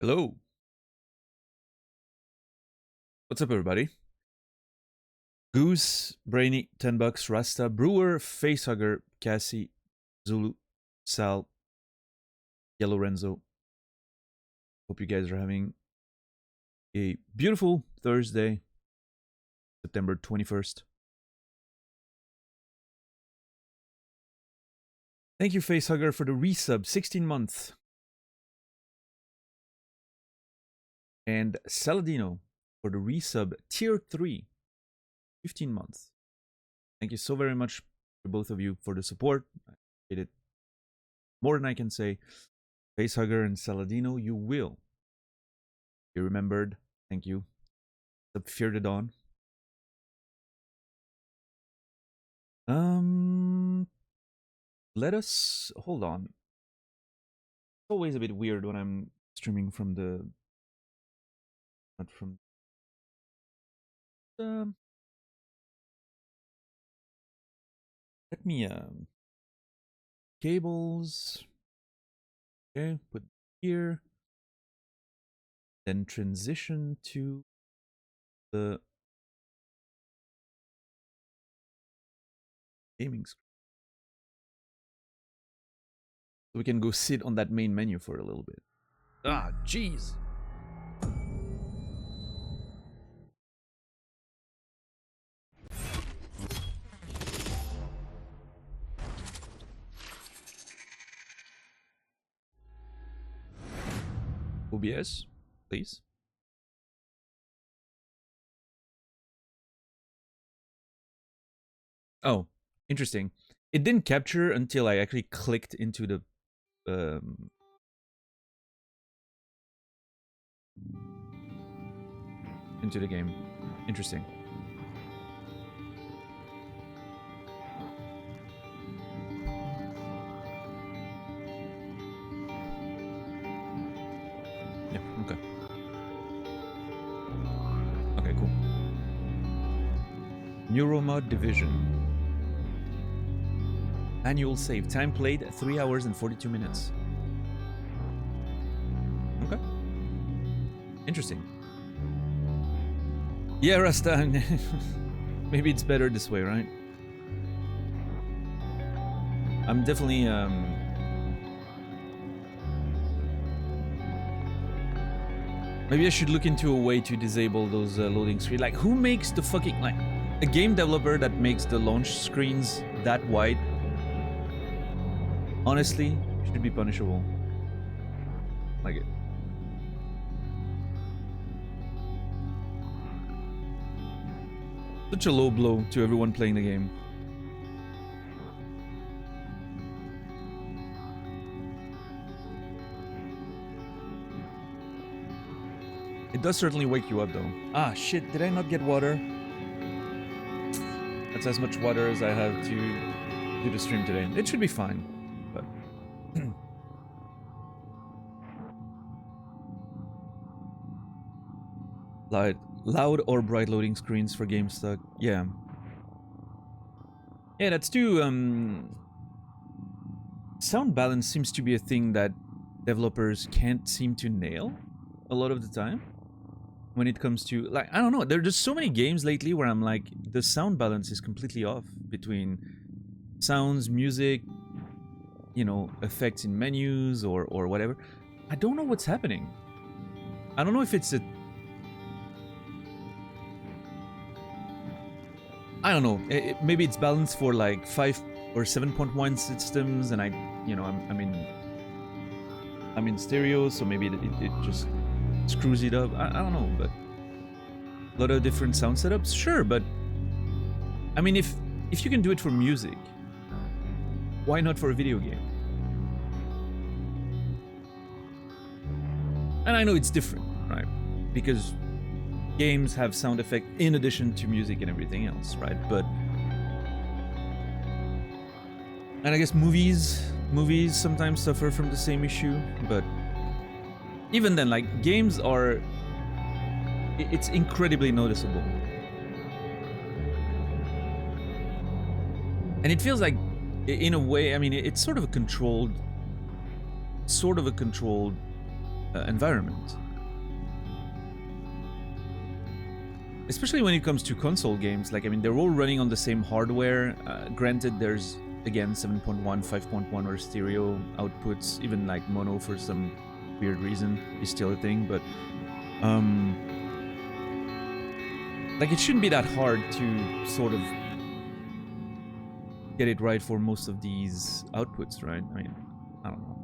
Hello. What's up, everybody? Goose, Brainy, $10, Rasta, Brewer, Facehugger, Cassie, Zulu, Sal, Yellow Renzo. Hope you guys are having a beautiful Thursday, September 21st. Thank you, Facehugger, for the resub, 16 months. And Saladino for the resub, tier 3, 15 months. Thank you so very much to both of you for the support. I appreciate it more than I can say. Facehugger and Saladino, you will be remembered. Thank you. Fear the Dawn. Let us hold on. It's always a bit weird when I'm streaming from the not from let me cables. Okay, put here. Then transition to the gaming screen. So we can go sit on that main menu for a little bit. Ah, jeez. OBS, please. Oh, interesting. It didn't capture until I actually clicked into the game. Interesting. Yeah, okay. Okay, cool. Neuromod Division. Annual save. Time played 3 hours and 42 minutes. Okay. Interesting. Yeah, Rasta. Maybe it's better this way, right? I'm definitely maybe I should look into a way to disable those loading screens. Like, who makes the fucking, like, a game developer that makes the launch screens that wide? Honestly, should be punishable. Like it. Such a low blow to everyone playing the game. It does certainly wake you up, though. Ah, shit, did I not get water? That's as much water as I have to do the stream today. It should be fine, but... Loud or bright loading screens for game stuck. Yeah. Yeah, that's too, sound balance seems to be a thing that developers can't seem to nail a lot of the time. When it comes to, like, I don't know, there are just so many games lately where I'm like, the sound balance is completely off between sounds, music, you know, effects in menus or whatever. I don't know what's happening. I don't know if it's a... I don't know. Maybe it's balanced for like 5 or 7.1 systems, and I'm in stereo, so maybe it just screws it up. I don't know, but a lot of different sound setups, sure. But I mean, if you can do it for music, why not for a video game? And I know it's different, right? Because games have sound effect in addition to music and everything else, right? But and I guess movies sometimes suffer from the same issue, but even then, like, games are... It's incredibly noticeable. And it feels like, in a way, I mean, it's sort of a controlled environment. Especially when it comes to console games, like, I mean, they're all running on the same hardware. Granted, there's, again, 7.1, 5.1 or stereo outputs, even like mono for some weird reason is still a thing, but like, it shouldn't be that hard to sort of get it right for most of these outputs, right? I mean, I don't know.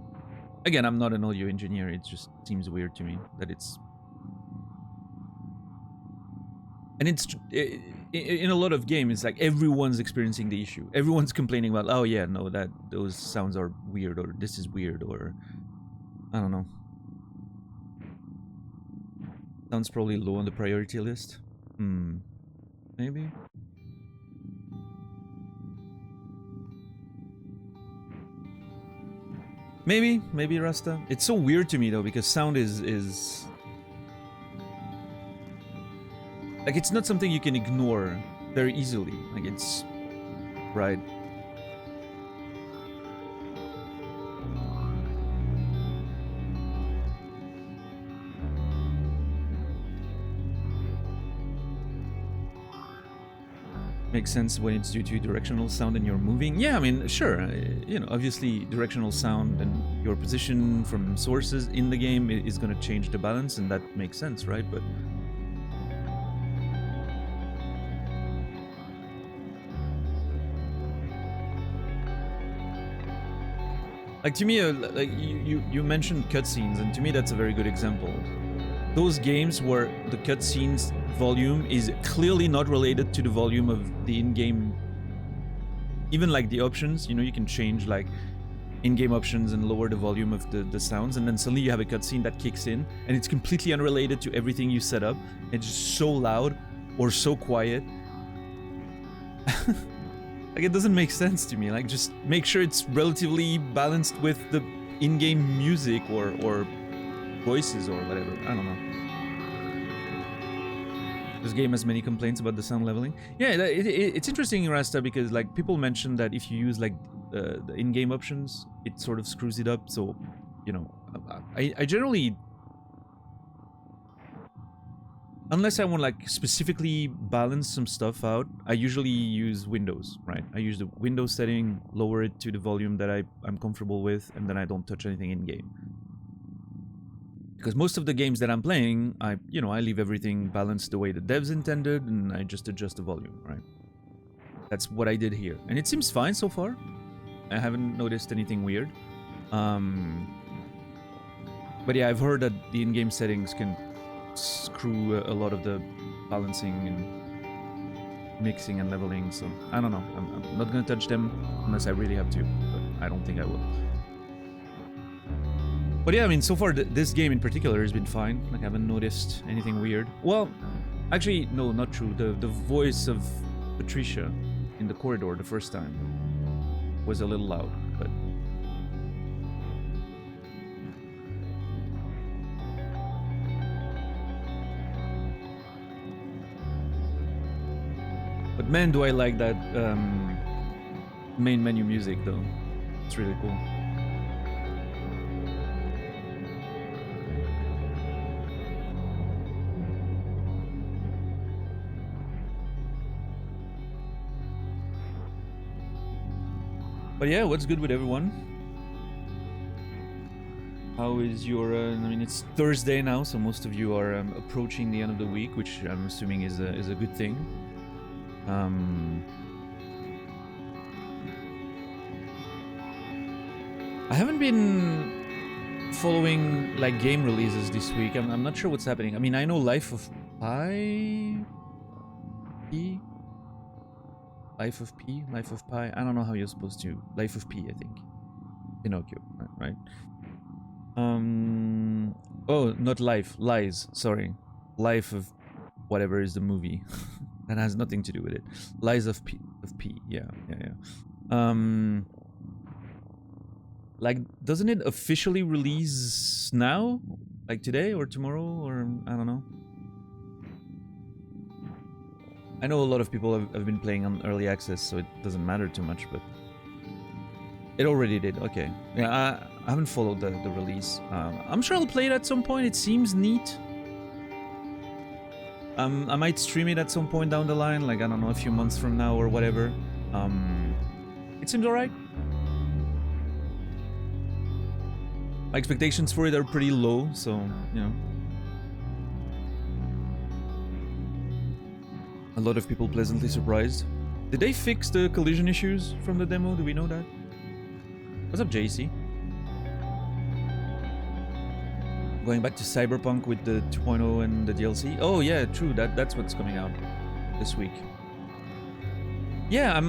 Again, I'm not an audio engineer, it just seems weird to me that it's... And it's in a lot of games, it's like everyone's experiencing the issue. Everyone's complaining about, oh yeah, no, that those sounds are weird, or this is weird, or I don't know. Sounds probably low on the priority list. Maybe. Maybe Rasta. It's so weird to me though, because sound is like, it's not something you can ignore very easily. Like, it's... Right. Makes sense when it's due to directional sound and you're moving. Yeah, I mean, sure. You know, obviously directional sound and your position from sources in the game is going to change the balance, and that makes sense, right? But... like, to me, like you mentioned cutscenes, and to me that's a very good example. Those games where the cutscenes volume is clearly not related to the volume of the in-game, even like the options, you know, you can change like in-game options and lower the volume of the sounds, and then suddenly you have a cutscene that kicks in, and it's completely unrelated to everything you set up. It's just so loud or so quiet. Like, it doesn't make sense to me. Like, just make sure it's relatively balanced with the in-game music or voices or whatever. I don't know. This game has many complaints about the sound leveling. Yeah, it's interesting, Rasta, because like people mentioned that if you use like the in-game options, it sort of screws it up. So, you know, I generally, unless I want like specifically balance some stuff out, I usually use Windows, right? I use the Windows setting, lower it to the volume that I'm comfortable with, and then I don't touch anything in-game. Because most of the games that I'm playing, I leave everything balanced the way the devs intended, and I just adjust the volume, right? That's what I did here. And it seems fine so far. I haven't noticed anything weird. But yeah, I've heard that the in-game settings can screw a lot of the balancing and mixing and leveling, so I don't know. I'm not gonna touch them unless I really have to, but I don't think I will. But yeah, I mean, so far this game in particular has been fine. Like, I haven't noticed anything weird. Well, actually, no, not true. The voice of Patricia in the corridor the first time was a little loud, but... But man, do I like that main menu music, though. It's really cool. But yeah, what's good with everyone? How is your... I mean, it's Thursday now, so most of you are approaching the end of the week, which I'm assuming is a good thing. I haven't been following like game releases this week. I'm not sure what's happening. I mean, I know Life of Pi? Life of Pi? I don't know how you're supposed to... Life of Pi, I think. Pinocchio, right? Oh, not Life. Lies, sorry. Life of whatever is the movie. That has nothing to do with it. Lies of P. Yeah. Like, doesn't it officially release now? Like today or tomorrow, or I don't know. I know a lot of people have been playing on early access, so it doesn't matter too much, but it already did. Okay. Yeah, I haven't followed the release. I'm sure I'll play it at some point. It seems neat. I might stream it at some point down the line, like, I don't know, a few months from now or whatever. It seems alright. My expectations for it are pretty low, so, you know. A lot of people pleasantly surprised. Did they fix the collision issues from the demo? Do we know that? What's up, JC? Going back to Cyberpunk with the 2.0 and the DLC. Oh yeah, true. That's what's coming out this week. Yeah,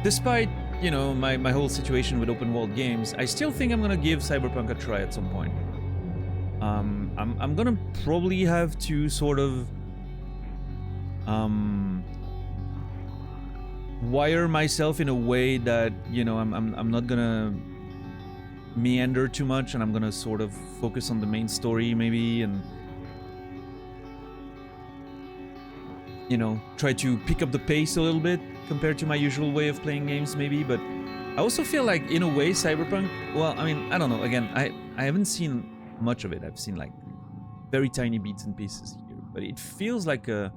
despite, you know, my whole situation with open world games, I still think I'm gonna give Cyberpunk a try at some point. I'm gonna probably have to sort of wire myself in a way that, you know, I'm not gonna meander too much, and I'm gonna sort of focus on the main story maybe, and, you know, try to pick up the pace a little bit compared to my usual way of playing games maybe. But I also feel like, in a way, Cyberpunk, well, I mean, I don't know, again, I haven't seen much of it. I've seen like very tiny bits and pieces here, but it feels like a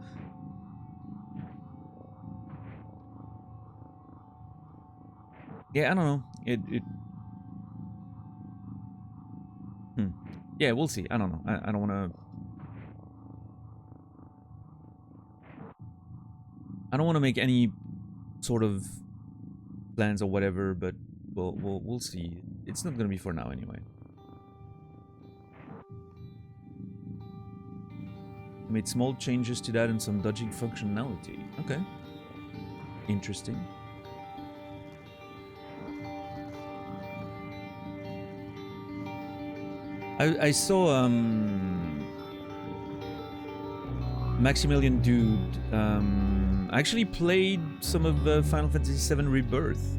yeah, I don't know, yeah, we'll see. I don't know. I don't want to make any sort of plans or whatever, but we'll see. It's not gonna be for now anyway. I made small changes to that and some dodging functionality. Okay. Interesting. I saw Maximilian Dude actually played some of Final Fantasy VII Rebirth.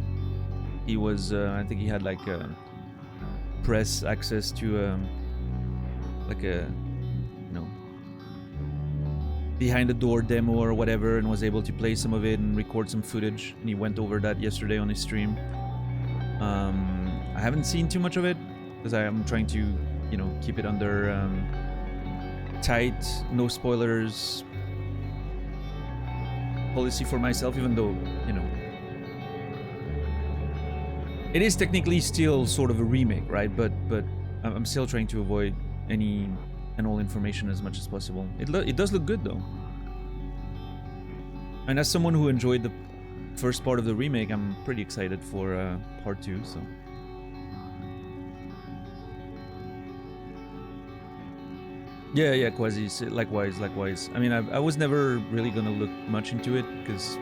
He was I think he had like press access to like a, you know, behind the door demo or whatever, and was able to play some of it and record some footage, and he went over that yesterday on his stream. I haven't seen too much of it because I am trying to, you know, keep it under tight, no spoilers policy for myself, even though, you know, it is technically still sort of a remake, right? But I'm still trying to avoid any and all information as much as possible. It does look good though, and as someone who enjoyed the first part of the remake, I'm pretty excited for part 2. So. Yeah, Quasi. Likewise. I mean, I was never really gonna look much into it, because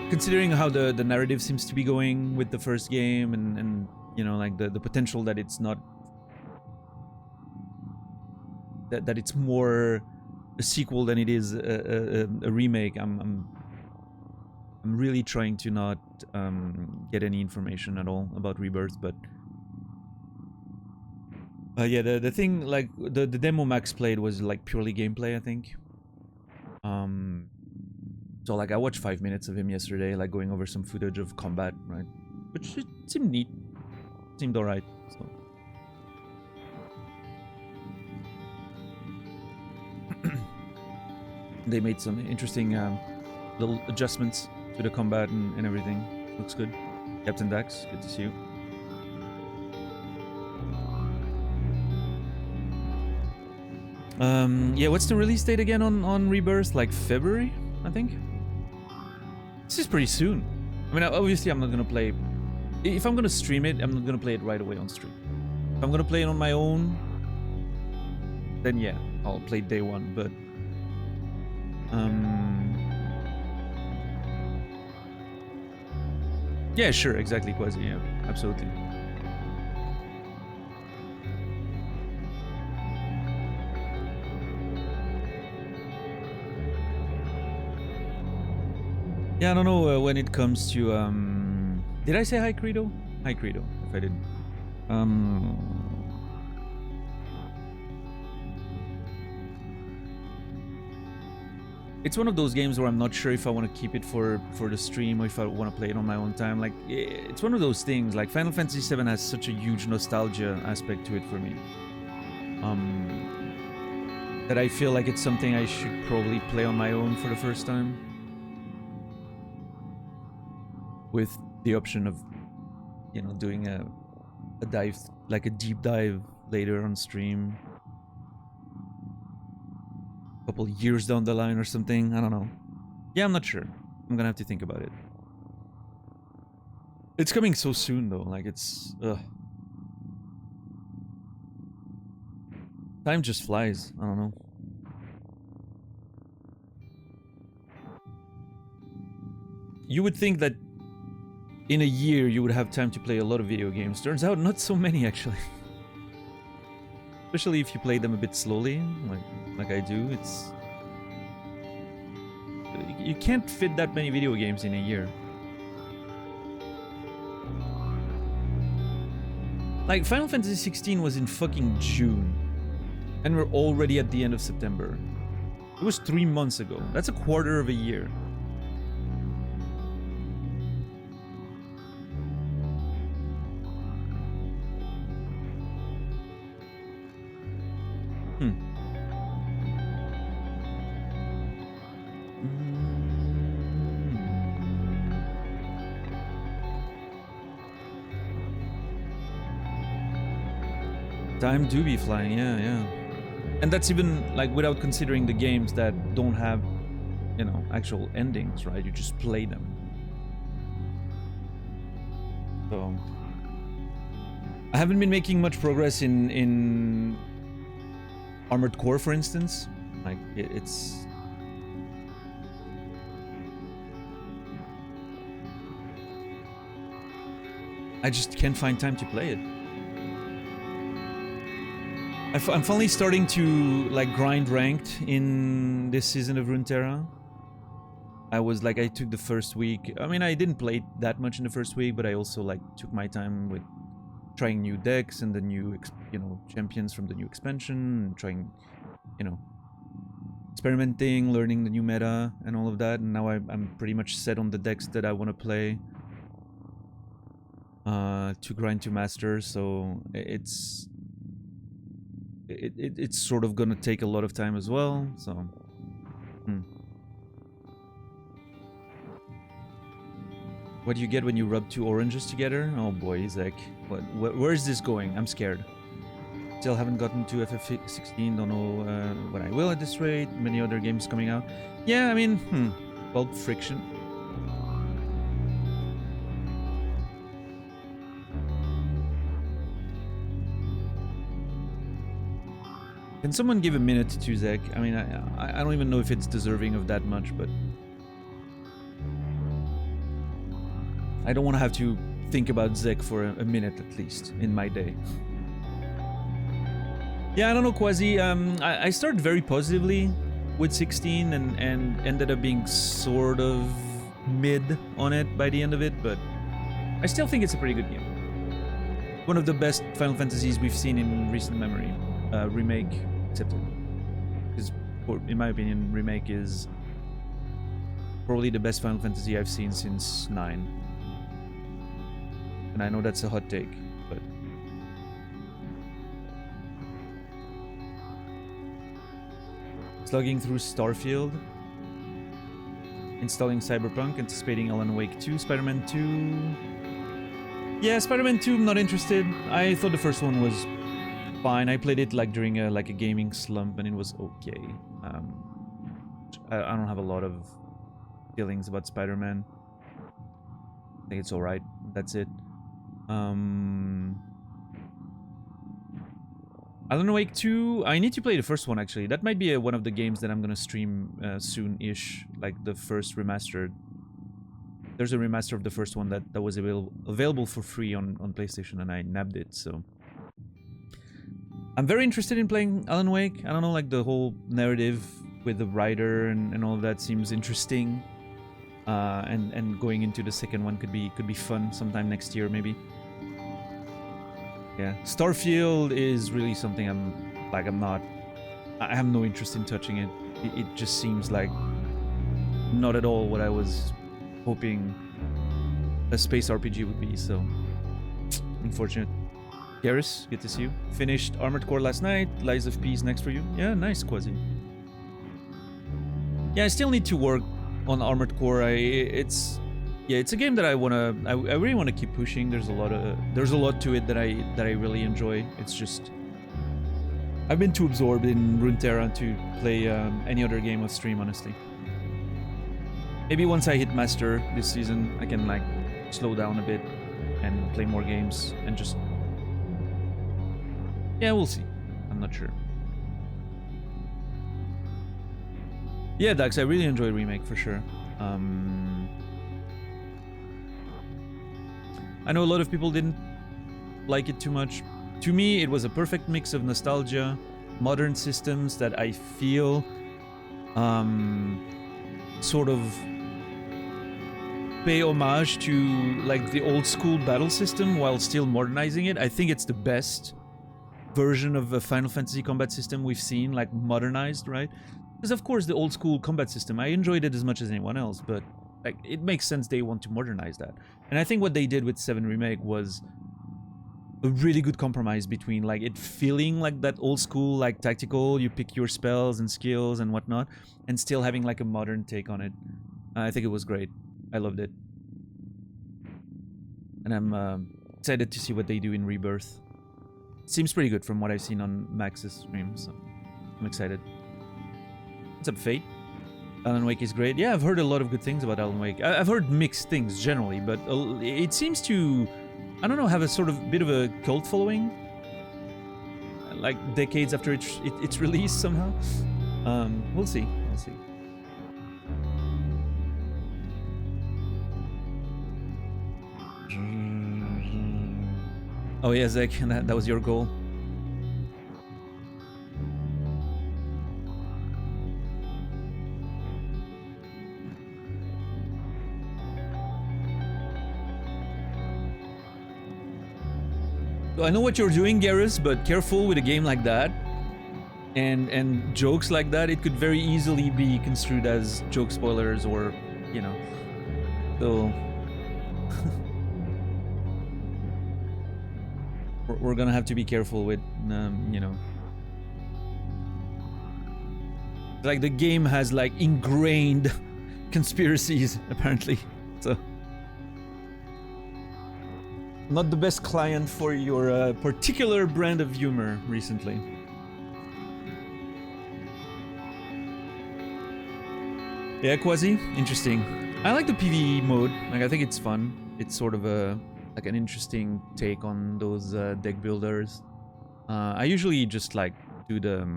considering how the narrative seems to be going with the first game, and you know, like the potential that it's not, that it's more a sequel than it is a remake. I'm really trying to not get any information at all about Rebirth, but. Yeah, the thing, like, the demo Max played was, like, purely gameplay, I think. So, like, I watched 5 minutes of him yesterday, like, going over some footage of combat, right? Which it seemed neat. Seemed alright, so. They made some interesting little adjustments to the combat and everything. Looks good. Captain Dax, good to see you. Yeah, what's the release date again on Rebirth? Like February, I think? This is pretty soon. I mean, obviously I'm not gonna play... If I'm gonna stream it, I'm not gonna play it right away on stream. If I'm gonna play it on my own, then yeah, I'll play day one, but... Yeah, sure, exactly, Quasi, yeah, absolutely. Yeah, I don't know when it comes to did I say hi, Credo? Hi, Credo, if I did. It's one of those games where I'm not sure if I want to keep it for the stream or if I want to play it on my own time. Like, it's one of those things. Like, Final Fantasy VII has such a huge nostalgia aspect to it for me. That I feel like it's something I should probably play on my own for the first time. With the option of, you know, doing a dive, like a deep dive later on stream. A couple years down the line or something. I don't know. Yeah, I'm not sure. I'm gonna have to think about it. It's coming so soon though. Like, it's... ugh. Time just flies. I don't know. You would think that in a year you would have time to play a lot of video games. Turns out not so many actually. Especially if you play them a bit slowly, like I do. It's... you can't fit that many video games in a year. Like, Final Fantasy 16 was in fucking June. And we're already at the end of September. It was 3 months ago. That's a quarter of a year. Time do be flying, yeah. And that's even, like, without considering the games that don't have, you know, actual endings, right? You just play them. So... I haven't been making much progress in Armored Core, for instance. Like, it's... I just can't find time to play it. I'm finally starting to, like, grind ranked in this season of Runeterra. I took the first week. I mean, I didn't play that much in the first week, but I also, like, took my time with trying new decks and the new, you know, champions from the new expansion, and trying, you know, experimenting, learning the new meta and all of that. And now I'm pretty much set on the decks that I want to play to grind to master. So it's sort of gonna take a lot of time as well. So what do you get when you rub 2 oranges together? Oh boy, Zach. Where is this going? I'm scared. Still haven't gotten to FF16. Don't know when I will at this rate. Many other games coming out. Yeah, I mean, Bulk Friction. Can someone give a minute to Zach? I mean, I don't even know if it's deserving of that much, but... I don't want to have to think about Zek for a minute at least in my day. Yeah, I don't know, Quasi. I started very positively with 16 and ended up being sort of mid on it by the end of it, but I still think it's a pretty good game. One of the best Final Fantasies we've seen in recent memory. Remake accepted. Because, in my opinion, Remake is probably the best Final Fantasy I've seen since 9. And I know that's a hot take, but... Slugging through Starfield. Installing Cyberpunk, anticipating Alan Wake 2, Spider-Man 2... Yeah, Spider-Man 2, I'm not interested. I thought the first one was fine. I played it like during a gaming slump and it was okay. I don't have a lot of feelings about Spider-Man. I think it's alright. That's it. Alan Wake 2, I need to play the first one actually. That might be one of the games that I'm gonna stream soon-ish, like the first remastered. There's a remaster of the first one that was available for free on PlayStation and I nabbed it, so... I'm very interested in playing Alan Wake. I don't know, like the whole narrative with the writer and all of that seems interesting. And going into the second one could be fun sometime next year maybe. Yeah, Starfield is really something I have no interest in touching it. It just seems like not at all what I was hoping a space RPG would be, so unfortunate. Garrus, good to see you. Finished Armored Core last night. Lies of Peace next for you. Yeah, nice, Quasi. Yeah, I still need to work on Armored Core. It's a game that I really wanna keep pushing. There's a lot to it that I really enjoy. It's just I've been too absorbed in Runeterra to play any other game on stream, honestly. Maybe once I hit Master this season, I can like slow down a bit and play more games and just... Yeah, we'll see. I'm not sure. Yeah, Dax, I really enjoy Remake for sure. I know a lot of people didn't like it too much. To me, it was a perfect mix of nostalgia, modern systems that I feel sort of pay homage to like the old school battle system while still modernizing it. I think it's the best version of a Final Fantasy combat system we've seen, like modernized, right? Because of course the old school combat system, I enjoyed it as much as anyone else, but like it makes sense they want to modernize that. And I think what they did with 7 Remake was a really good compromise between like it feeling like that old school, like tactical, you pick your spells and skills and whatnot, and still having like a modern take on it. I think it was great. I loved it. And I'm excited to see what they do in Rebirth. Seems pretty good from what I've seen on Max's stream, so I'm excited. What's up, Fate? Alan Wake is great. Yeah, I've heard a lot of good things about Alan Wake. I've heard mixed things generally, but it seems to, I don't know, have a sort of bit of a cult following. Like decades after its release somehow. We'll see. We'll see. Oh yeah, Zach, that was your goal. So I know what you're doing, Garrus, but careful with a game like that. And jokes like that, it could very easily be construed as joke spoilers or, you know. So... we're gonna have to be careful with, you know. Like, the game has, like, ingrained conspiracies, apparently. So... not the best client for your particular brand of humor recently. Yeah, Quasi? Interesting. I like the PvE mode. Like, I think it's fun. It's sort of a... like an interesting take on those deck builders. I usually just like do the...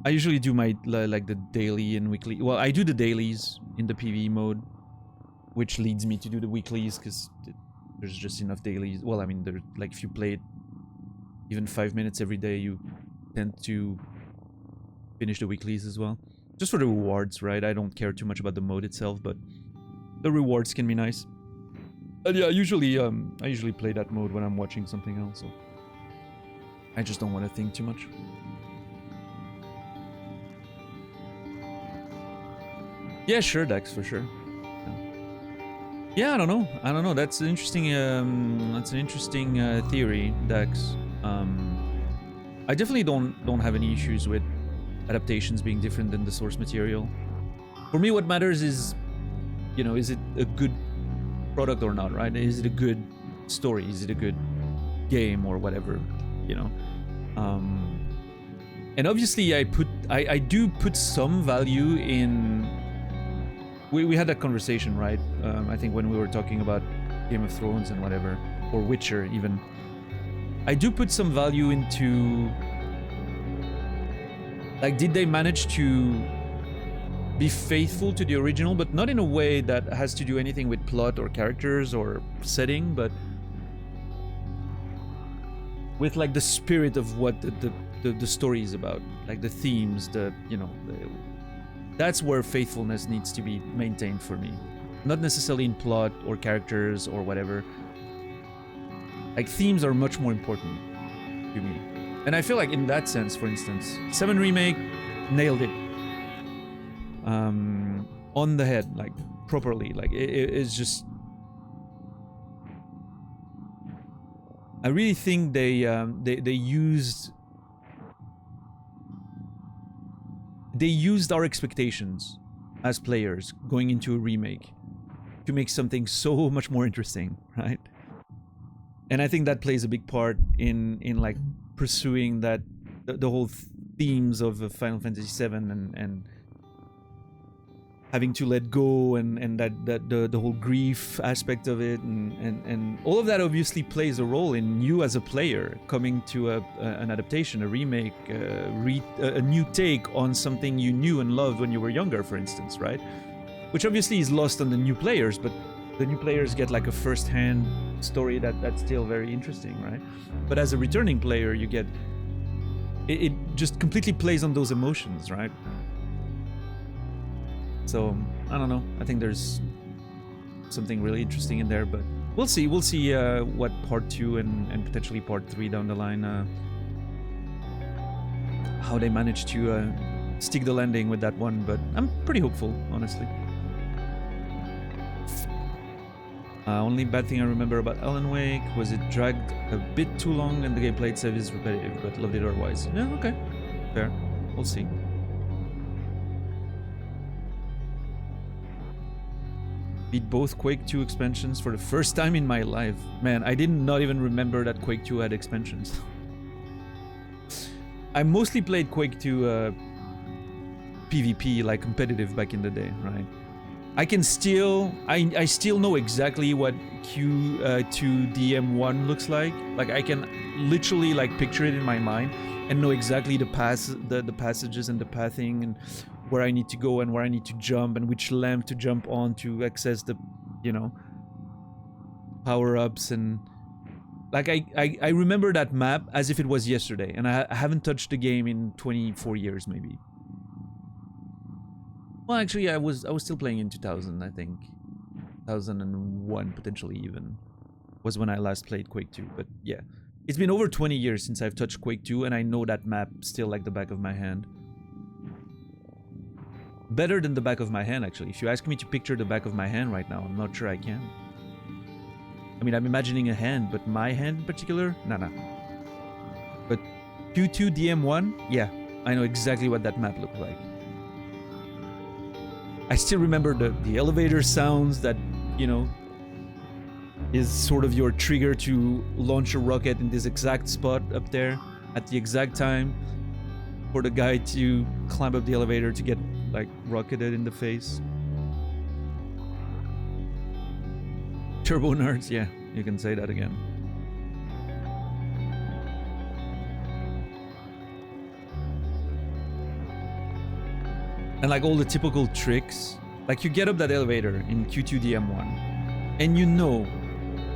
I usually do my like the daily and weekly... well, I do the dailies in the PvE mode, which leads me to do the weeklies because there's just enough dailies. Well, I mean, there's like if you play it even 5 minutes every day, you tend to finish the weeklies as well. Just for the rewards, right? I don't care too much about the mode itself, but the rewards can be nice. Yeah, I usually play that mode when I'm watching something else, so I just don't want to think too much. Yeah, sure, Dex, for sure. Yeah, I don't know. That's an interesting. Theory, Dex. I definitely don't have any issues with adaptations being different than the source material. For me, what matters is, you know, is it a good product or not, right? Is it a good story? Is it a good game or whatever, you know? And obviously I do put some value in... We had that conversation, right? I think when we were talking about Game of Thrones and whatever, or Witcher even. I do put some value into... like, did they manage to be faithful to the original, but not in a way that has to do anything with plot or characters or setting, but with like the spirit of what the story is about, like the themes, that's where faithfulness needs to be maintained for me. Not necessarily in plot or characters or whatever. Like, themes are much more important to me. And I feel like in that sense, for instance, 7 Remake nailed it. on the head, like properly. Like it's just. I really think they used our expectations as players going into a remake to make something so much more interesting, right? And I think that plays a big part in like pursuing that the whole themes of Final Fantasy VII and having to let go and that the whole grief aspect of it and all of that obviously plays a role in you as a player coming to an adaptation, a remake, a new take on something you knew and loved when you were younger, for instance, right? Which obviously is lost on the new players, but the new players get like a first-hand story that's still very interesting, right? But as a returning player, you get it just completely plays on those emotions, right? So, I don't know. I think there's something really interesting in there, but we'll see. We'll see what part 2 and potentially part 3 down the line, how they manage to stick the landing with that one, but I'm pretty hopeful, honestly. Only bad thing I remember about Alan Wake was it dragged a bit too long and the gameplay itself is repetitive, but loved it otherwise. Yeah, okay. Fair. We'll see. Beat both Quake 2 expansions for the first time in my life. Man, I did not even remember that Quake 2 had expansions. I mostly played Quake 2 PvP, like competitive back in the day, right? I can still... I still know exactly what Q2DM1 looks like. Like, I can literally, like, picture it in my mind and know exactly the passages and the pathing and where I need to go and where I need to jump and which lamp to jump on to access the, you know, power-ups and... Like, I remember that map as if it was yesterday, and I haven't touched the game in 24 years, maybe. Well, actually, I was still playing in 2000, I think. 2001, potentially even, was when I last played Quake 2, but yeah. It's been over 20 years since I've touched Quake 2, and I know that map still like the back of my hand. Better than the back of my hand, actually. If you ask me to picture the back of my hand right now, I'm not sure I can. I mean, I'm imagining a hand, but my hand in particular? Nah. But Q2DM1? Yeah, I know exactly what that map looked like. I still remember the elevator sounds that, you know, is sort of your trigger to launch a rocket in this exact spot up there at the exact time for the guy to climb up the elevator to get, like, rocketed in the face. Turbo nerds, yeah, you can say that again. And like all the typical tricks, like you get up that elevator in Q2DM1, and you know,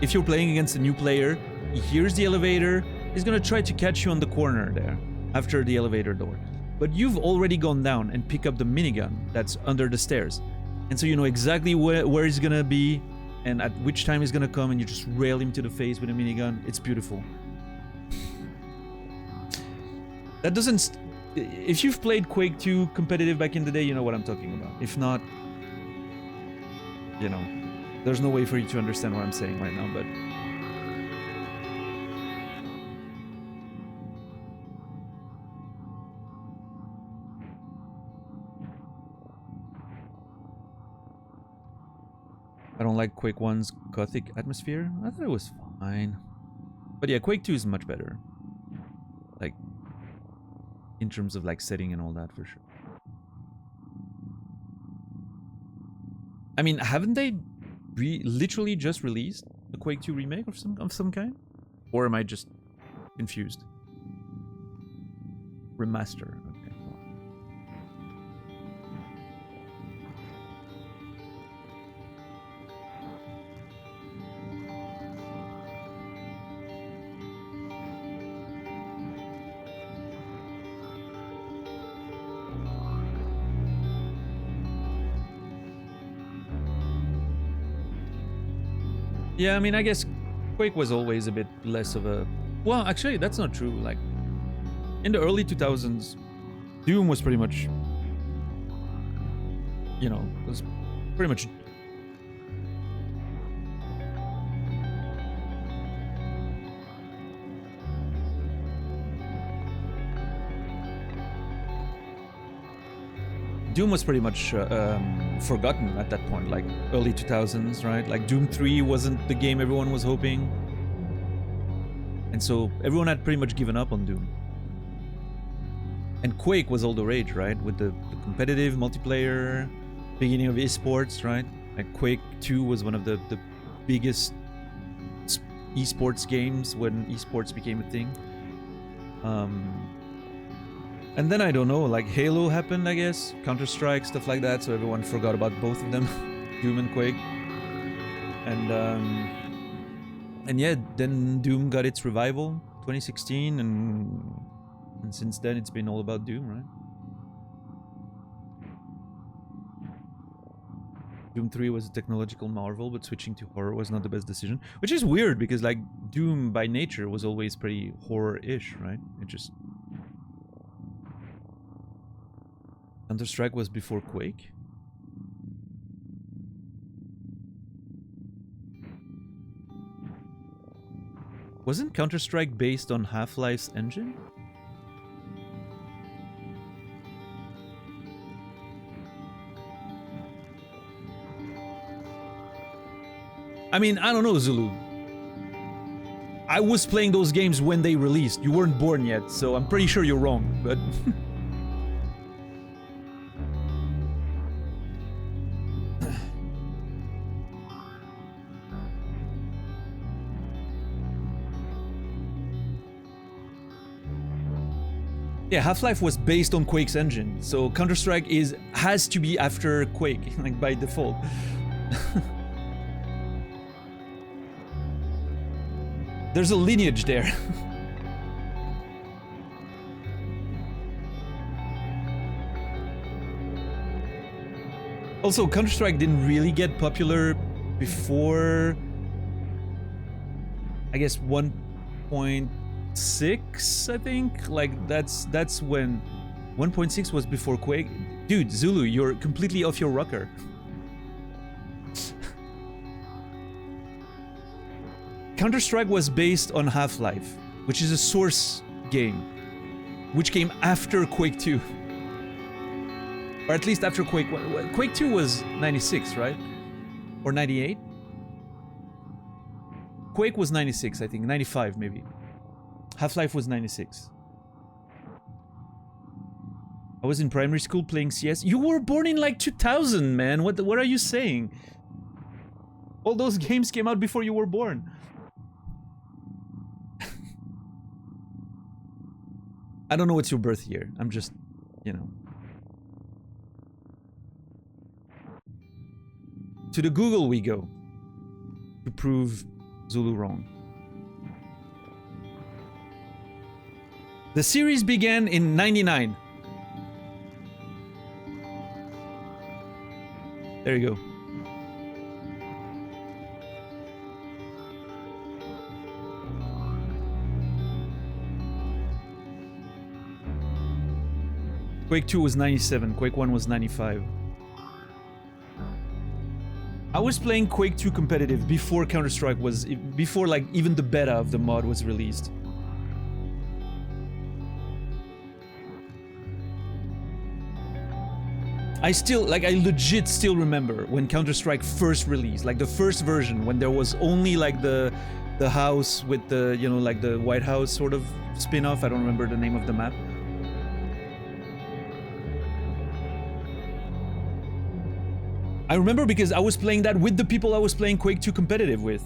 if you're playing against a new player, he hears the elevator, he's gonna try to catch you on the corner there, after the elevator door. But you've already gone down and pick up the minigun that's under the stairs. And so you know exactly where he's gonna be, and at which time he's gonna come, and you just rail him to the face with a minigun. It's beautiful. That doesn't... If you've played Quake 2 competitive back in the day, you know what I'm talking about. If not, you know, there's no way for you to understand what I'm saying right now, but... I don't like Quake 1's gothic atmosphere. I thought it was fine. But yeah, Quake 2 is much better. Like, in terms of like setting and all that, for sure. I mean, haven't they literally just released a Quake 2 remake of some kind? Or am I just confused? Remaster. Okay. Yeah, I mean, I guess Quake was always a bit less of a... Well, actually, that's not true. Like, in the early 2000s, Doom was pretty much you know, it was pretty much. Doom was pretty much forgotten at that point, like early 2000s, right? Like Doom 3 wasn't the game everyone was hoping. And so everyone had pretty much given up on Doom. And Quake was all the rage, right? With the competitive multiplayer, beginning of esports, right? Like Quake 2 was one of the biggest esports games when esports became a thing. And then I don't know, like Halo happened, I guess, Counter-Strike, stuff like that, so everyone forgot about both of them, Doom and Quake. And yeah, then Doom got its revival, 2016, and since then it's been all about Doom, right? Doom 3 was a technological marvel, but switching to horror was not the best decision, which is weird because like Doom by nature was always pretty horror-ish, right? It just Counter-Strike was before Quake? Wasn't Counter-Strike based on Half-Life's engine? I mean, I don't know, Zulu. I was playing those games when they released. You weren't born yet, so I'm pretty sure you're wrong, but... Yeah, Half-Life was based on Quake's engine, so Counter-Strike has to be after Quake, like by default. There's a lineage there. Also, Counter-Strike didn't really get popular before, I guess, 1.6, I think. Like, that's when 1.6 was before Quake. Dude, Zulu, you're completely off your rocker. Counter-Strike was based on Half-Life, which is a Source game, which came after Quake 2. Or at least after Quake 1. Quake 2 was 96, right? Or 98? Quake was 96, I think. 95, maybe. Half-Life was 96. I was in primary school playing CS. You were born in like 2000, man. What are you saying? All those games came out before you were born. I don't know what's your birth year. I'm just, you know. To the Google we go to prove Zulu wrong. The series began in 99. There you go. Quake 2 was 97, Quake 1 was 95. I was playing Quake 2 competitive before Counter-Strike was, before like even the beta of the mod was released. I legit still remember when Counter-Strike first released, like the first version, when there was only like the house with the, you know, like the White House sort of spin-off. I don't remember the name of the map. I remember because I was playing that with the people I was playing Quake 2 competitive with.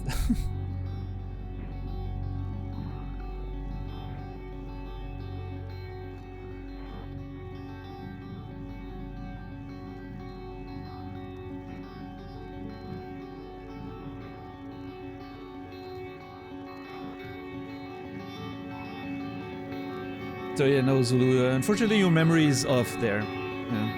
So yeah, no, Zulu, unfortunately your memory is off there. Yeah.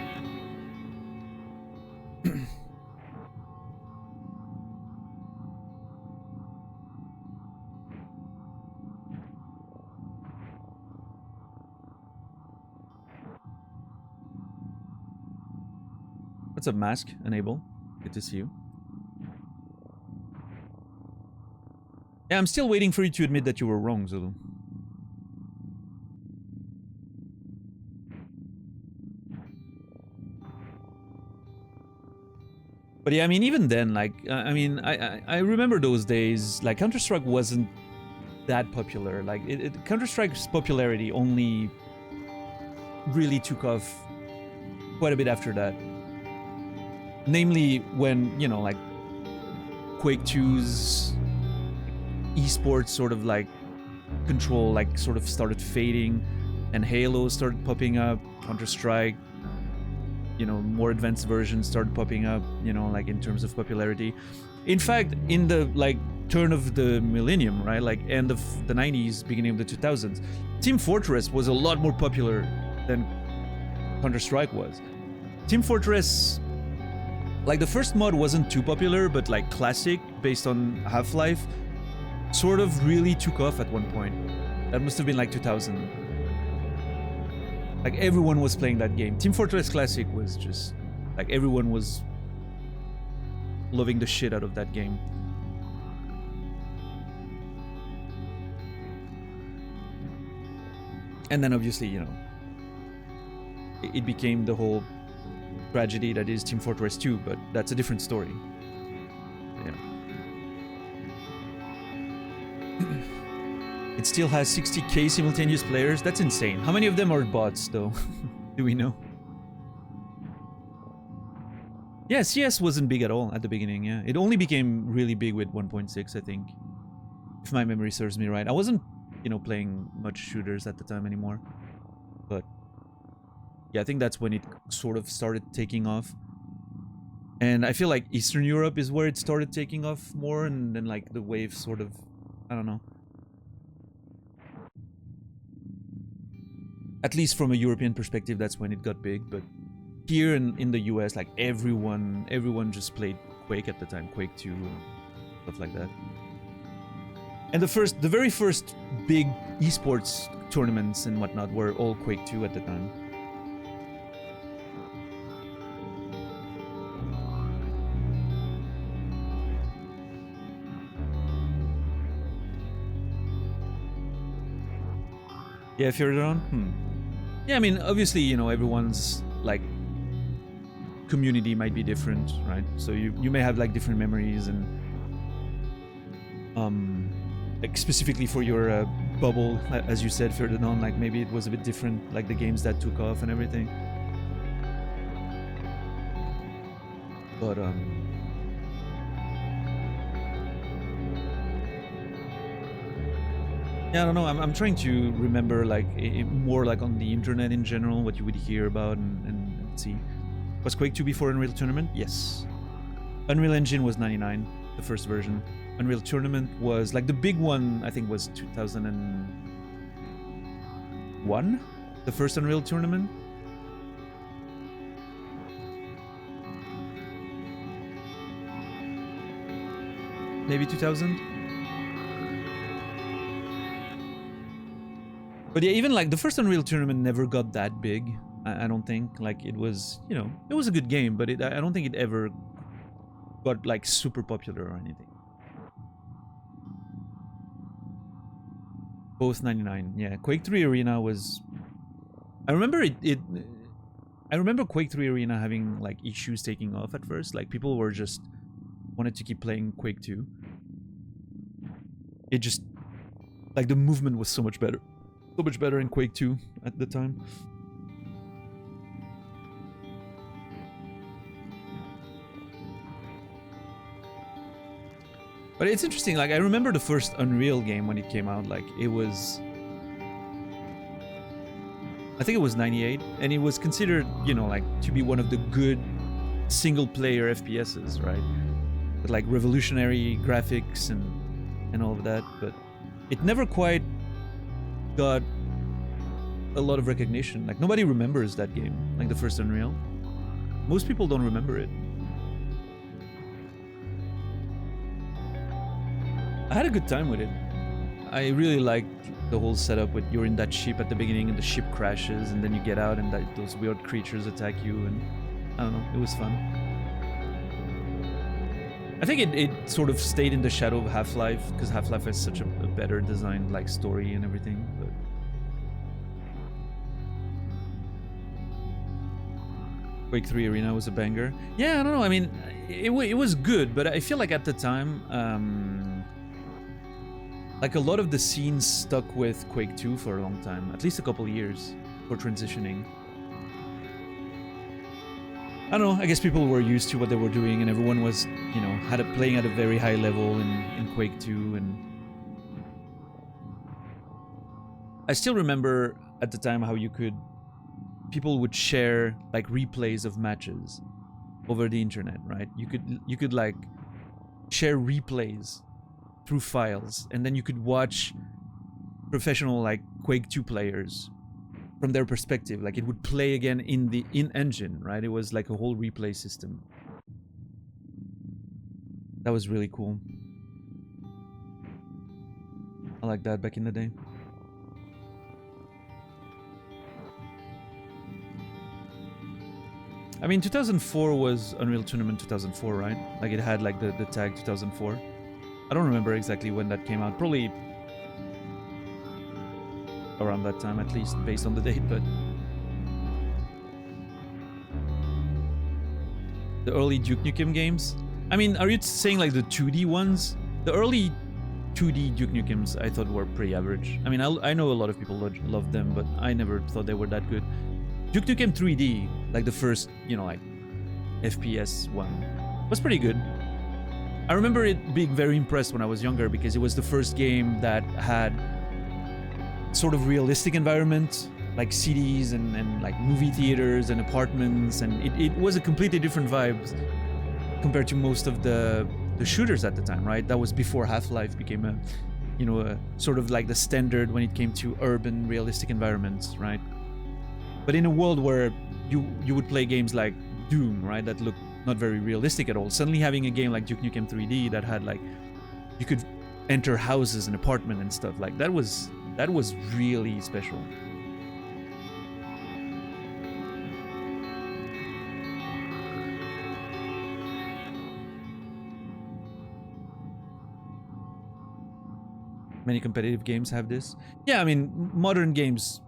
What's up, Mask? Enable. Good to see you. Yeah, I'm still waiting for you to admit that you were wrong, Zulu. But yeah, I mean, even then, like, I mean, I remember those days. Like, Counter-Strike wasn't that popular. Like, Counter-Strike's popularity only really took off quite a bit after that. Namely, when, you know, like, Quake 2's esports sort of like control, like, sort of started fading, and Halo started popping up. Counter-Strike, you know, more advanced versions started popping up, you know, like in terms of popularity. In fact, in the like turn of the millennium, right, like end of the 90s, beginning of the 2000s, Team Fortress was a lot more popular than Counter-Strike was. Team Fortress, like the first mod wasn't too popular, but like Classic, based on Half-Life, sort of really took off at one point. That must have been like 2000. Like, everyone was playing that game. Team Fortress Classic was just... like, everyone was loving the shit out of that game. And then, obviously, you know, it became the whole tragedy that is Team Fortress 2, but that's a different story. Yeah. It still has 60k simultaneous players. That's insane. How many of them are bots, though? Do we know? Yeah, CS wasn't big at all at the beginning, yeah. It only became really big with 1.6, I think. If my memory serves me right. I wasn't, you know, playing much shooters at the time anymore. But yeah, I think that's when it sort of started taking off. And I feel like Eastern Europe is where it started taking off more, and then like the wave sort of, I don't know. At least from a European perspective, that's when it got big. But here in the US, like everyone just played Quake at the time, Quake 2, and stuff like that. And the very first big esports tournaments and whatnot were all Quake 2 at the time. Yeah, if you're on, Yeah, I mean, obviously, you know, everyone's like community might be different, right? So you may have like different memories, and like specifically for your bubble, as you said, Ferdinand, like maybe it was a bit different, like the games that took off and everything. But yeah, I don't know. I'm trying to remember like more like on the internet in general what you would hear about and see. Was Quake 2 before Unreal Tournament? Yes. Unreal Engine was 99, the first version. Unreal Tournament was like the big one. I think was 2001, the first Unreal Tournament. Maybe 2000. But yeah, even like the first Unreal Tournament never got that big. I don't think. Like it was, you know, it was a good game, but I don't think it ever got like super popular or anything. Both 99. Yeah, Quake 3 Arena was. I remember I remember Quake 3 Arena having like issues taking off at first. Like people were just wanted to keep playing Quake 2. It just like the movement was so much better. So much better in Quake 2 at the time. But it's interesting, like I remember the first Unreal game when it came out, like it was... I think it was 98, and it was considered, you know, like to be one of the good single-player FPSs, right? With like revolutionary graphics and all of that, but it never quite got a lot of recognition. Like nobody remembers that game, like the first Unreal. Most people don't remember it. I had a good time with it. I really liked the whole setup with you're in that ship at the beginning and the ship crashes and then you get out and those weird creatures attack you, and I don't know, it was fun. I think it sort of stayed in the shadow of Half-Life, because Half-Life has such a better designed like story and everything, but Quake 3 Arena was a banger. Yeah, I don't know, I mean, it was good, but I feel like at the time, like a lot of the scenes stuck with Quake 2 for a long time, at least a couple years for transitioning. I don't know, I guess people were used to what they were doing and everyone was, you know, playing at a very high level in Quake 2, and I still remember at the time how people would share like replays of matches over the internet, right? You could like share replays through files, and then you could watch professional like Quake 2 players from their perspective, like it would play again in the in-engine, right? It was like a whole replay system. That was really cool. I like that back in the day. I mean, 2004 was Unreal Tournament 2004, right? Like it had like the tag 2004. I don't remember exactly when that came out. Probably around that time, at least, based on the date, but the early Duke Nukem games. I mean, are you saying like the 2D ones? The early 2D Duke Nukems I thought were pretty average. I mean, I know a lot of people love them, but I never thought they were that good. Duke Nukem 3D, like the first, you know, like FPS one, was pretty good. I remember it being very impressed when I was younger because it was the first game that had sort of realistic environment, like cities and like movie theaters and apartments, and it was a completely different vibe compared to most of the shooters at the time, right? That was before Half-Life became a, you know, a sort of like the standard when it came to urban realistic environments, right? But in a world where you would play games like Doom, right, that looked not very realistic at all, suddenly having a game like Duke Nukem 3D that had like, you could enter houses and apartments and stuff, like that was really special. Many competitive games have this. Yeah, I mean, modern games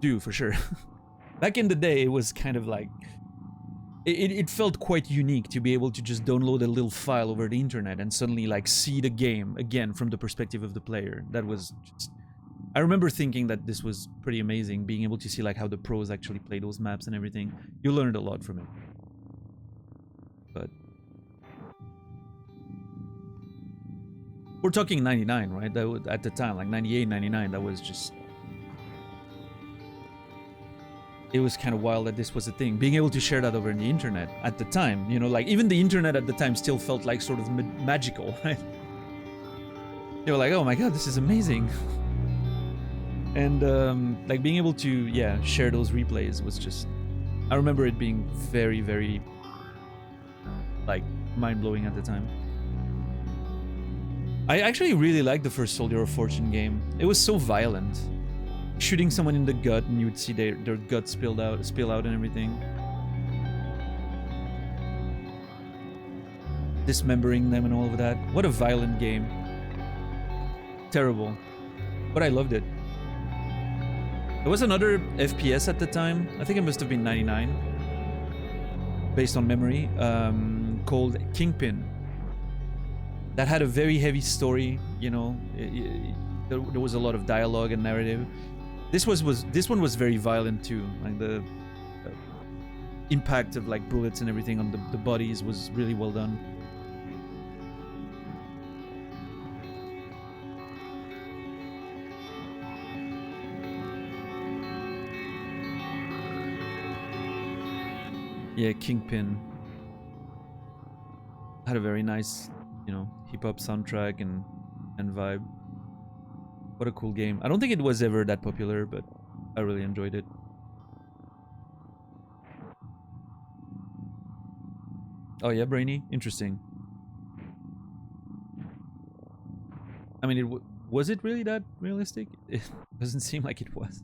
do, for sure. Back in the day, it was kind of like, it felt quite unique to be able to just download a little file over the internet and suddenly like see the game again from the perspective of the player. That was just, I remember thinking that this was pretty amazing, being able to see like how the pros actually play those maps and everything. You learned a lot from it. But we're talking 99, right? That was, at the time, like 98, 99, that was just, it was kind of wild that this was a thing. Being able to share that over the internet at the time, you know, like even the internet at the time still felt like sort of magical, right? They were like, oh my god, this is amazing. And like being able to, yeah, share those replays was just, I remember it being very, very like mind-blowing at the time. I actually really liked the first Soldier of Fortune game. It was so violent. Shooting someone in the gut and you would see their gut spill out and everything. Dismembering them and all of that. What a violent game. Terrible. But I loved it. There was another FPS at the time. I think it must have been 99. Based on memory. Called Kingpin. That had a very heavy story, you know. There was a lot of dialogue and narrative. This one was very violent too. Like the impact of like bullets and everything on the bodies was really well done. Yeah, Kingpin had a very nice, you know, hip-hop soundtrack and vibe. What a cool game. I don't think it was ever that popular, but I really enjoyed it. Oh yeah, Brainy? Interesting. I mean, was it really that realistic? It doesn't seem like it was.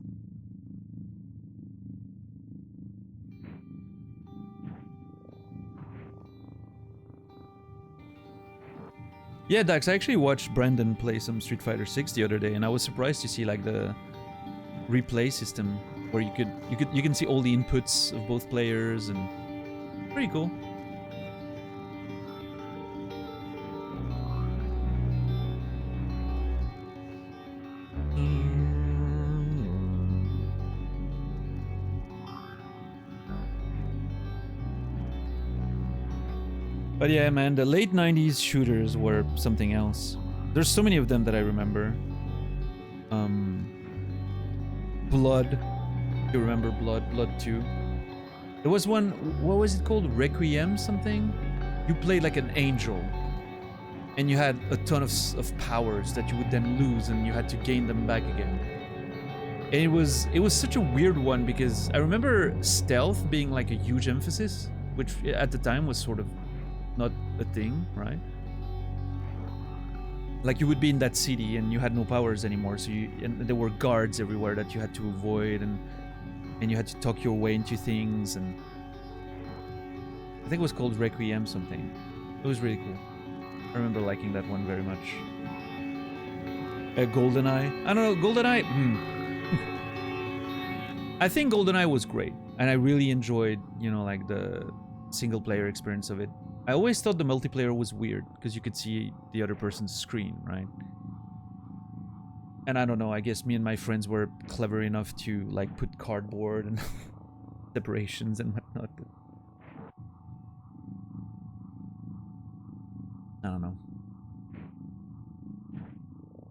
Yeah, Dax, I actually watched Brandon play some Street Fighter 6 the other day, and I was surprised to see like the replay system where you can see all the inputs of both players, and pretty cool. But yeah, man, the late 90s shooters were something else. There's so many of them that I remember. Blood. You remember Blood? Blood 2. There was one, what was it called? Requiem something? You played like an angel. And you had a ton of powers that you would then lose, and you had to gain them back again. And it was such a weird one because I remember stealth being like a huge emphasis, which at the time was sort of not a thing, right? Like you would be in that city and you had no powers anymore, so and there were guards everywhere that you had to avoid, and you had to talk your way into things, and I think it was called Requiem something. It was really cool. I remember liking that one very much. GoldenEye. I don't know, GoldenEye. I think GoldenEye was great, and I really enjoyed, like the single-player experience of it. I always thought the multiplayer was weird because you could see the other person's screen, right? And I don't know, I guess me and my friends were clever enough to like put cardboard and separations and whatnot. But I don't know.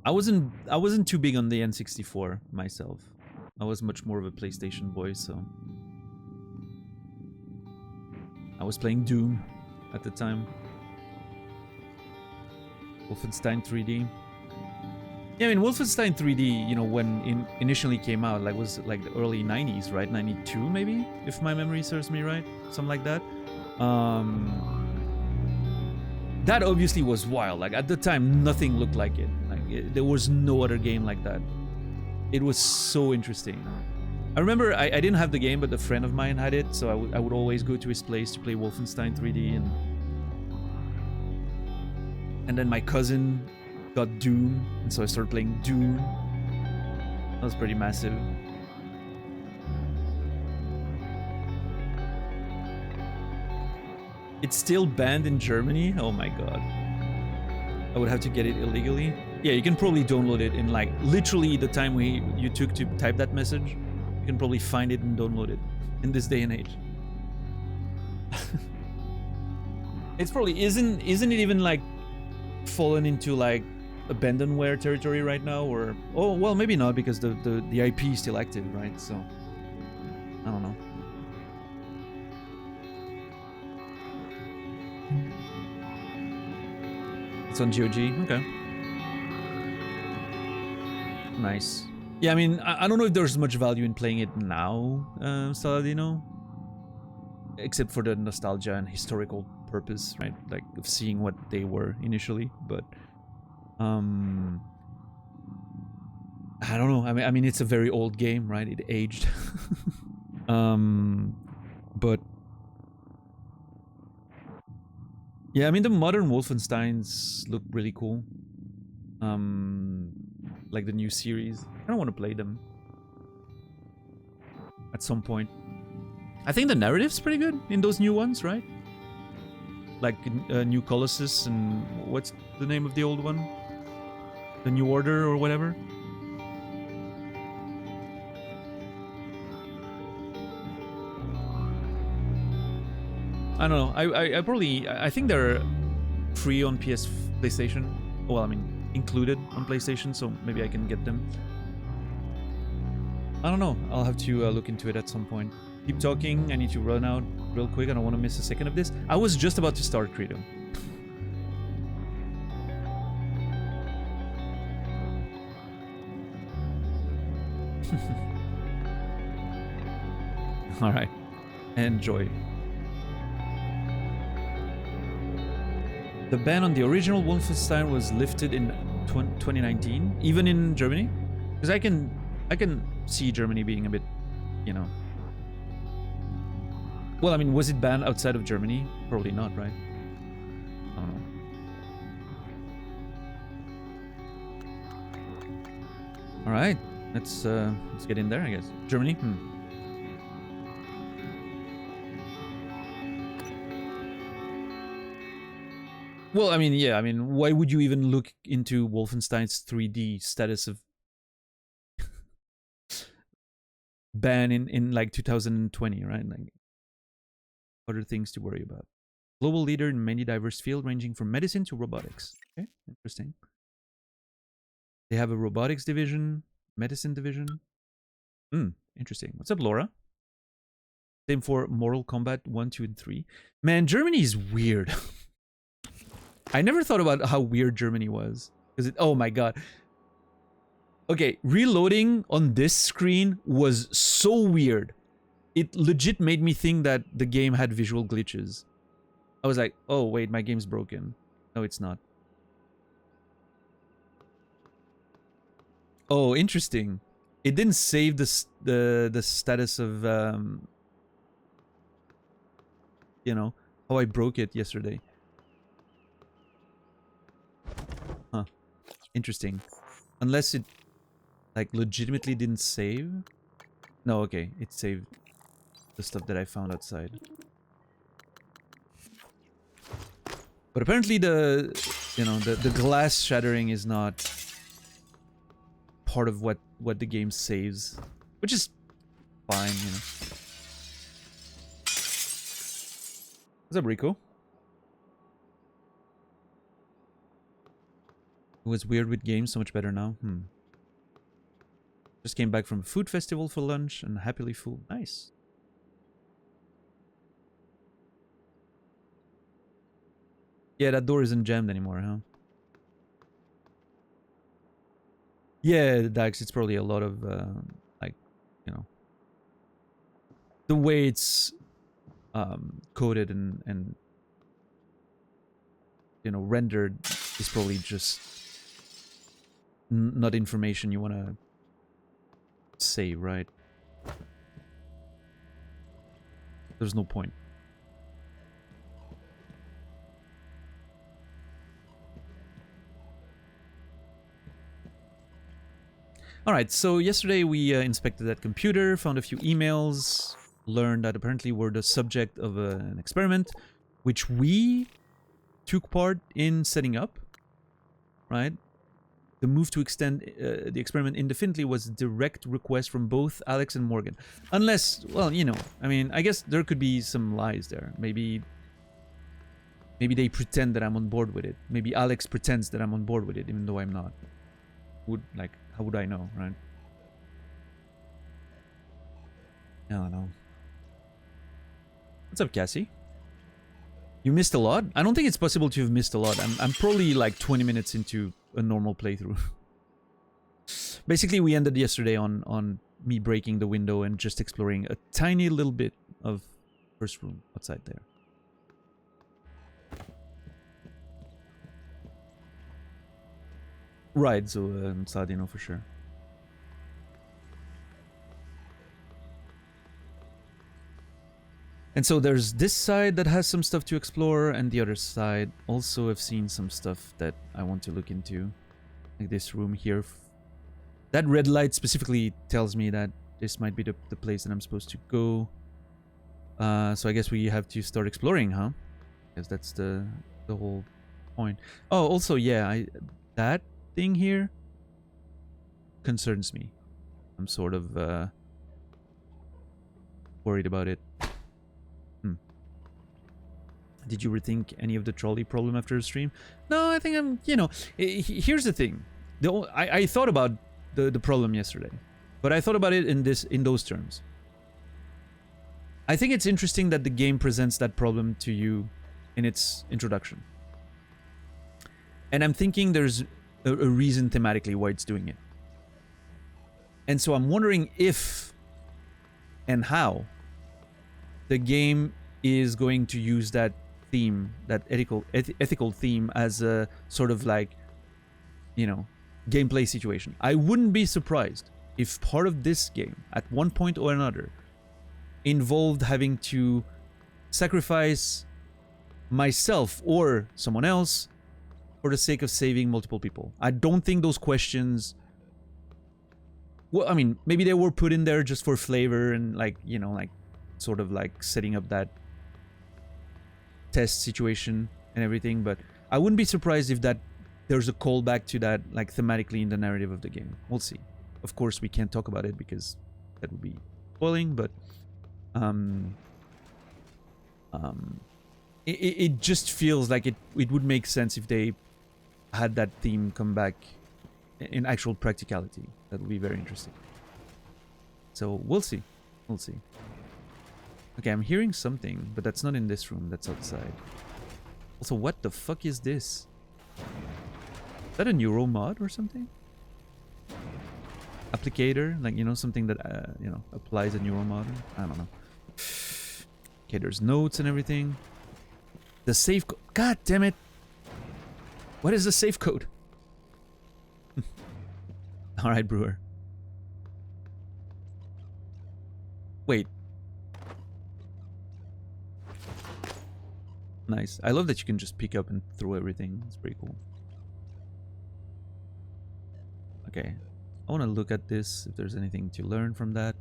I wasn't too big on the N64 myself. I was much more of a PlayStation boy, so I was playing Doom at the time. Wolfenstein 3D. Yeah, I mean, Wolfenstein 3D, when it initially came out, like, was like the early 90s, right? 92 maybe, if my memory serves me right, something like that. That obviously was wild. Like, at the time, nothing looked like it. Like, there was no other game like that. It was so interesting. I remember I didn't have the game, but a friend of mine had it, so I would always go to his place to play Wolfenstein 3D, and then my cousin got Doom, and so I started playing Doom. That was pretty massive. It's still banned in Germany? Oh my god. I would have to get it illegally. Yeah, you can probably download it in like literally the time you took to type that message. You can probably find it and download it in this day and age. It's probably isn't it even like fallen into like abandonware territory right now, or oh well, maybe not, because the IP is still active, right? So I don't know. It's on GOG. Okay. Nice. Yeah, I mean, I don't know if there's much value in playing it now, Saladino, except for the nostalgia and historical purpose, right? Like of seeing what they were initially, but I don't know. I mean, it's a very old game, right? It aged. But yeah, I mean, the modern Wolfensteins look really cool. Like the new series. I don't want to play them at some point. I think the narrative's pretty good in those new ones, right? Like New Colossus, and what's the name of the old one? The New Order or whatever. I don't know. I think they're free on PlayStation. Well, I mean, included on PlayStation, so maybe I can get them. I don't know. I'll have to look into it at some point. Keep talking. I need to run out real quick. I don't want to miss a second of this. I was just about to start Credo. All right. Enjoy. The ban on the original Wolfenstein was lifted in 2019, even in Germany, because I can see Germany being a bit, Well, I mean, was it banned outside of Germany? Probably not, right? I don't know. All right, let's get in there, I guess. Germany. Well, I mean, yeah, I mean, why would you even look into Wolfenstein's 3D status of ban in like 2020, right? Like, other things to worry about. Global leader in many diverse fields, ranging from medicine to robotics. Okay, interesting. They have a robotics division, medicine division. Interesting. What's up, Laura? Same for Mortal Kombat 1, 2, and 3. Man, Germany is weird. I never thought about how weird Germany was. Oh my god. Okay, reloading on this screen was so weird. It legit made me think that the game had visual glitches. I was like, oh wait, my game's broken. No, it's not. Oh, interesting. It didn't save the status of you know, how I broke it yesterday. Huh. Interesting. Unless it like legitimately didn't save. No, okay, it saved the stuff that I found outside. But apparently the glass shattering is not part of what the game saves, which is fine, you know. What's up, Rico? It was weird with games, so much better now. Just came back from a food festival for lunch and happily full. Nice. Yeah, that door isn't jammed anymore, huh? Yeah, Dax, it's probably a lot of, like, you know, the way it's coded and you know, rendered is probably just not information you want to say, right? There's no point. Alright, so yesterday we inspected that computer, found a few emails, learned that apparently we're the subject of an experiment, which we took part in setting up, right? The move to extend the experiment indefinitely was a direct request from both Alex and Morgan. Unless, well, you know, I mean, I guess there could be some lies there. Maybe they pretend that I'm on board with it. Maybe Alex pretends that I'm on board with it, even though I'm not. How would I know, right? I don't know. What's up, Cassie? You missed a lot? I don't think it's possible to have missed a lot. I'm probably like 20 minutes into a normal playthrough. Basically, we ended yesterday on me breaking the window and just exploring a tiny little bit of first room outside there. Right, so Sadino for sure. And so there's this side that has some stuff to explore, and the other side also have seen some stuff that I want to look into. Like this room here. That red light specifically tells me that this might be the place that I'm supposed to go. So I guess we have to start exploring, huh? Because that's the whole point. Oh, also, yeah, that thing here concerns me. I'm sort of worried about it. Did you rethink any of the trolley problem after the stream? No, I think I'm, you know, here's the thing. I thought about the problem yesterday, but I thought about it in those terms. I think it's interesting that the game presents that problem to you in its introduction. And I'm thinking there's a reason thematically why it's doing it. And so I'm wondering if and how the game is going to use that theme, that ethical theme, as a sort of like, you know, gameplay situation. I wouldn't be surprised if part of this game, at one point or another, involved having to sacrifice myself or someone else for the sake of saving multiple people. I don't think those questions Well, I mean, maybe they were put in there just for flavor and like, you know, like sort of like setting up that test situation and everything, but I wouldn't be surprised if that there's a callback to that like thematically in the narrative of the game. We'll see. Of course, we can't talk about it because that would be spoiling, but it just feels like it would make sense if they had that theme come back in actual practicality. That would be very interesting. So we'll see. We'll see. Okay, I'm hearing something, but that's not in this room. That's outside. Also, what the fuck is this? Is that a neuro mod or something? Applicator? Like, you know, something that, you know, applies a neuro mod? I don't know. Okay, there's notes and everything. The safe code. God damn it. What is the safe code? Alright, Brewer. Wait. Nice. I love that you can just pick up and throw everything. It's pretty cool. Okay. I want to look at this, if there's anything to learn from that.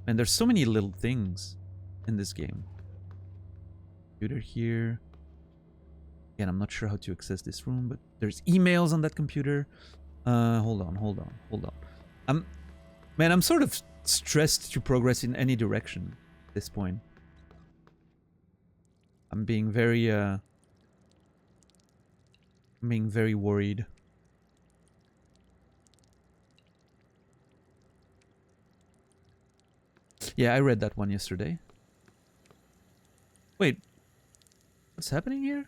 And there's so many little things in this game. Computer here. Again, I'm not sure how to access this room, but there's emails on that computer. Hold on. Man, I'm sort of stressed to progress in any direction at this point. I'm being very worried. Yeah, I read that one yesterday. Wait, what's happening here?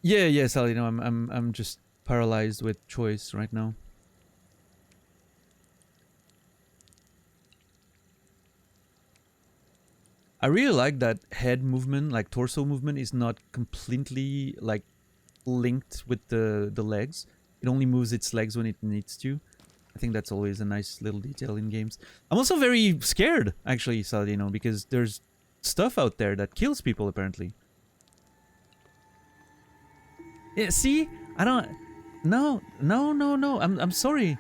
Yeah, Sally. No, I'm just paralyzed with choice right now. I really like that head movement, like torso movement, is not completely like linked with the legs. It only moves its legs when it needs to. I think that's always a nice little detail in games. I'm also very scared, actually, Saladino, because there's stuff out there that kills people, apparently. Yeah, see? I don't... No. I'm sorry.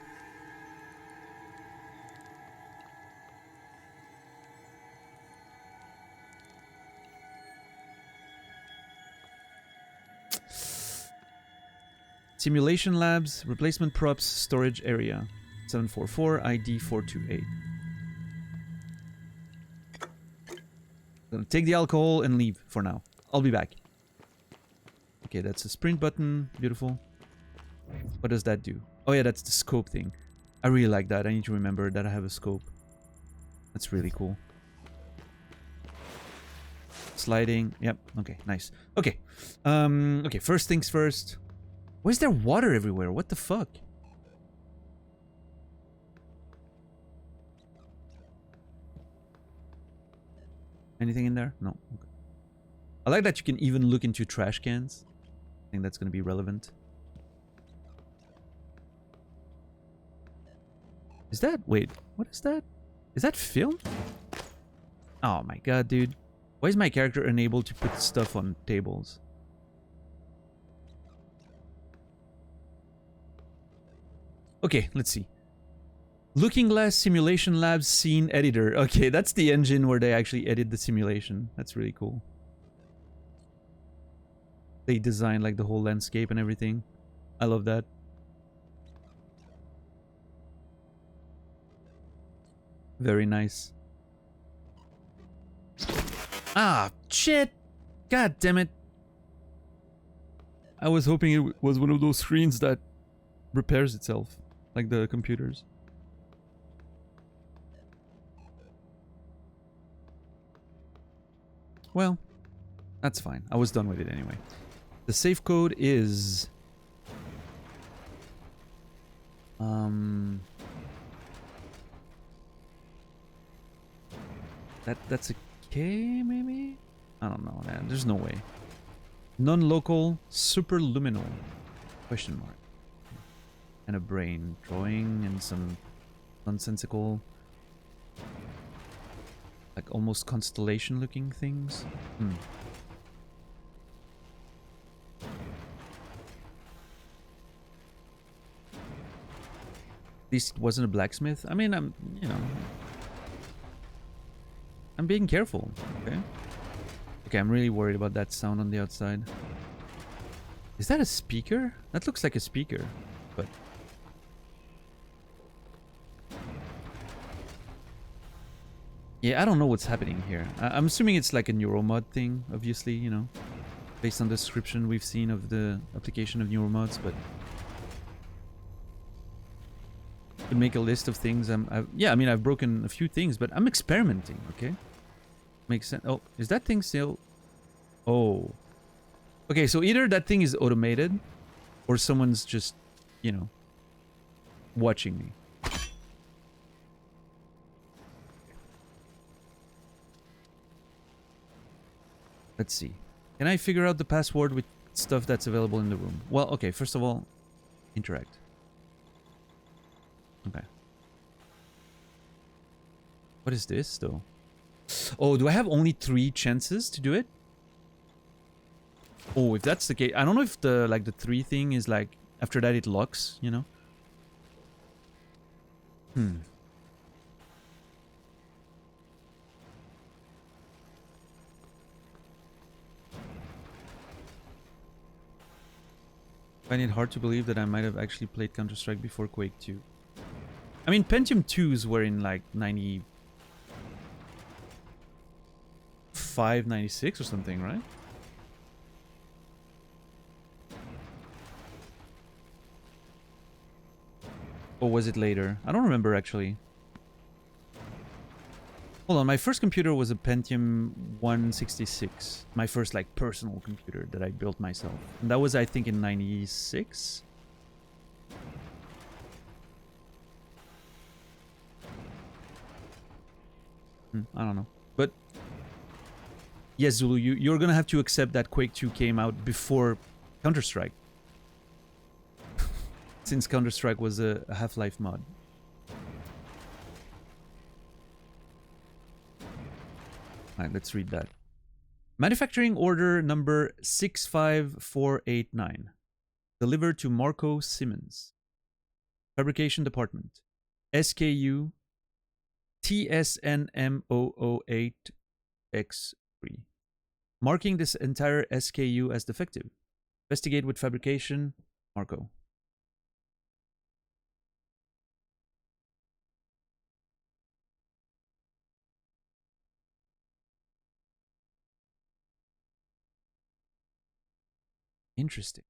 Simulation labs, replacement props, storage area. 744, ID 428. Gonna take the alcohol and leave for now. I'll be back. Okay, that's a sprint button. Beautiful. What does that do? Oh yeah, that's the scope thing. I really like that. I need to remember that I have a scope. That's really cool. Sliding. Yep. Okay, nice. Okay. Okay, first things first. Why is there water everywhere? What the fuck? Anything in there? No. Okay. I like that you can even look into trash cans. I think that's going to be relevant. Is that... Wait, what is that? Is that film? Oh my god, dude. Why is my character unable to put stuff on tables? Okay, let's see. Looking Glass Simulation Labs Scene Editor. Okay, that's the engine where they actually edit the simulation. That's really cool. They design like the whole landscape and everything. I love that. Very nice. Ah, shit! God damn it. I was hoping it was one of those screens that repairs itself. Like the computers. Well, that's fine. I was done with it anyway. The safe code is... That's a K, maybe? I don't know, man. There's no way. Non-local superluminal? Question mark. And a brain drawing and some nonsensical, like almost constellation-looking things. At least it wasn't a blacksmith. I mean, I'm, you know, I'm being careful, okay? Okay, I'm really worried about that sound on the outside. Is that a speaker? That looks like a speaker, but... Yeah, I don't know what's happening here. I'm assuming it's like a neuromod thing, obviously, you know, based on the description we've seen of the application of neuromods, but... To make a list of things, yeah, I mean, I've broken a few things, but I'm experimenting, okay? Makes sense. Oh, is that thing still... Oh. Okay, so either that thing is automated, or someone's just, you know, watching me. Let's see. Can I figure out the password with stuff that's available in the room? Well, okay, first of all, interact. Okay. What is this, though? Oh, do I have only 3 chances to do it? Oh, if that's the case, I don't know if the, like, the 3 thing is, like, after that it locks, you know? I find it hard to believe that I might have actually played Counter-Strike before Quake 2. I mean, Pentium 2s were in, like, 95, 96 or something, right? Or was it later? I don't remember, actually. Hold on, my first computer was a Pentium 166. My first, like, personal computer that I built myself. And that was, I think, in 96? I don't know. But, yes, Zulu, you're gonna have to accept that Quake 2 came out before Counter-Strike. Since Counter-Strike was a Half-Life mod. Alright, let's read that. Manufacturing order number 65489. Delivered to Marco Simmons. Fabrication department. SKU TSNM008X3. Marking this entire SKU as defective. Investigate with fabrication, Marco. Interesting.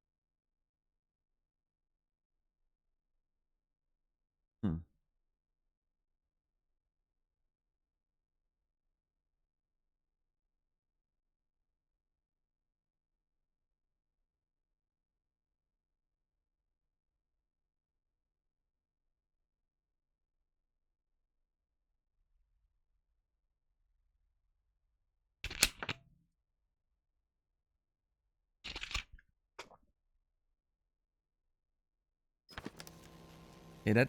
Okay, that...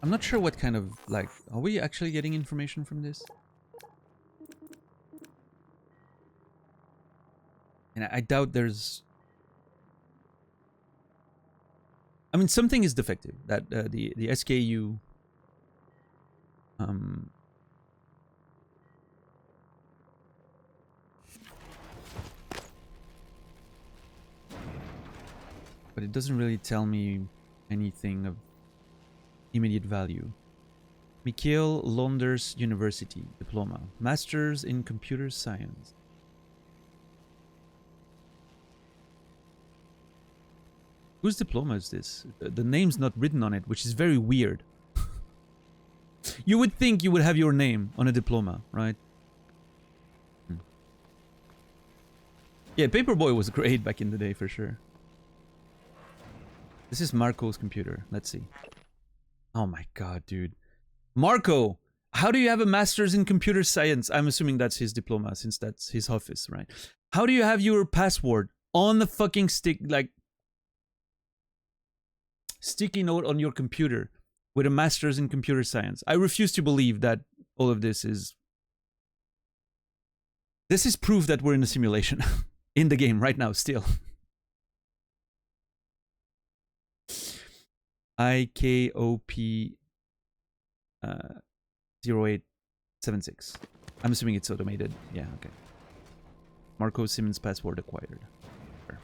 I'm not sure what kind of, like... Are we actually getting information from this? And I doubt there's... I mean, something is defective. That, the SKU... But it doesn't really tell me anything of immediate value. Mikhail Londers University diploma, Masters in Computer Science. Whose diploma is this? The name's not written on it, which is very weird. You would think you would have your name on a diploma, right? Yeah, Paperboy was great back in the day for sure. This is Marco's computer. Let's see. Oh my god, dude. Marco! How do you have a master's in computer science? I'm assuming that's his diploma, since that's his office, right? How do you have your password on the fucking stick, like... sticky note on your computer with a master's in computer science? I refuse to believe that all of this is... This is proof that we're in a simulation. In the game right now, still. IKOP 0876. I'm assuming it's automated. Yeah, okay. Marco Simmons password acquired. Sure.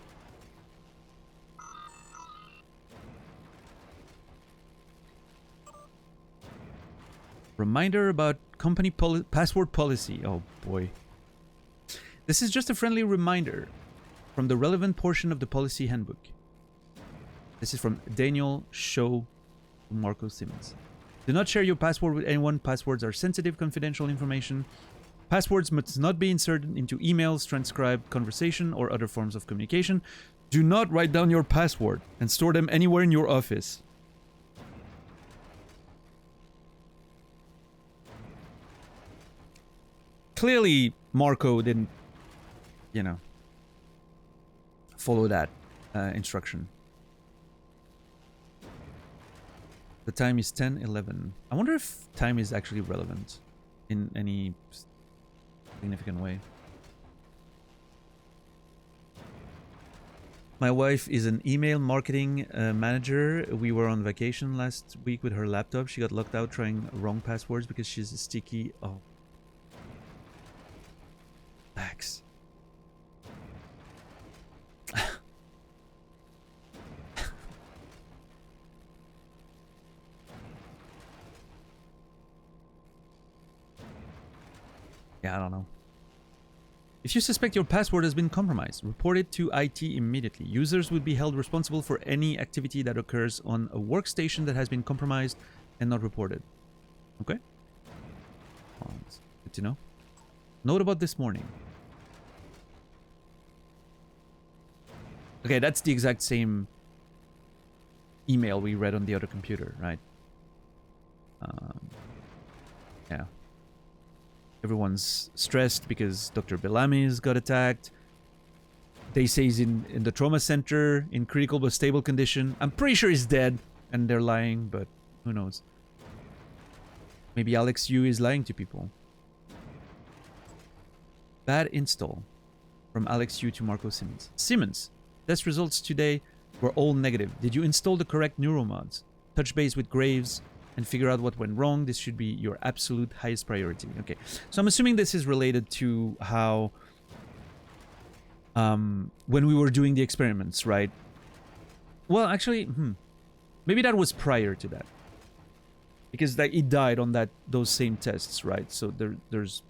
Reminder about company password policy. Oh boy. This is just a friendly reminder from the relevant portion of the policy handbook. This is from Daniel Show to Marco Simmons. Do not share your password with anyone. Passwords are sensitive, confidential information. Passwords must not be inserted into emails, transcribed conversation, or other forms of communication. Do not write down your password and store them anywhere in your office. Clearly, Marco didn't, you know, follow that instruction. The time is 10:11. I wonder if time is actually relevant in any significant way. My wife is an email marketing manager. We were on vacation last week with her laptop. She got locked out trying wrong passwords because she's a sticky. Oh. Max. Yeah, I don't know. If you suspect your password has been compromised, report it to IT immediately. Users will be held responsible for any activity that occurs on a workstation that has been compromised and not reported. Okay? Oh, that's good to know. Note about this morning. Okay, that's the exact same email we read on the other computer, right? Yeah. Everyone's stressed because Dr. Bellami's got attacked. They say he's in the trauma center in critical but stable condition. I'm pretty sure he's dead and they're lying, but who knows? Maybe Alex Yu is lying to people. Bad install from Alex Yu to Marco Simmons. Simmons, test results today were all negative. Did you install the correct neuromods? Touch base with Graves and figure out what went wrong. This should be your absolute highest priority. Okay, so I'm assuming this is related to how when we were doing the experiments, right? Well, actually, maybe that was prior to that, because like it died on those same tests, right? So there's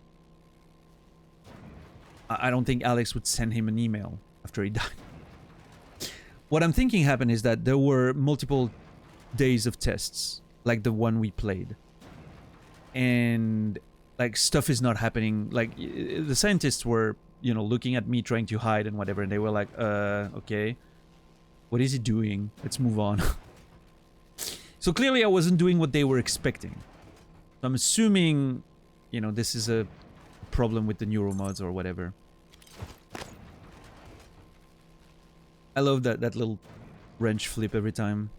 I don't think Alex would send him an email after he died. What I'm thinking happened is that there were multiple days of tests, like the one we played, and like stuff is not happening. Like the scientists were, you know, looking at me trying to hide and whatever, and they were like, okay, what is he doing? Let's move on. So clearly I wasn't doing what they were expecting. So I'm assuming, you know, this is a problem with the neuromods or whatever. I love that little wrench flip every time.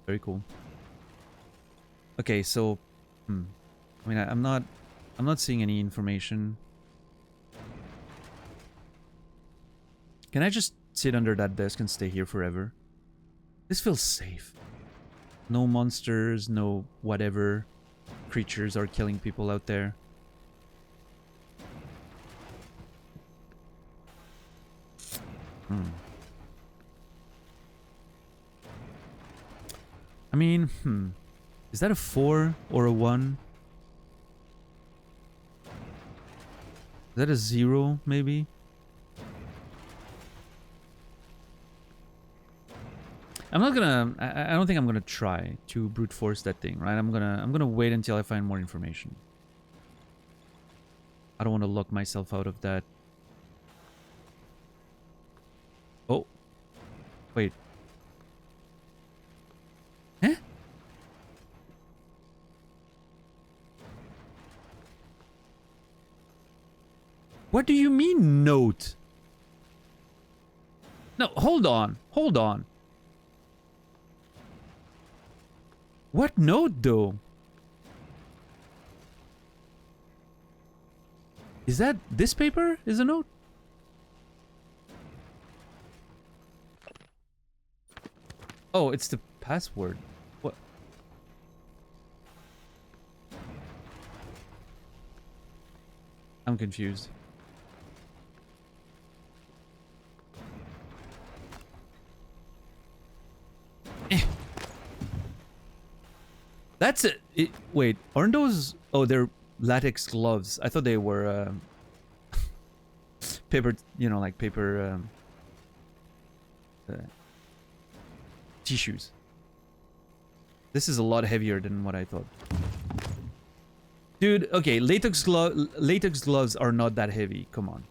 Very cool. Okay, so I mean, I'm not seeing any information. Can I just sit under that desk and stay here forever? This feels safe. No monsters, no whatever creatures are killing people out there. I mean, is that a 4 or a 1? Is that a 0, maybe? I'm not gonna... I don't think I'm gonna try to brute force that thing, right? I'm gonna wait until I find more information. I don't want to lock myself out of that. Oh. Wait. Huh? What do you mean, note? No, hold on. Hold on. What note, though? Is that this paper is a note? Oh, it's the password. What? I'm confused. That's it. Wait, aren't those... Oh, they're latex gloves. I thought they were paper, you know, like paper tissues. This is a lot heavier than what I thought. Dude, okay, latex gloves are not that heavy. Come on.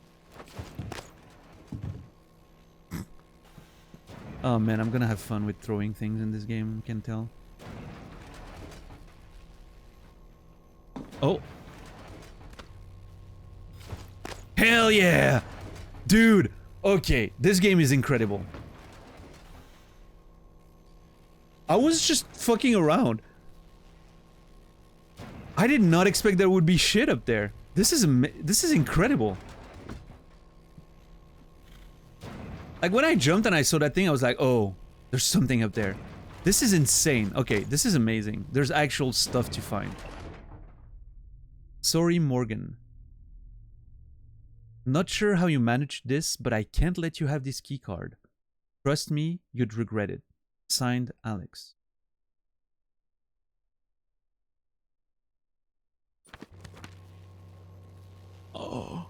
Oh man, I'm gonna have fun with throwing things in this game, you can tell. Oh. Hell yeah! Dude, okay, this game is incredible. I was just fucking around. I did not expect there would be shit up there. This is incredible. Like when I jumped and I saw that thing, I was like, oh, there's something up there. This is insane. Okay, this is amazing. There's actual stuff to find. Sorry, Morgan. Not sure how you managed this, but I can't let you have this key card. Trust me, you'd regret it. Signed, Alex. Oh.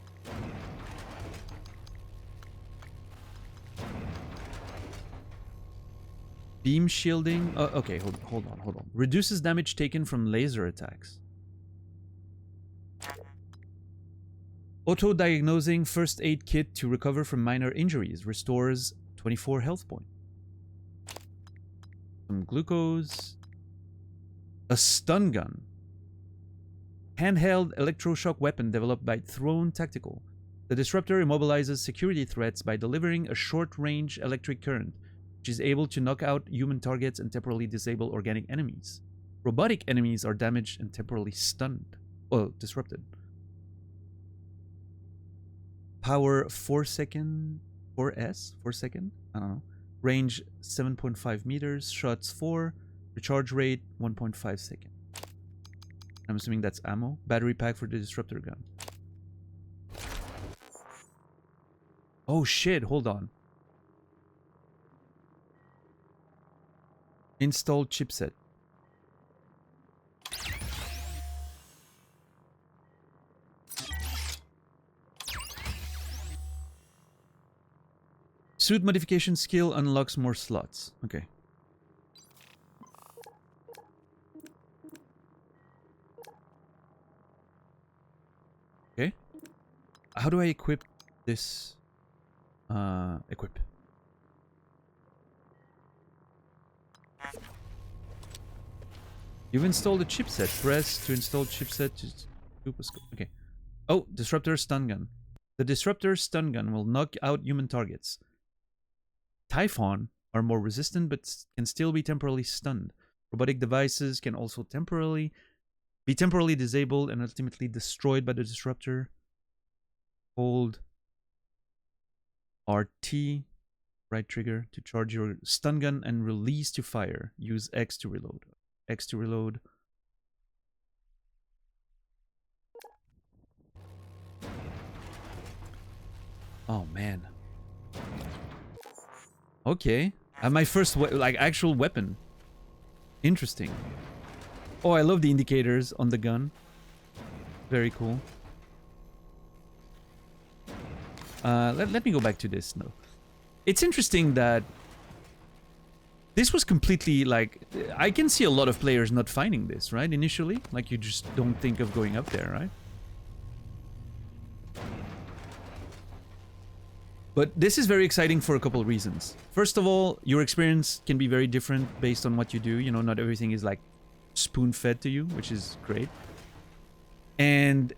Beam shielding. Okay, hold on. Reduces damage taken from laser attacks. Auto-diagnosing first aid kit to recover from minor injuries. Restores 24 health points. Some glucose. A stun gun. Handheld electroshock weapon developed by Throne Tactical. The disruptor immobilizes security threats by delivering a short-range electric current, which is able to knock out human targets and temporarily disable organic enemies. Robotic enemies are damaged and temporarily stunned. Well, disrupted. Power 4 second. 4S? 4 second? I don't know. Range 7.5 meters. Shots 4. Recharge rate 1.5 second. I'm assuming that's ammo. Battery pack for the disruptor gun. Oh shit, hold on. Install chipset. Suit modification skill unlocks more slots. Okay. Okay. How do I equip this? Equip. You've installed a chipset. Press to install chipset to... Okay. Oh, disruptor stun gun. The disruptor stun gun will knock out human targets. Typhon are more resistant but can still be temporarily stunned. Robotic devices can also be temporarily disabled and ultimately destroyed by the disruptor. Hold RT, right trigger, to charge your stun gun and release to fire. Use X to reload. X to reload. Oh man. Okay. My first like actual weapon. Interesting. Oh, I love the indicators on the gun. Very cool. Let me go back to this though. It's interesting that this was completely like... I can see a lot of players not finding this, right? Initially. Like you just don't think of going up there, right? But this is very exciting for a couple of reasons. First of all, your experience can be very different based on what you do. You know, not everything is like spoon-fed to you, which is great. And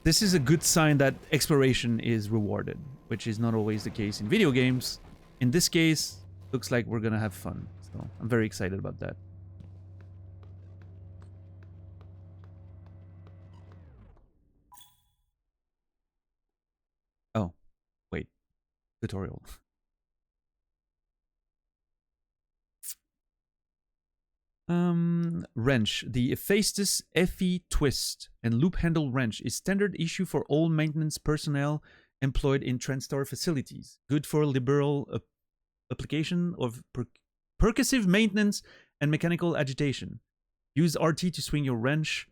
this is a good sign that exploration is rewarded, which is not always the case in video games. In this case, looks like we're gonna have fun. So I'm very excited about that. Oh, wait. Tutorial. Wrench. The Hephaestus FE twist and loop handle wrench is standard issue for all maintenance personnel employed in TranStar facilities. Good for liberal application of percussive maintenance and mechanical agitation. Use RT to swing your wrench.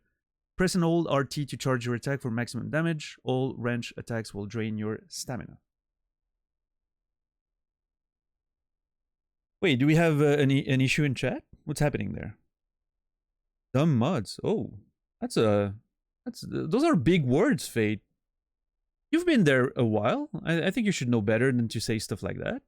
Press and hold RT to charge your attack for maximum damage. All wrench attacks will drain your stamina. Wait, do we have an issue in chat? What's happening there? Dumb mods. Oh, those are big words, Fate. You've been there a while. I think you should know better than to say stuff like that.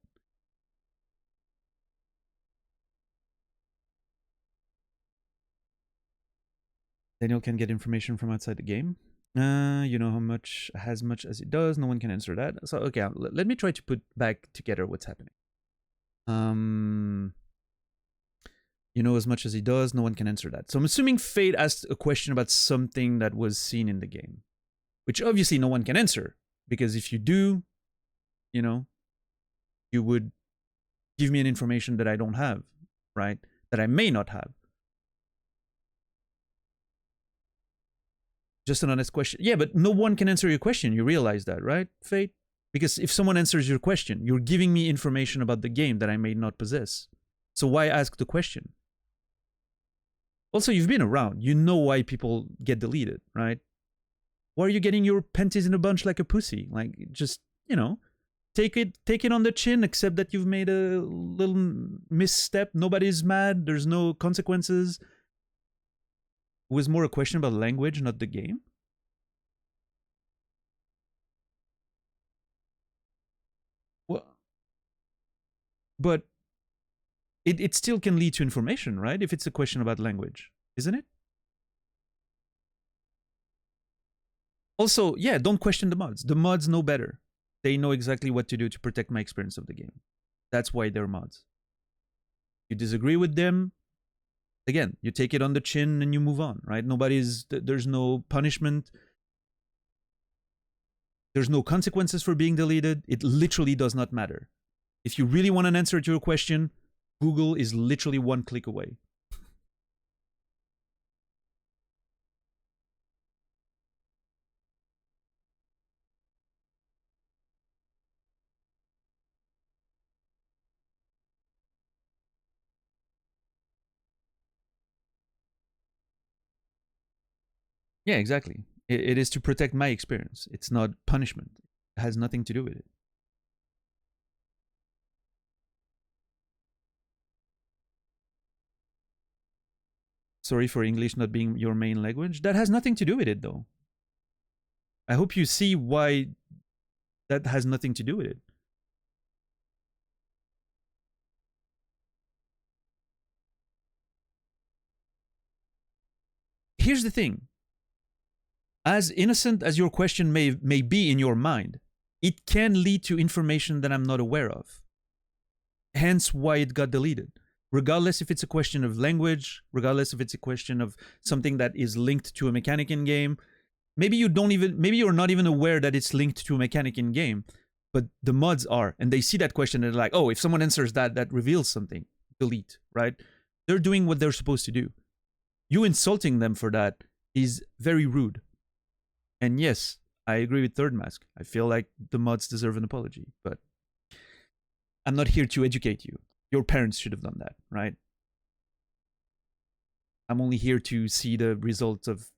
Daniel can get information from outside the game. You know how much, as much as it does. No one can answer that. So, okay, let me try to put back together what's happening. You know as much as he does. No one can answer that. So I'm assuming Fate asked a question about something that was seen in the game, which obviously no one can answer, because if you do, you know, you would give me an information that I don't have, right? That I may not have. Just an honest question. Yeah, but no one can answer your question. You realize that, right, Fate? Because if someone answers your question, you're giving me information about the game that I may not possess. So why ask the question? Also, you've been around. You know why people get deleted, right? Why are you getting your panties in a bunch like a pussy? Like, just, you know, take it on the chin, accept that you've made a little misstep. Nobody's mad. There's no consequences. It was more a question about language, not the game. Well, but it still can lead to information, right? If it's a question about language, isn't it? Also, yeah, don't question the mods. The mods know better. They know exactly what to do to protect my experience of the game. That's why they're mods. You disagree with them, again, you take it on the chin and you move on, right? There's no punishment. There's no consequences for being deleted. It literally does not matter. If you really want an answer to your question, Google is literally one click away. Yeah, exactly. It is to protect my experience. It's not punishment. It has nothing to do with it. Sorry for English not being your main language. That has nothing to do with it, though. I hope you see why that has nothing to do with it. Here's the thing. As innocent as your question may be in your mind, it can lead to information that I'm not aware of. Hence why it got deleted. Regardless if it's a question of language, regardless if it's a question of something that is linked to a mechanic in game. Maybe you're not even aware that it's linked to a mechanic in game, but the mods are, and they see that question and they're like, oh, if someone answers that reveals something, delete, right? They're doing what they're supposed to do. You insulting them for that is very rude. And yes, I agree with Third Mask. I feel like the mods deserve an apology, but I'm not here to educate you. Your parents should have done that, right? I'm only here to see the results of...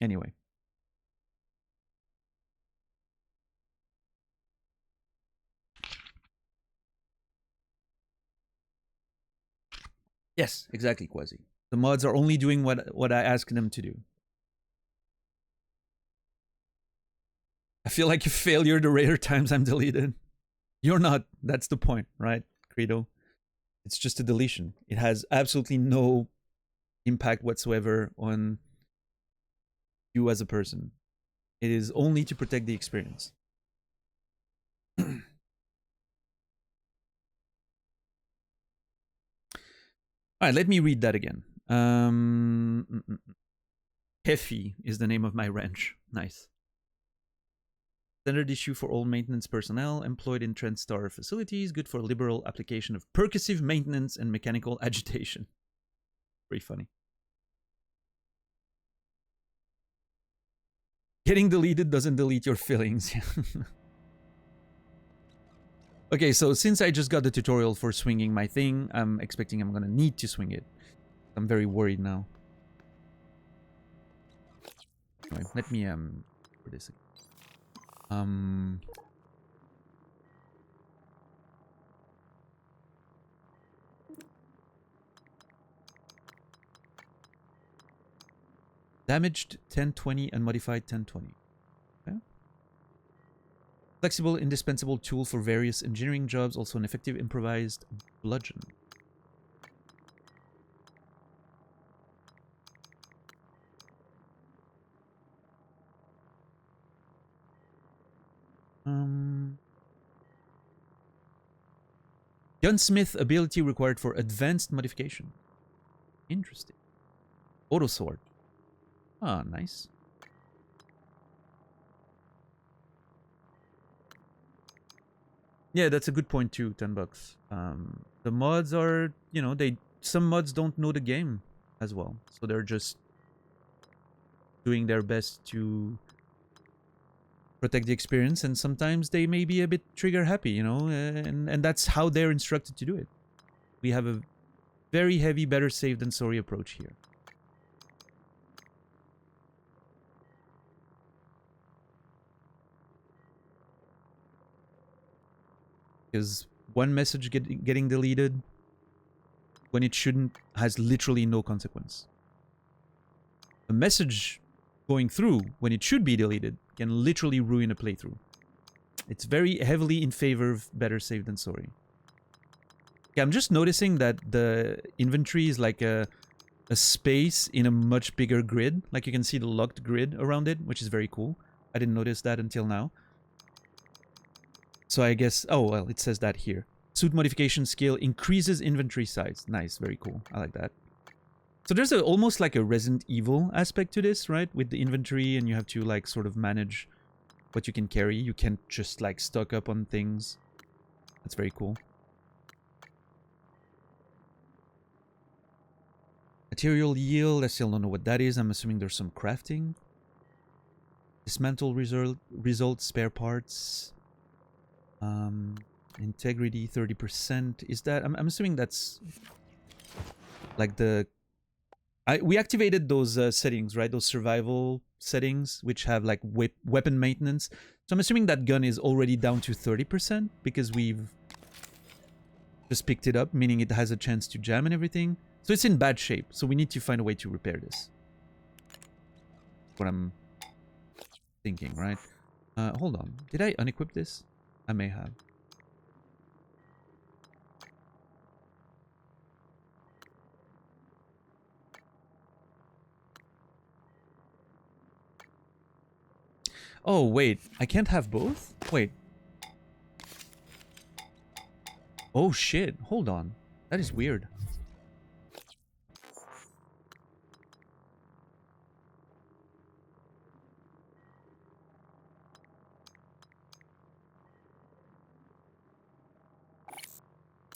Anyway. Yes, exactly, Quasi. The mods are only doing what I ask them to do. I feel like a failure the rare times I'm deleted. You're not. That's the point, right, Credo? It's just a deletion. It has absolutely no impact whatsoever on you as a person. It is only to protect the experience. All right, let me read that again. Hefi is the name of my wrench. Nice. Standard issue for all maintenance personnel employed in TrendStar facilities. Good for liberal application of percussive maintenance and mechanical agitation. Pretty funny. Getting deleted doesn't delete your feelings. Okay, so since I just got the tutorial for swinging my thing, I'm expecting I'm gonna need to swing it. I'm very worried now. Anyway, let me for this. Damaged 1020, unmodified 1020. Okay. Flexible, indispensable tool for various engineering jobs, also an effective improvised bludgeon. Gunsmith ability required for advanced modification. Interesting. Auto sword. Ah, nice. Yeah, that's a good point too, $10. The mods are, you know, some mods don't know the game as well. So they're just doing their best to protect the experience, and sometimes they may be a bit trigger happy, you know, and that's how they're instructed to do it. We have a very heavy better safe than sorry approach here. Because one message getting deleted when it shouldn't has literally no consequence. A message going through when it should be deleted can literally ruin a playthrough. It's very heavily in favor of better safe than sorry. Okay, I'm just noticing that the inventory is like a space in a much bigger grid. Like you can see the locked grid around it, which is very cool. I didn't notice that until now. So I guess, oh, well, it says that here. Suit modification skill increases inventory size. Nice, very cool. I like that. So there's almost like a Resident Evil aspect to this, right? With the inventory, and you have to like sort of manage what you can carry. You can't just like stock up on things. That's very cool. Material yield, I still don't know what that is. I'm assuming there's some crafting. Dismantle result spare parts. Integrity 30%. Is that I'm assuming that's like the we activated those settings, right? Those survival settings which have like weapon maintenance. So I'm assuming that gun is already down to 30% because we've just picked it up, meaning it has a chance to jam and everything. So it's in bad shape. So we need to find a way to repair this. What I'm thinking, right? Hold on. Did I unequip this? I may have. Oh, wait. I can't have both? Wait. Oh, shit. Hold on. That is weird.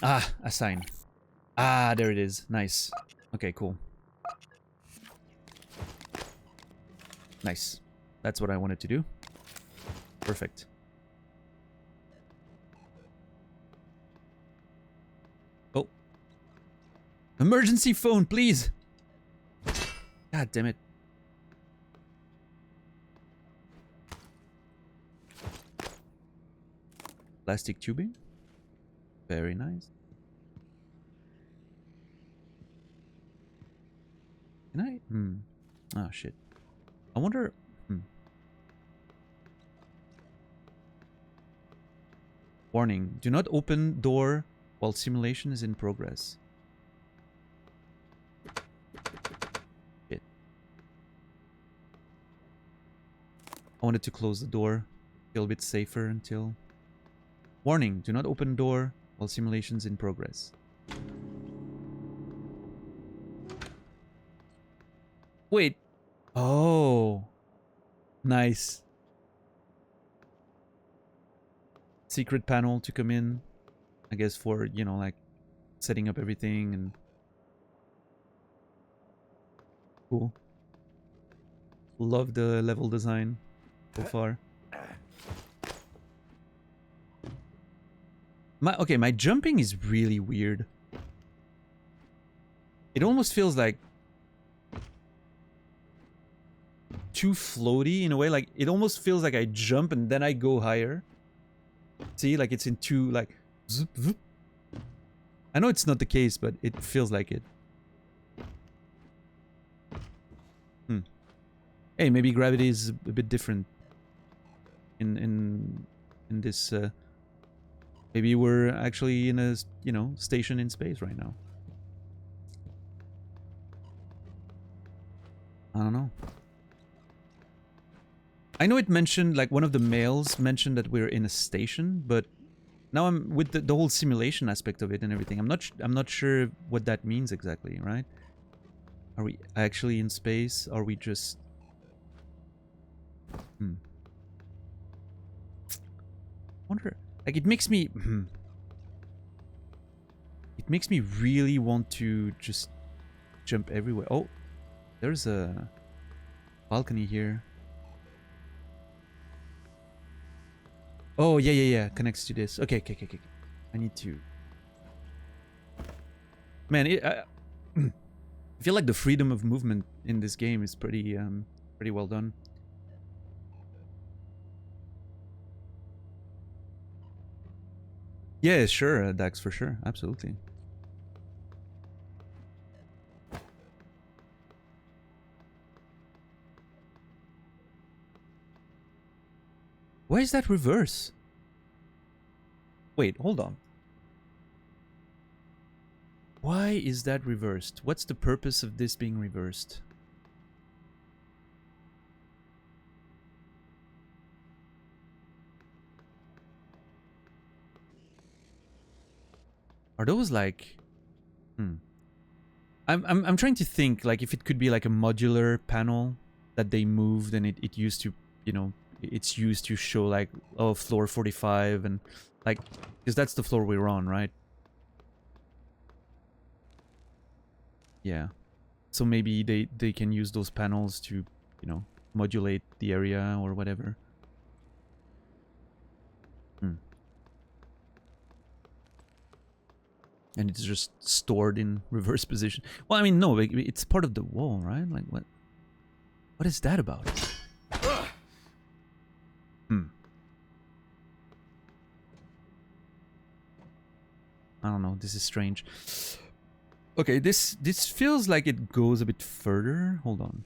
Ah, assign. Ah, there it is. Nice. Okay, cool. Nice. That's what I wanted to do. Perfect. Oh. Emergency phone, please! God damn it. Plastic tubing. Very nice. Can I? Oh, shit. I wonder... Warning. Do not open door while simulation is in progress. Shit. I wanted to close the door. Feel a bit safer until... Warning. Do not open door while simulation is in progress. Wait. Oh. Nice. secret panel to come in, I guess, for, you know, like setting up everything. And cool. Love the level design so far. My jumping is really weird. It almost feels like too floaty in a way. Like, it almost feels like I jump and then I go higher. See, like it's in two, like, zoop, zoop. I know it's not the case, but it feels like it. Hey, maybe gravity is a bit different in this. Maybe we're actually in a, you know, station in space right now. I don't know. I know it mentioned, like, one of the mails mentioned that we're in a station, but now I'm with the whole simulation aspect of it and everything. I'm not sure what that means exactly, right? Are we actually in space? Are we just... wonder, like, it makes me it makes me really want to just jump everywhere. Oh, there's a balcony here. Oh, yeah, connects to this. Okay. I need to... Man, I feel like the freedom of movement in this game is pretty well done. Yeah, sure, Dax, for sure. Absolutely. Why is that reverse? Wait, hold on. Why is that reversed? What's the purpose of this being reversed? Are those like... I'm trying to think, like, if it could be like a modular panel that they moved and it used to, you know, it's used to show like, oh, floor 45 and like, because that's the floor we're on, right? Yeah. So maybe they can use those panels to, you know, modulate the area or whatever. And it's just stored in reverse position. Well, I mean, no, it's part of the wall, right? Like, what is that about? I don't know. This is strange. Okay, this feels like it goes a bit further. Hold on.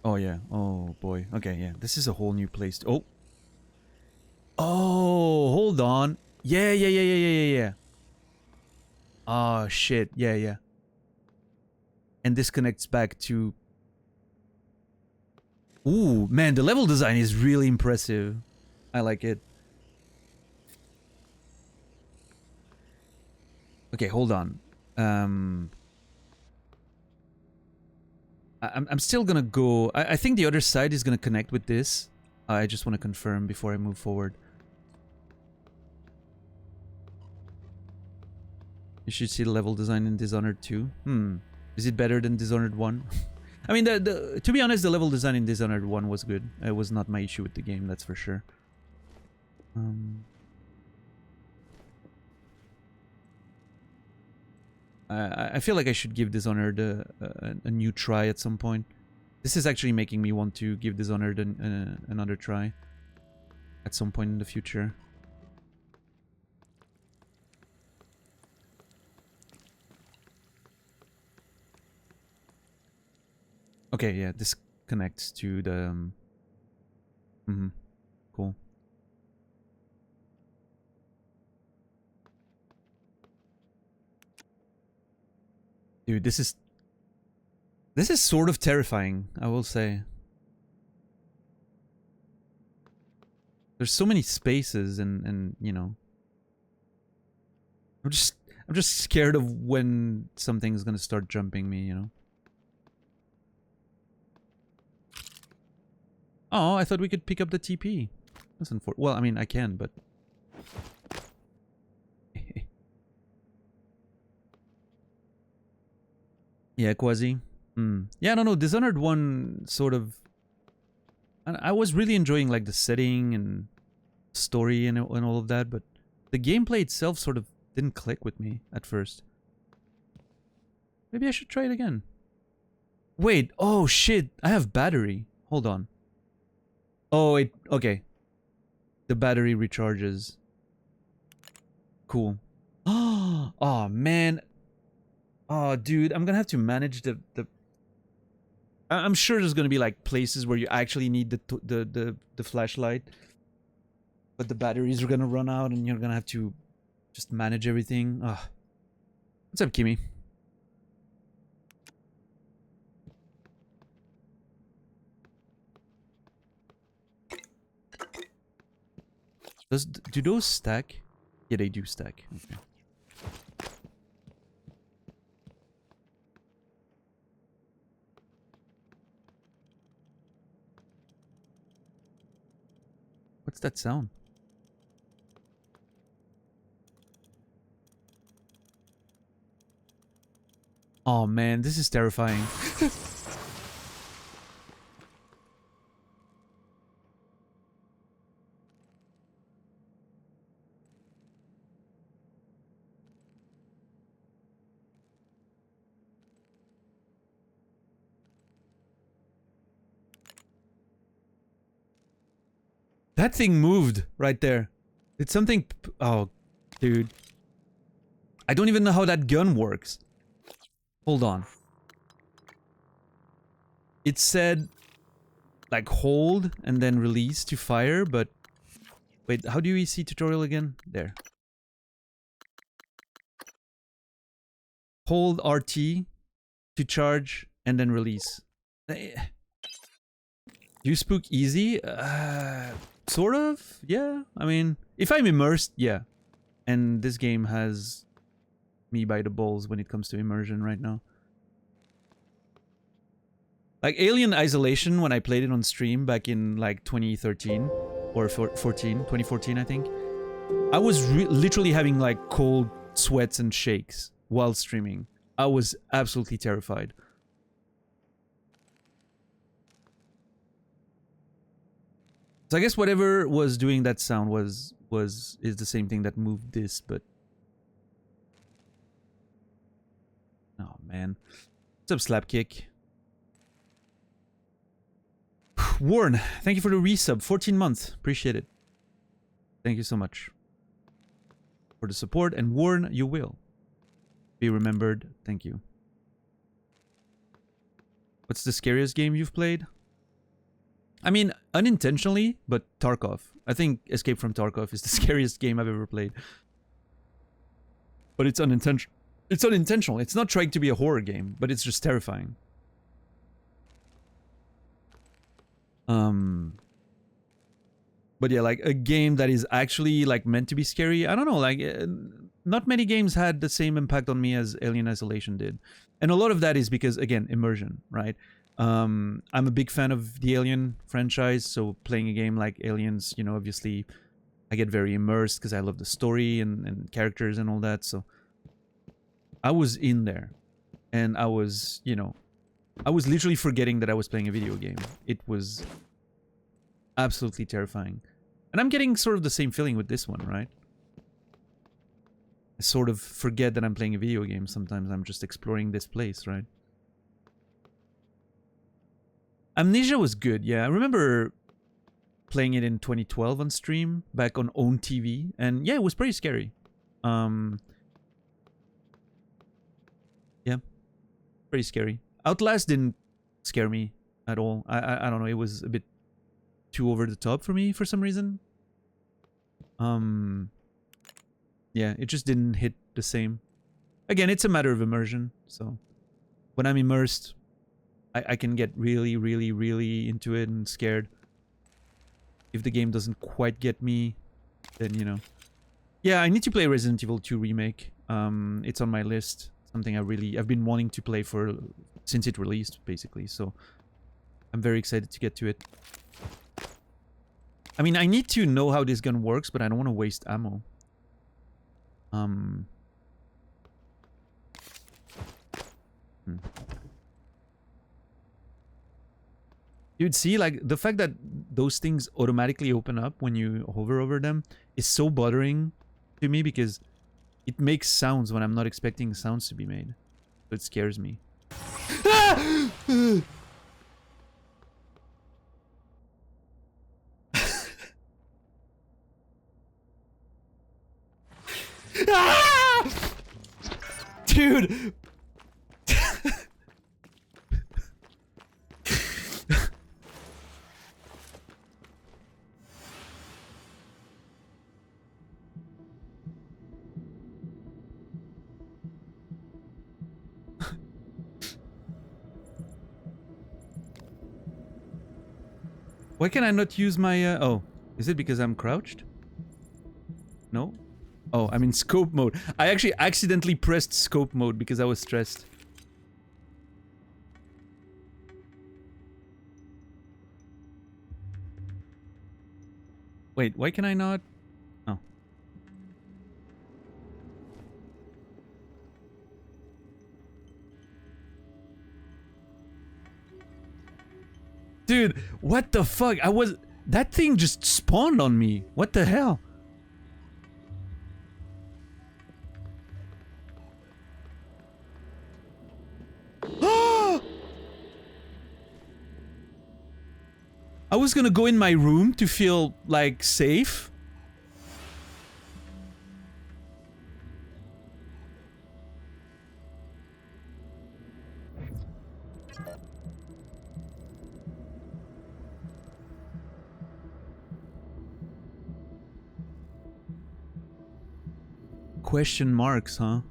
Oh, yeah. Oh, boy. Okay, yeah. This is a whole new place. Oh. Oh, hold on. Yeah. Oh, shit. Yeah. And this connects back to... Ooh, man, the level design is really impressive. I like it. Okay, hold on. I'm still gonna go... I think the other side is gonna connect with this. I just want to confirm before I move forward. You should see the level design in Dishonored 2. Is it better than Dishonored 1? I mean, to be honest, the level design in Dishonored 1 was good. It was not my issue with the game, that's for sure. I feel like I should give Dishonored a new try at some point. This is actually making me want to give Dishonored another try at some point in the future. Okay, yeah, this connects to the... Cool. Dude, this is sort of terrifying, I will say. There's so many spaces and you know, I'm just scared of when something's gonna start jumping me, you know. Oh, I thought we could pick up the TP. That's unfortunate. Well, I mean, I can, but... yeah, Quasi. Yeah, no, Dishonored 1 sort of... I was really enjoying, like, the setting and story and all of that, but the gameplay itself sort of didn't click with me at first. Maybe I should try it again. Wait, oh shit, I have battery. Hold on. Oh, okay. The battery recharges. Cool. Oh, man. Oh, dude, I'm gonna have to manage the... I'm sure there's gonna be like places where you actually need the flashlight, but the batteries are gonna run out, and you're gonna have to just manage everything. What's up, Kimmy? Do those stack? Yeah, they do stack. Okay. What's that sound? Oh man, this is terrifying. That thing moved right there. Did something... Oh, dude. I don't even know how that gun works. Hold on. It said, like, hold and then release to fire, but... Wait, how do you see tutorial again? There. Hold RT to charge and then release. Do you spook easy? Sort of, yeah. I mean, if I'm immersed, yeah. And this game has me by the balls when it comes to immersion right now. Like Alien Isolation, when I played it on stream back in like 2013 or 2014, I think. I was literally having like cold sweats and shakes while streaming. I was absolutely terrified. So I guess whatever was doing that sound is the same thing that moved this, but... Oh, man. What's up, Slapkick? Warren, thank you for the resub. 14 months. Appreciate it. Thank you so much for the support. And Warren, you will be remembered. Thank you. What's the scariest game you've played? I mean, unintentionally, but Tarkov. I think Escape from Tarkov is the scariest game I've ever played. But it's unintentional. It's unintentional. It's not trying to be a horror game, but it's just terrifying. But yeah, like a game that is actually like meant to be scary. I don't know, like not many games had the same impact on me as Alien Isolation did. And a lot of that is because, again, immersion, right? I'm a big fan of the Alien franchise, so playing a game like Aliens, you know, obviously I get very immersed because I love the story and characters and all that, so I was in there. And I was, you know, I was literally forgetting that I was playing a video game. It was absolutely terrifying. And I'm getting sort of the same feeling with this one, right? I sort of forget that I'm playing a video game. Sometimes I'm just exploring this place, right? Amnesia was good, yeah. I remember playing it in 2012 on stream, back on Own TV. And yeah, it was pretty scary. Yeah, pretty scary. Outlast didn't scare me at all. I don't know, it was a bit too over the top for me for some reason. Yeah, it just didn't hit the same. Again, it's a matter of immersion, so when I'm immersed, I can get really, really, really into it and scared. If the game doesn't quite get me, then, you know. Yeah, I need to play Resident Evil 2 Remake. It's on my list. Something I've been wanting to play for since it released, basically. So I'm very excited to get to it. I mean, I need to know how this gun works, but I don't want to waste ammo. Dude, see, like, the fact that those things automatically open up when you hover over them is so bothering to me because it makes sounds when I'm not expecting sounds to be made. So it scares me. Dude! Why can I not use my... oh, is it because I'm crouched? No? Oh, I'm in scope mode. I actually accidentally pressed scope mode because I was stressed. Wait, why can I not... Oh. Dude, what the fuck? I was... That thing just spawned on me. What the hell? I was gonna go in my room to feel, like, safe. Question marks, huh?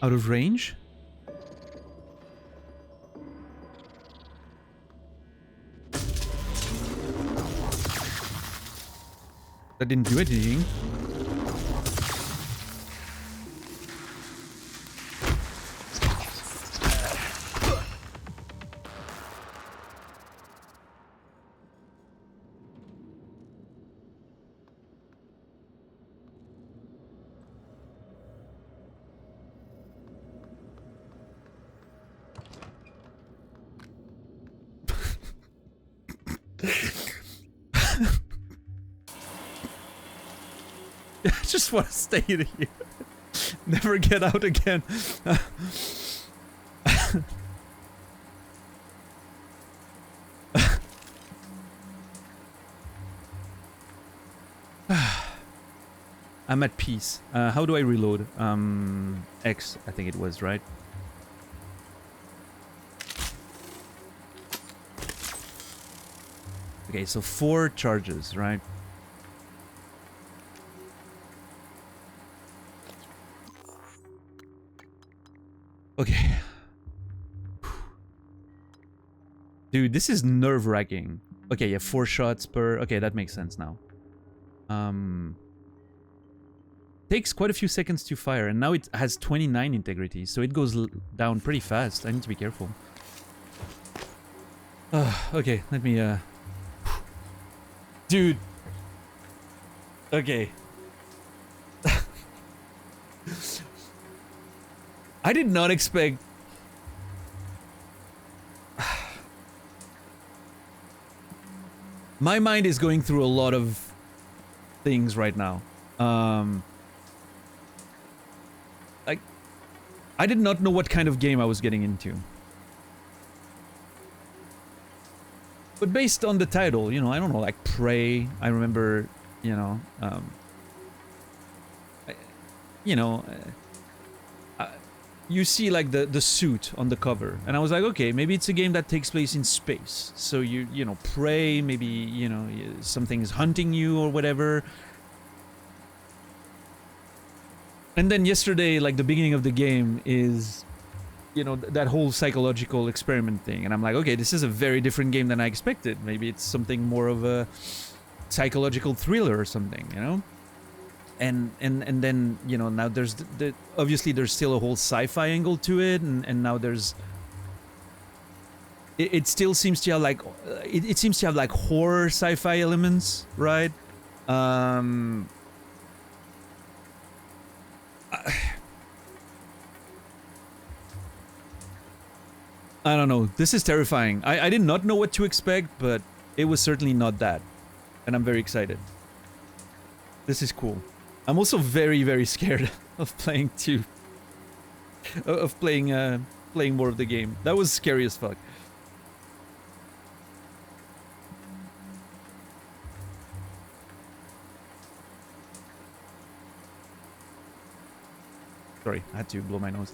Out of range? That didn't do anything. I just want to stay in here. Never get out again. I'm at peace. How do I reload? X, I think it was, right? Okay, so 4 charges, right? Okay. Dude, this is nerve-wracking. Okay, yeah, 4 shots per... Okay, that makes sense now. Takes quite a few seconds to fire, and now it has 29 integrity, so it goes down pretty fast. I need to be careful. Okay, let me... Dude! Okay. I did not expect... My mind is going through a lot of things right now. Like, I did not know what kind of game I was getting into. But based on the title, you know, I don't know, like Prey, I remember, you know, you see like the suit on the cover, and I was like, okay, maybe it's a game that takes place in space. So you know, pray, maybe, you know, something's hunting you or whatever. And then yesterday, like the beginning of the game is, you know, that whole psychological experiment thing, and I'm like, okay, this is a very different game than I expected. Maybe it's something more of a psychological thriller or something, you know. And then, you know, now there's obviously there's still a whole sci-fi angle to it, and now there's it still seems to have like it seems to have like horror sci-fi elements, right? I don't know. This is terrifying. I did not know what to expect, but it was certainly not that, and I'm very excited. This is cool. I'm also very, very scared of playing playing more of the game. That was scary as fuck. Sorry, I had to blow my nose.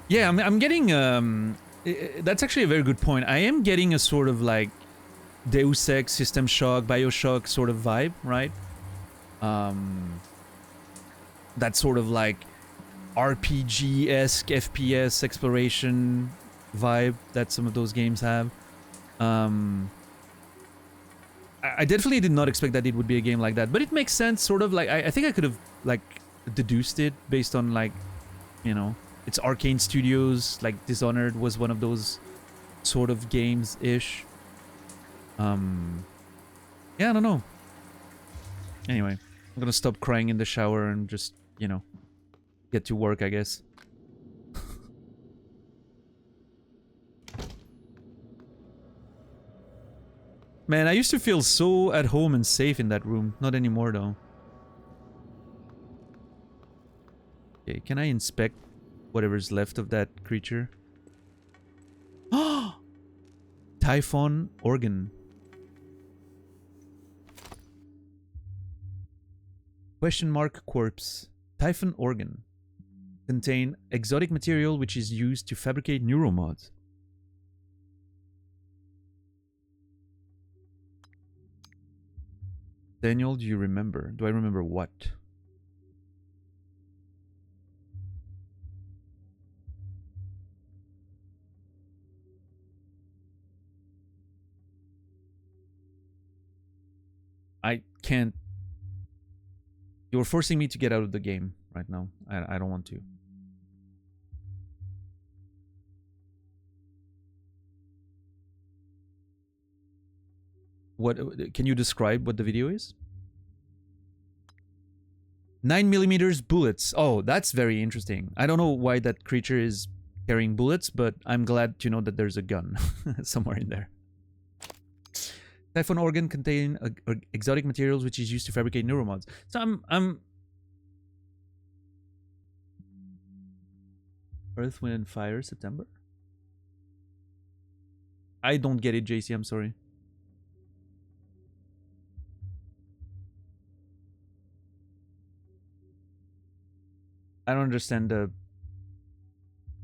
Yeah, I'm getting that's actually a very good point. I am getting a sort of like Deus Ex, System Shock, BioShock sort of vibe, right? That sort of like RPG-esque FPS exploration vibe that some of those games have. I definitely did not expect that it would be a game like that, but it makes sense, sort of. Like, I think I could have, like, deduced it based on, like, you know, it's Arcane Studios, like, Dishonored was one of those sort of games-ish. Yeah, I don't know. Anyway, I'm gonna stop crying in the shower and just, you know, get to work, I guess. Man, I used to feel so at home and safe in that room. Not anymore, though. Okay, can I inspect whatever's left of that creature? Oh! Typhon organ. Question mark corpse. Typhon organ. Contain exotic material which is used to fabricate neuromods. Daniel, do you remember? Do I remember what? I can't. You're forcing me to get out of the game right now. I don't want to. What can you describe what the video is? 9mm bullets. Oh, that's very interesting. I don't know why that creature is carrying bullets, but I'm glad to know that there's a gun somewhere in there. Typhon organ contain exotic materials which is used to fabricate neuromods. So I'm Earth, Wind, and Fire, September? I don't get it, JC, I'm sorry. I don't understand the...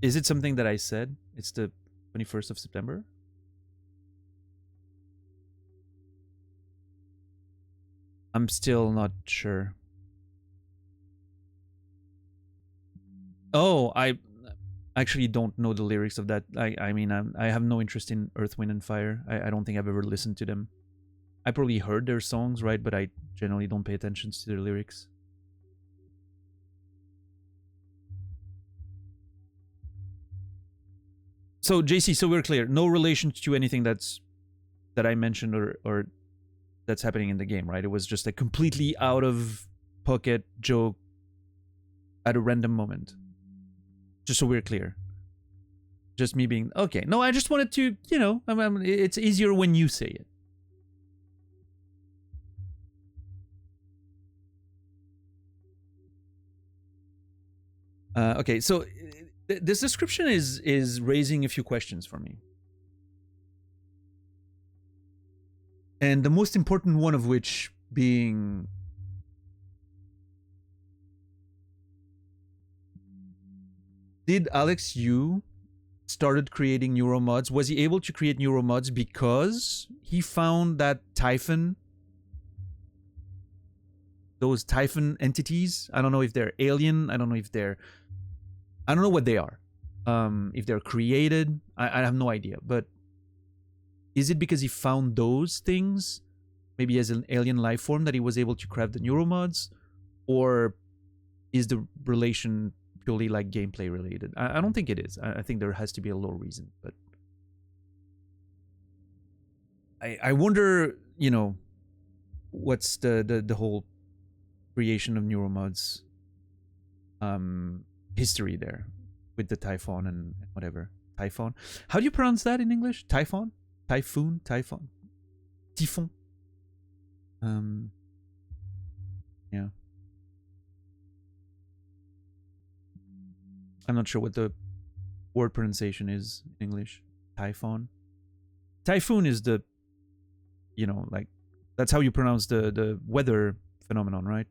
Is it something that I said? It's the 21st of September? I'm still not sure. Oh, I actually don't know the lyrics of that. I mean, I have no interest in Earth, Wind, and Fire. I don't think I've ever listened to them. I probably heard their songs, right? But I generally don't pay attention to their lyrics. So, JC, so we're clear. No relation to anything that I mentioned or that's happening in the game, right? It was just a completely out of pocket joke at a random moment. Just so we're clear. Just me being okay. No, I just wanted to, you know, it's easier when you say it. Okay, so this description is raising a few questions for me. And the most important one of which being... Did Alex Yu started creating neuromods? Was he able to create neuromods because he found that Typhon... Those Typhon entities, I don't know if they're alien, I don't know if they're... I don't know what they are. If they're created, I have no idea. But is it because he found those things, maybe as an alien life form, that he was able to craft the neuromods? Or is the relation purely like gameplay related? I don't think it is. I think there has to be a low reason. But I wonder, you know, what's the whole creation of neuromods history there with the Typhon and whatever. Typhon. How do you pronounce that in English? Typhon? Typhoon? Typhon? Typhon? Yeah. I'm not sure what the word pronunciation is in English. Typhon. Typhoon is the, you know, like, that's how you pronounce the weather phenomenon, right?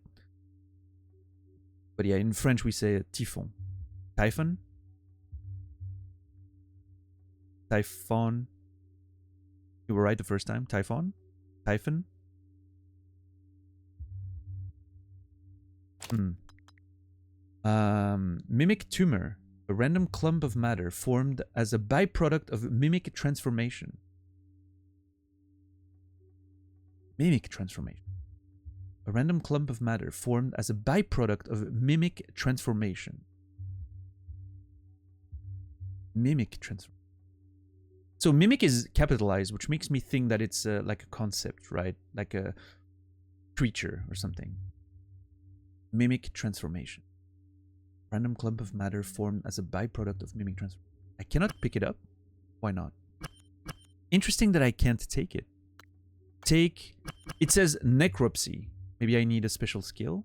But yeah, in French we say typhon. Typhon? Typhon. You were right the first time. Typhon? Typhon? Mimic tumor. A random clump of matter formed as a byproduct of mimic transformation. Mimic transformation. A random clump of matter formed as a byproduct of mimic transformation. Mimic transformation. So mimic is capitalized, which makes me think that it's like a concept, right? Like a creature or something. Mimic transformation. Random clump of matter formed as a byproduct of mimic transformation. I cannot pick it up. Why not? Interesting that I can't take it. Take... It says necropsy. Maybe I need a special skill.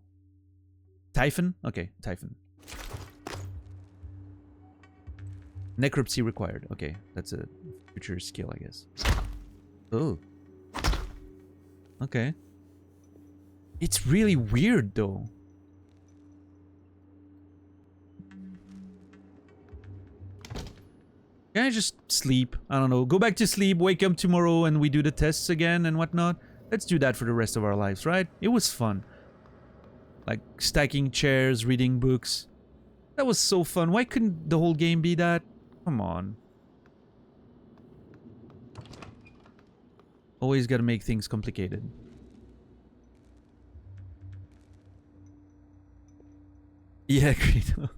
Typhon? Okay, Typhon. Necropsy required. Okay, that's a future skill, I guess. Oh. Okay. It's really weird, though. Can I just sleep? I don't know. Go back to sleep, wake up tomorrow, and we do the tests again and whatnot. Let's do that for the rest of our lives, right? It was fun. Like, stacking chairs, reading books. That was so fun. Why couldn't the whole game be that? Come on. Always gotta make things complicated. Yeah, Greedo.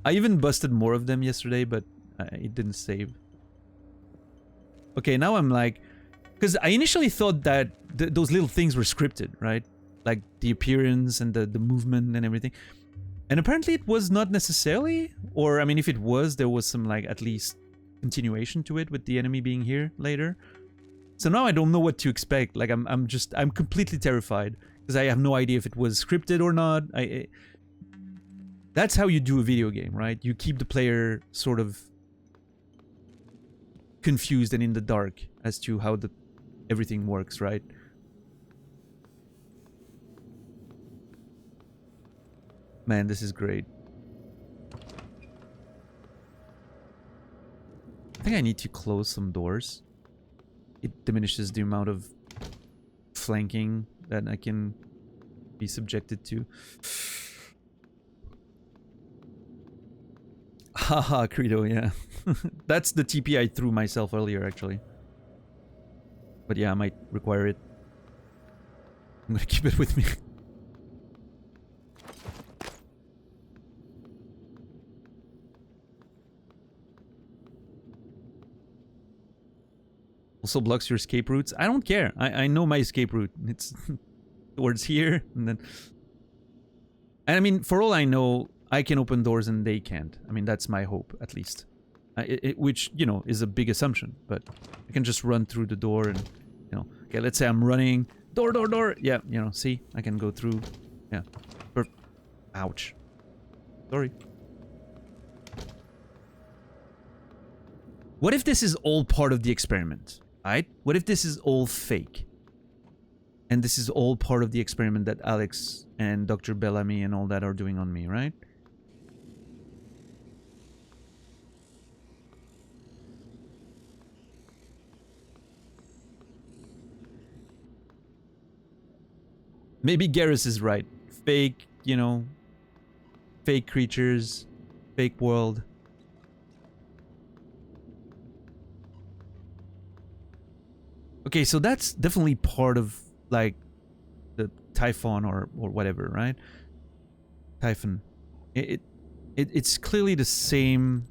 I even busted more of them yesterday, but it didn't save. Okay, now I'm like... Because I initially thought that those little things were scripted, right? Like the appearance and the movement and everything. And apparently it was not necessarily. Or, I mean, if it was, there was some, like, at least continuation to it with the enemy being here later. So now I don't know what to expect. Like, I'm completely terrified. Because I have no idea if it was scripted or not. That's how you do a video game, right? You keep the player sort of confused and in the dark as to how everything works, right? Man, this is great. I think I need to close some doors. It diminishes the amount of flanking that I can be subjected to. Haha, Credo, yeah. That's the TP I threw myself earlier, actually. But yeah, I might require it. I'm gonna keep it with me. Also blocks your escape routes. I don't care. I know my escape route. It's towards here, and then... And I mean, for all I know, I can open doors and they can't. I mean, that's my hope, at least. Which, you know, is a big assumption. But I can just run through the door and, you know... Okay, let's say I'm running. Door, door, door! Yeah, you know, see? I can go through. Yeah. Ouch. Sorry. What if this is all part of the experiment? Right? What if this is all fake? And this is all part of the experiment that Alex and Dr. Bellamy and all that are doing on me, right? Maybe Garrus is right. Fake, you know, fake creatures, fake world. Okay, so that's definitely part of, like, the Typhon or whatever, right? Typhon. It's clearly the same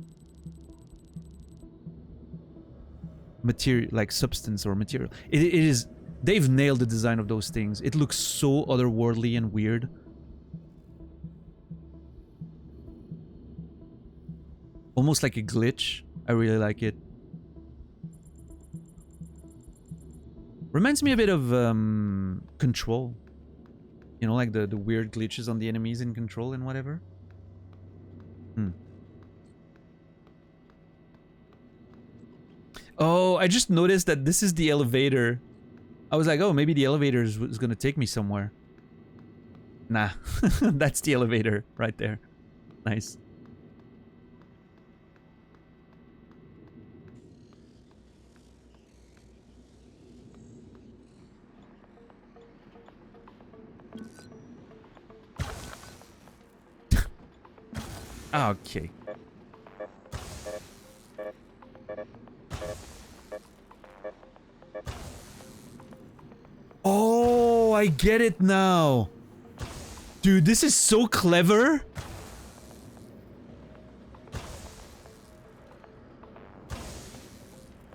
material, like substance or material. It is. They've nailed the design of those things. It looks so otherworldly and weird. Almost like a glitch. I really like it. Reminds me a bit of Control. You know, like the weird glitches on the enemies in Control and whatever. Oh, I just noticed that this is the elevator. I was like, oh, maybe the elevator is gonna take me somewhere. Nah, that's the elevator right there. Nice. Okay. Oh, I get it now. Dude, this is so clever.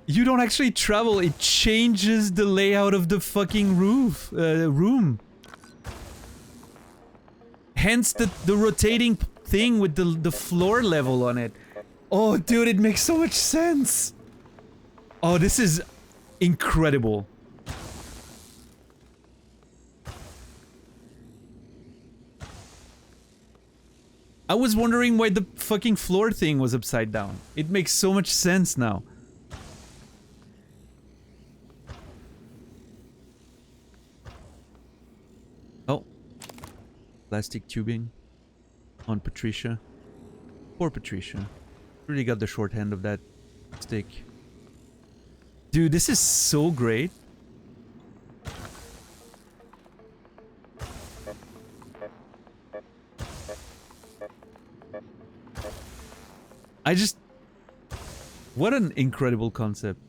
You don't actually travel, it changes the layout of the fucking room. Hence the rotating thing with the floor level on it. Oh, dude, it makes so much sense. Oh, this is incredible. I was wondering why the fucking floor thing was upside down. It makes so much sense now. Oh. Plastic tubing on Patricia. Poor Patricia. Really got the shorthand of that stick. Dude, this is so great. What an incredible concept.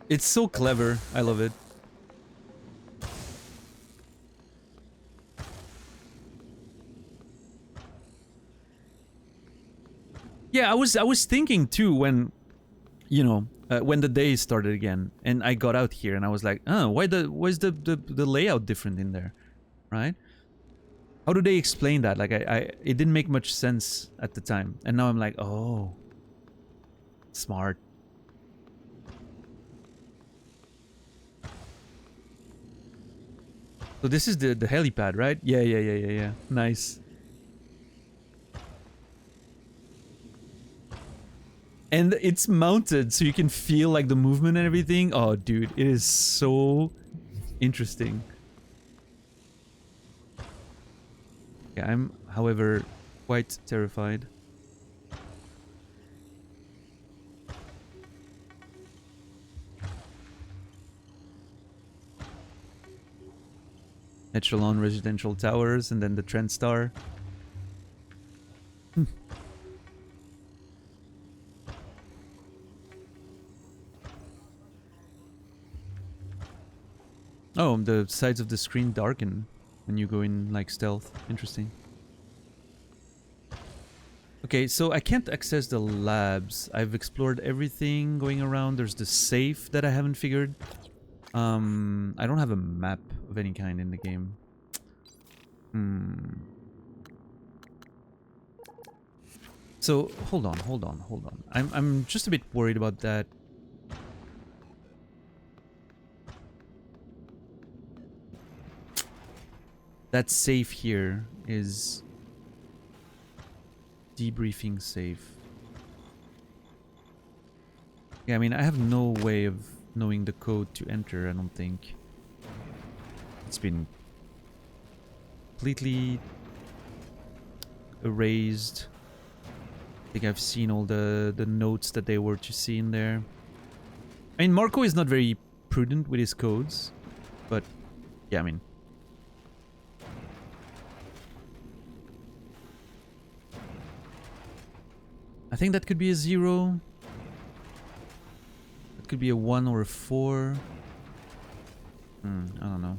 It's so clever. I love it. Yeah, I was thinking too when, you know, when the day started again, and I got out here, and I was like, oh, why the layout different in there, right? How do they explain that? Like, it didn't make much sense at the time, and now I'm like, oh, smart. So this is the helipad, right? Yeah. Nice. And it's mounted, so you can feel like the movement and everything. Oh, dude, it is so interesting. Yeah, I'm, however, quite terrified. Echelon residential towers, and then the Trend Star. Oh, the sides of the screen darken when you go in, like, stealth. Interesting. Okay, so I can't access the labs. I've explored everything going around. There's the safe that I haven't figured. I don't have a map of any kind in the game. So hold on. I'm just a bit worried about that. That safe here is debriefing safe. Yeah, I mean, I have no way of knowing the code to enter, I don't think. It's been completely erased. I think I've seen all the notes that they were to see in there. I mean, Marco is not very prudent with his codes, but yeah, I mean... I think that could be a 0. That could be a 1 or a 4. I don't know.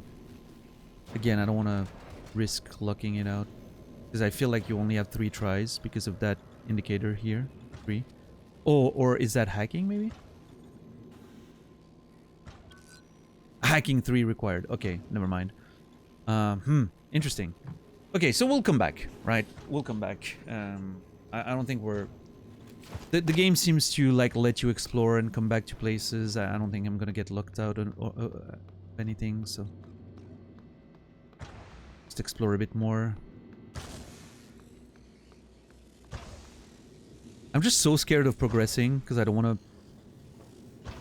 Again, I don't want to risk locking it out, because I feel like you only have 3 tries because of that indicator here. 3. Oh, or is that hacking maybe? Hacking 3 required. Okay, never mind. Interesting. Okay, so we'll come back, right? We'll come back. I don't think we're... The game seems to like let you explore and come back to places. I don't think I'm gonna get locked out or anything, so... Just explore a bit more. I'm just so scared of progressing, because I don't want to...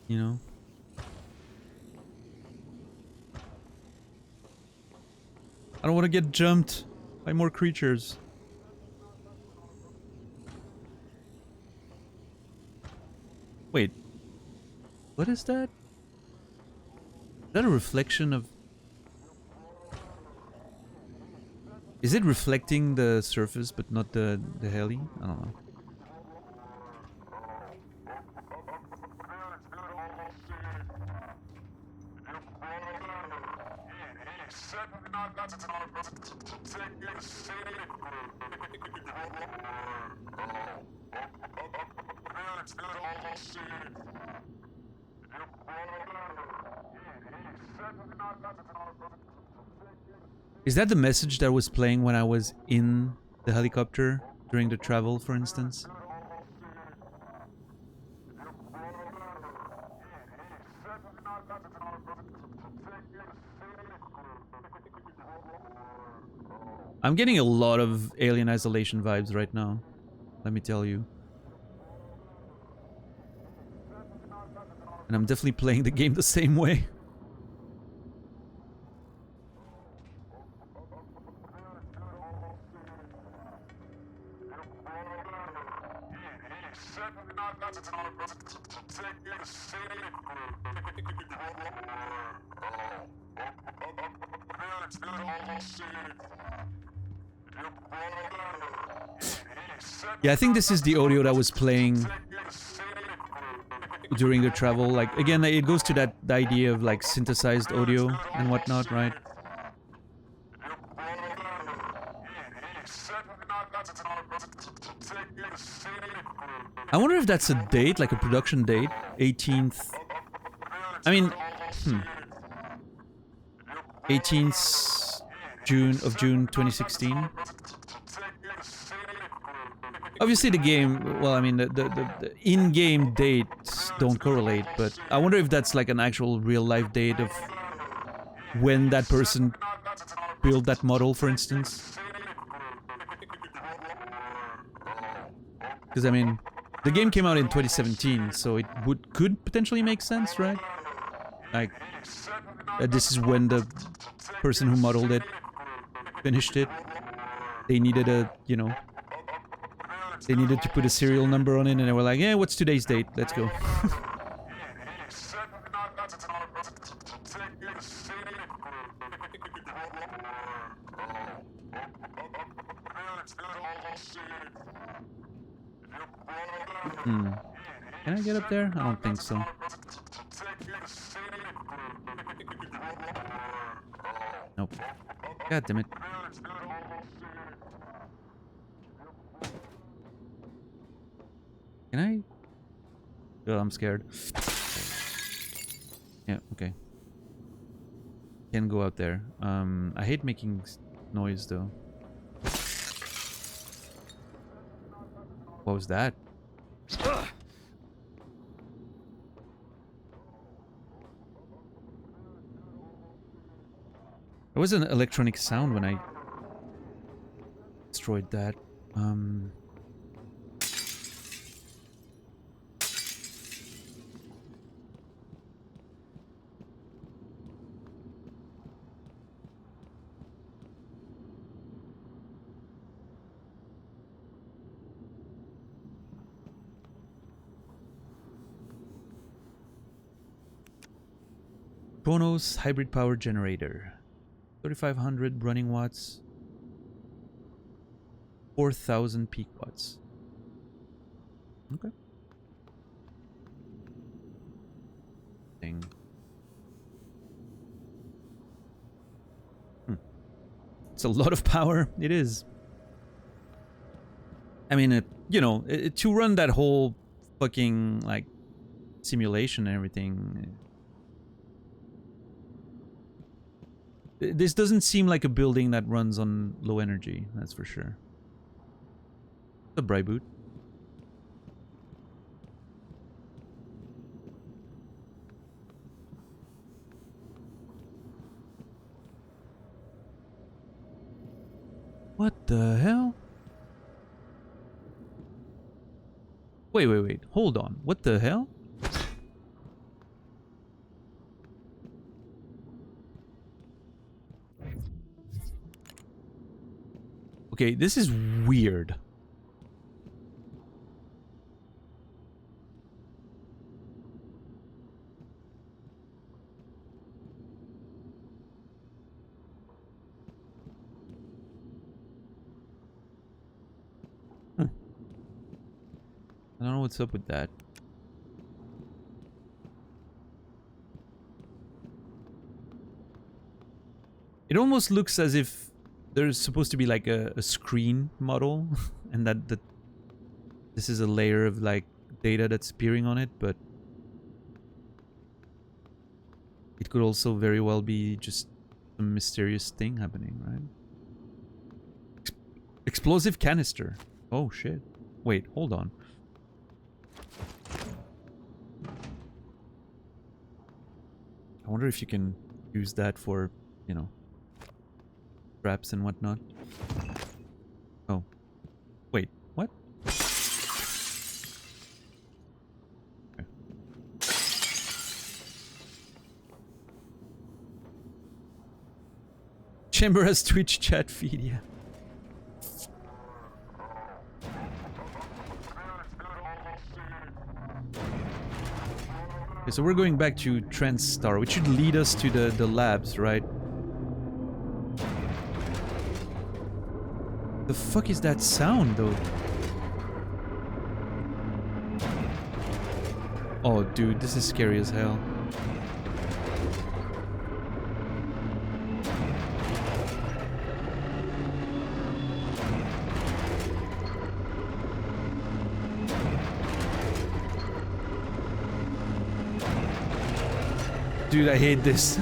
You know? I don't want to get jumped by more creatures. Wait. What is that? Is that a reflection of... Is it reflecting the surface but not the heli? I don't know. Is that the message that was playing when I was in the helicopter during the travel, for instance? I'm getting a lot of Alien Isolation vibes right now, let me tell you. And I'm definitely playing the game the same way. Yeah, I think this is the audio that was playing during the travel. Like, again, it goes to that the idea of like synthesized audio and whatnot, right? I wonder if that's a date, like a production date, 18th. I mean, 18th June 2016. Obviously the game, well, I mean, the in-game dates don't correlate, but I wonder if that's like an actual real-life date of when that person built that model, for instance. Because, I mean, the game came out in 2017, so it could potentially make sense, right? Like, this is when the person who modeled it finished it. They needed a, you know... They needed to put a serial number on it, and they were like, yeah, what's today's date? Let's go. Can I get up there? I don't think so. Nope. God damn it. Can I? Oh, I'm scared. Yeah, okay. Can go out there. I hate making noise though. What was that? There was an electronic sound when I destroyed that. Chronos hybrid power generator. 3500 running watts. 4000 peak watts. Okay. Thing. It's a lot of power. It is. I mean, you know, to run that whole fucking like simulation and everything. This doesn't seem like a building that runs on low energy, that's for sure. The bright boot. What the hell? Wait. Hold on. What the hell? Okay, this is weird. I don't know what's up with that. It almost looks as if there's supposed to be like a screen model and that this is a layer of like data that's appearing on it, but it could also very well be just some mysterious thing happening, right? Explosive canister. Oh shit. Wait, hold on. I wonder if you can use that for, you know, traps and whatnot. Oh. Wait, what? Okay. Chamber has Twitch chat feed, yeah. Okay, so we're going back to TransStar, which should lead us to the labs, right? The fuck is that sound, though? Oh, dude, this is scary as hell. Dude, I hate this.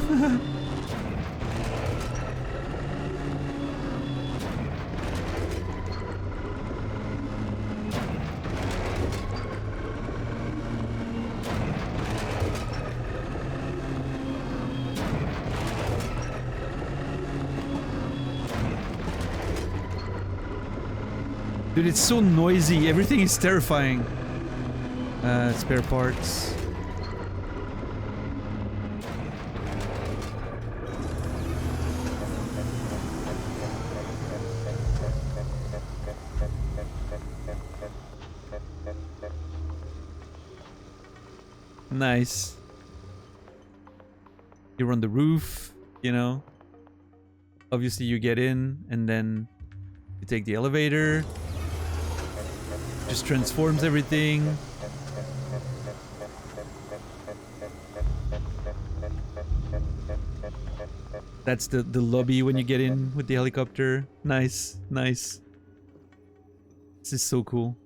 Dude, it's so noisy. Everything is terrifying. Spare parts. Nice. You're on the roof, you know. Obviously you get in and then you take the elevator. Just transforms everything. That's the lobby when you get in with the helicopter. Nice, nice. This is so cool.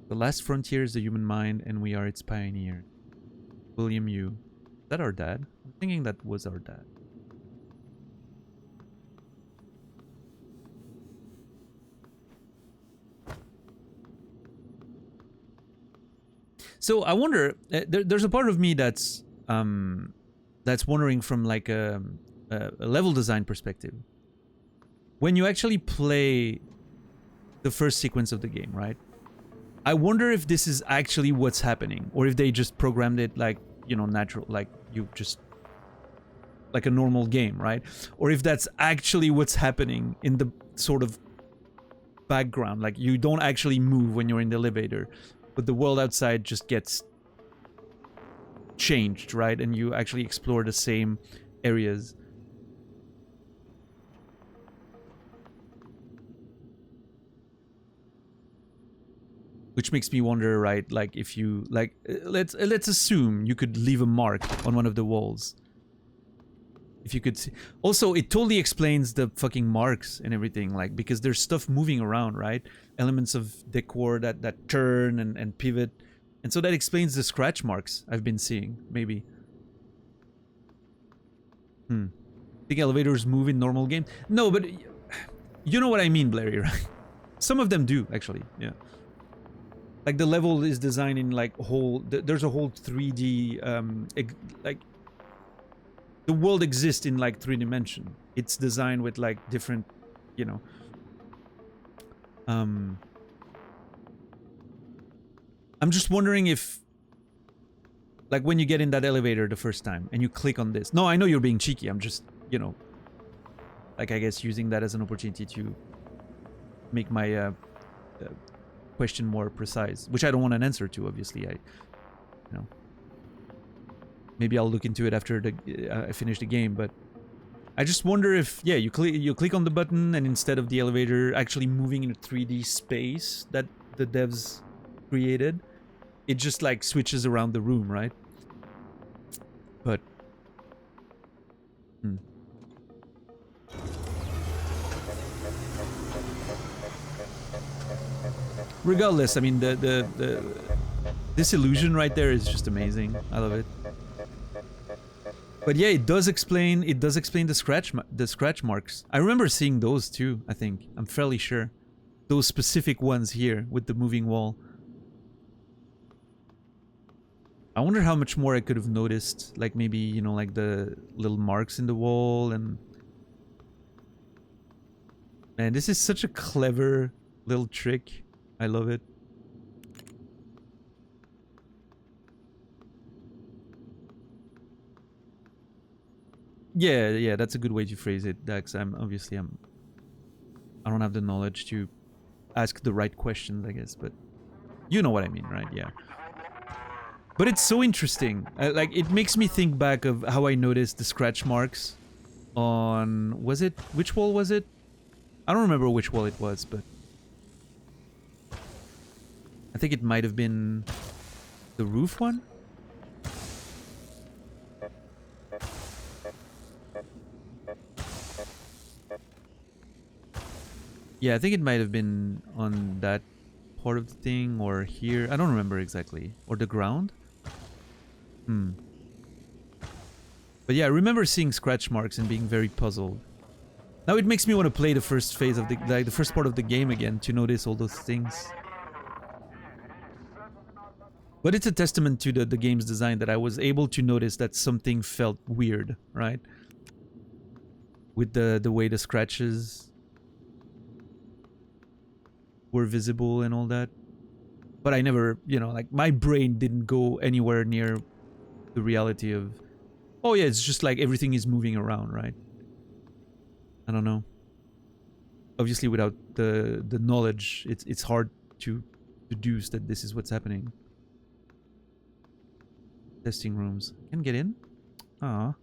The last frontier is the human mind, and we are its pioneer. William Yu. Is that our dad? I'm thinking that was our dad. So I wonder. There's a part of me that's wondering from like a level design perspective. When you actually play the first sequence of the game, right? I wonder if this is actually what's happening, or if they just programmed it like, you know, natural, like you just like a normal game, right? Or if that's actually what's happening in the sort of background, like you don't actually move when you're in the elevator, but the world outside just gets changed, right? And you actually explore the same areas. Which makes me wonder, right? Like if you like, let's assume you could leave a mark on one of the walls. If you could see. Also, it totally explains the fucking marks and everything, like, because there's stuff moving around, right? Elements of decor that turn and pivot. And so that explains the scratch marks I've been seeing, maybe. Think elevators move in normal game? No, but you know what I mean, Blairy, right? Some of them do, actually, yeah. Like the level is designed in like whole, there's a whole 3D, like the world exists in like 3 dimension. It's designed with like different, you know, I'm just wondering if, like when you get in that elevator the first time and you click on this. No, I know you're being cheeky. I'm just, you know, like I guess using that as an opportunity to make my question more precise, which I don't want an answer to, obviously. You know, maybe I'll look into it after I finish the game, but I just wonder if, yeah, you click on the button and instead of the elevator actually moving in a 3D space that the devs created, it just like switches around the room, right? But regardless, I mean this illusion right there is just amazing. I love it. But yeah, it does explain the scratch marks. I remember seeing those too, I think. I'm fairly sure. Those specific ones here with the moving wall. I wonder how much more I could have noticed. Like maybe, you know, like the little marks in the wall and... Man, this is such a clever little trick. I love it. Yeah, that's a good way to phrase it, Dax. I don't have the knowledge to ask the right questions, I guess, but you know what I mean, right? Yeah. But it's so interesting. Like, it makes me think back of how I noticed the scratch marks on... Which wall was it? I don't remember which wall it was, but... I think it might have been the roof one? Yeah, I think it might have been on that part of the thing, or here. I don't remember exactly. Or the ground? But yeah, I remember seeing scratch marks and being very puzzled. Now it makes me want to play the first phase of the first part of the game again to notice all those things. But it's a testament to the game's design that I was able to notice that something felt weird, right? With the way the scratches were visible and all that. But I never, you know, like my brain didn't go anywhere near the reality of, oh yeah, it's just like everything is moving around, right? I don't know. Obviously without the knowledge, it's hard to deduce that this is what's happening. Testing rooms. Can get in? Ah.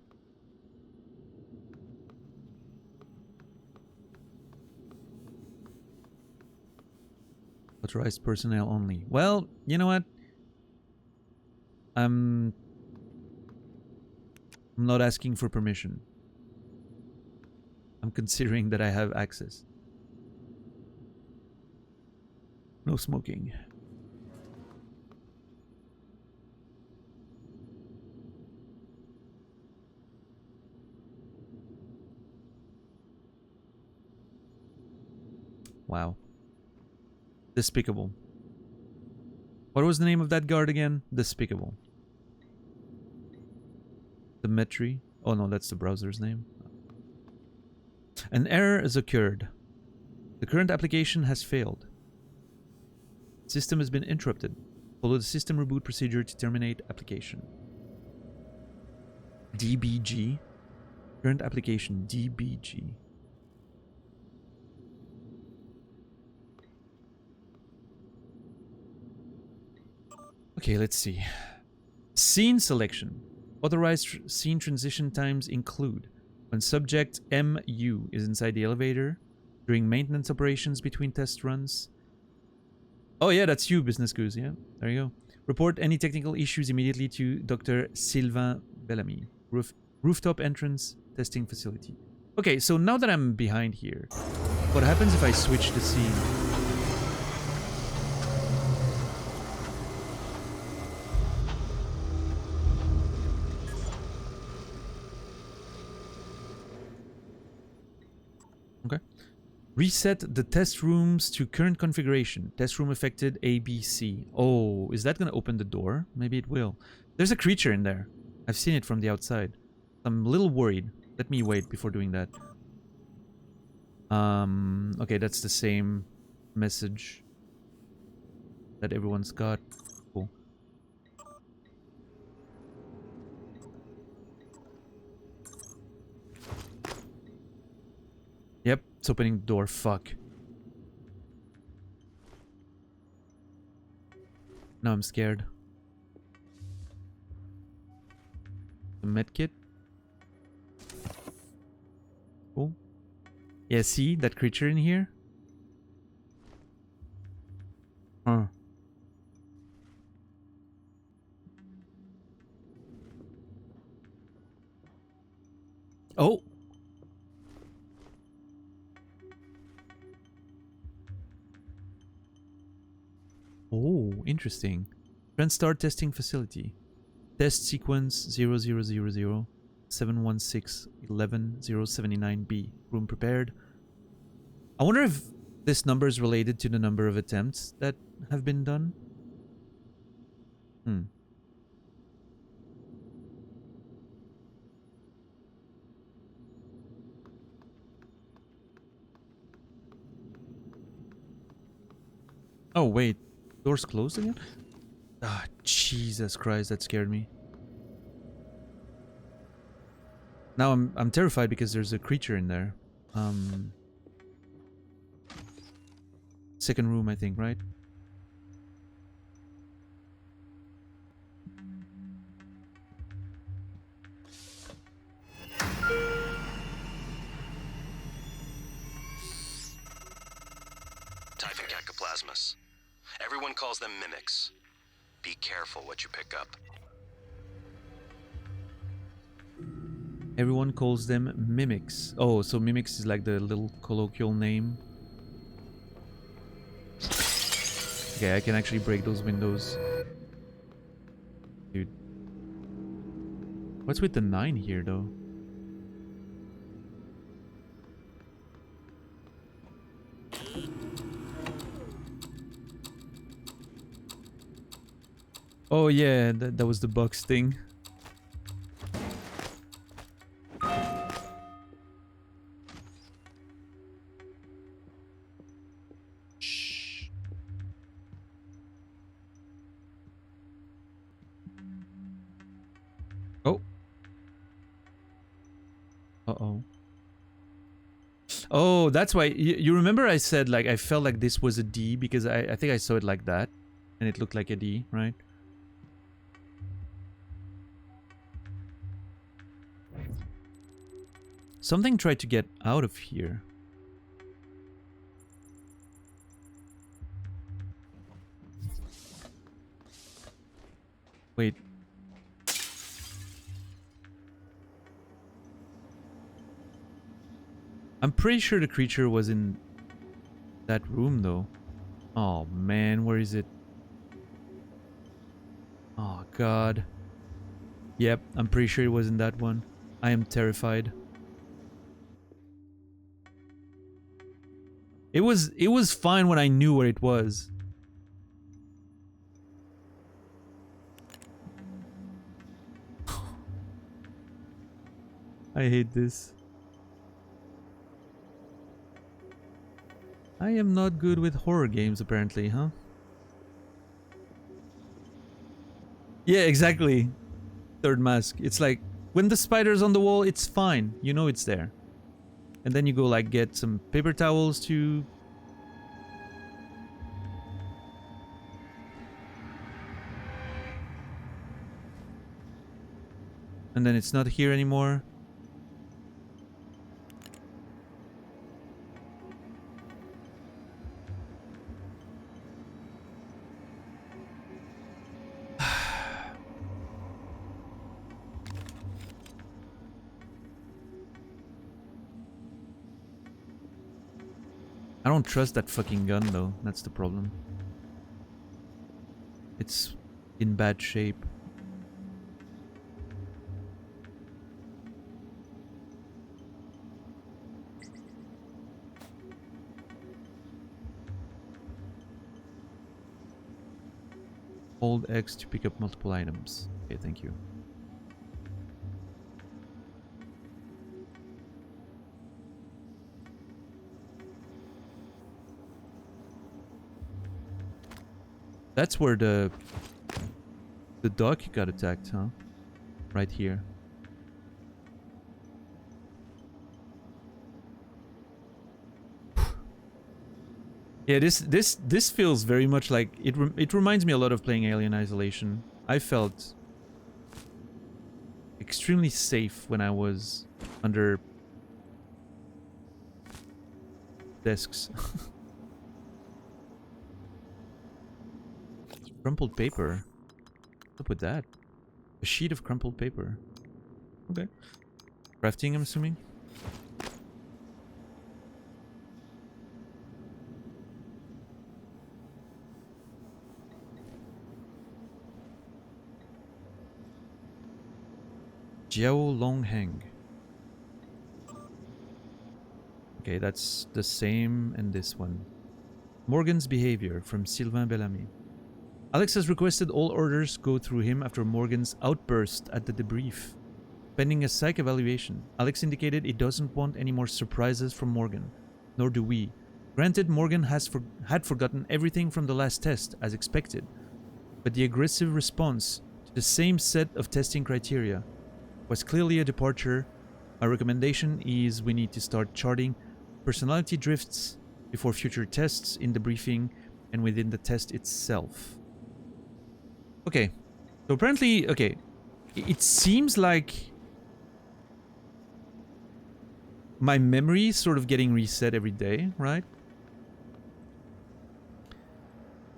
Authorized personnel only. Well, you know what? I'm not asking for permission. I'm considering that I have access. No smoking. Wow. Despicable. What was the name of that guard again? Despicable. Symmetry. Oh no, that's the browser's name. An error has occurred. The current application has failed. System has been interrupted. Follow the system reboot procedure to terminate application. DBG. Current application DBG. Okay, let's see. Scene selection. Authorized scene transition times include when subject MU is inside the elevator, during maintenance operations between test runs. Oh yeah, that's you, Business Goose. Yeah, there you go. Report any technical issues immediately to Dr. Sylvain Bellamy. Rooftop entrance testing facility. Okay, so now that I'm behind here, what happens if I switch the scene? Okay. Reset the test rooms to current configuration. Test room affected ABC. Oh, is that going to open the door? Maybe it will. There's a creature in there. I've seen it from the outside. I'm a little worried. Let me wait before doing that. Okay, that's the same message that everyone's got. Cool. Yep, it's opening the door. Fuck. Now I'm scared. The medkit. Cool. Yeah, see that creature in here? Huh. Oh! Oh, interesting. Transstar testing facility. Test sequence 0000 716 11 079B. Room prepared. I wonder if this number is related to the number of attempts that have been done. Oh, wait. Door's closed again? Ah, Jesus Christ, that scared me. Now I'm terrified because there's a creature in there. Second room, I think, right? Typhon Everyone calls them mimics. Be careful what you pick up. Everyone calls them mimics. Oh, so mimics is like the little colloquial name. Okay, I can actually break those windows. Dude. What's with the 9 here, though? Oh yeah, that was the box thing. Shh. Oh. Uh-oh. Oh, that's why. You remember I said, like, I felt like this was a D because I think I saw it like that. And it looked like a D, right? Something tried to get out of here. Wait. I'm pretty sure the creature was in that room, though. Oh, man, where is it? Oh, God. Yep, I'm pretty sure it was in that one. I am terrified. It was fine when I knew where it was. I hate this. I am not good with horror games, apparently, huh? Yeah, exactly. Third mask. It's like, when the spider's on the wall, it's fine. You know it's there. And then you go, like, get some paper towels to... And then it's not here anymore. I don't trust that fucking gun, though. That's the problem. It's in bad shape. Hold X to pick up multiple items. Okay, thank you. That's where the dog got attacked, huh? Right here. Yeah, this feels very much like it reminds me a lot of playing Alien Isolation. I felt extremely safe when I was under desks. Crumpled paper. What's up with that? A sheet of crumpled paper. Okay. Crafting, I'm assuming. Jiao Longheng. Okay, that's the same and this one. Morgan's behavior from Sylvain Bellamy. Alex has requested all orders go through him after Morgan's outburst at the debrief. Pending a psych evaluation, Alex indicated he doesn't want any more surprises from Morgan, nor do we. Granted, Morgan had forgotten everything from the last test, as expected, but the aggressive response to the same set of testing criteria was clearly a departure. Our recommendation is we need to start charting personality drifts before future tests in the briefing and within the test itself. Okay, so apparently, okay, it seems like my memory is sort of getting reset every day, right?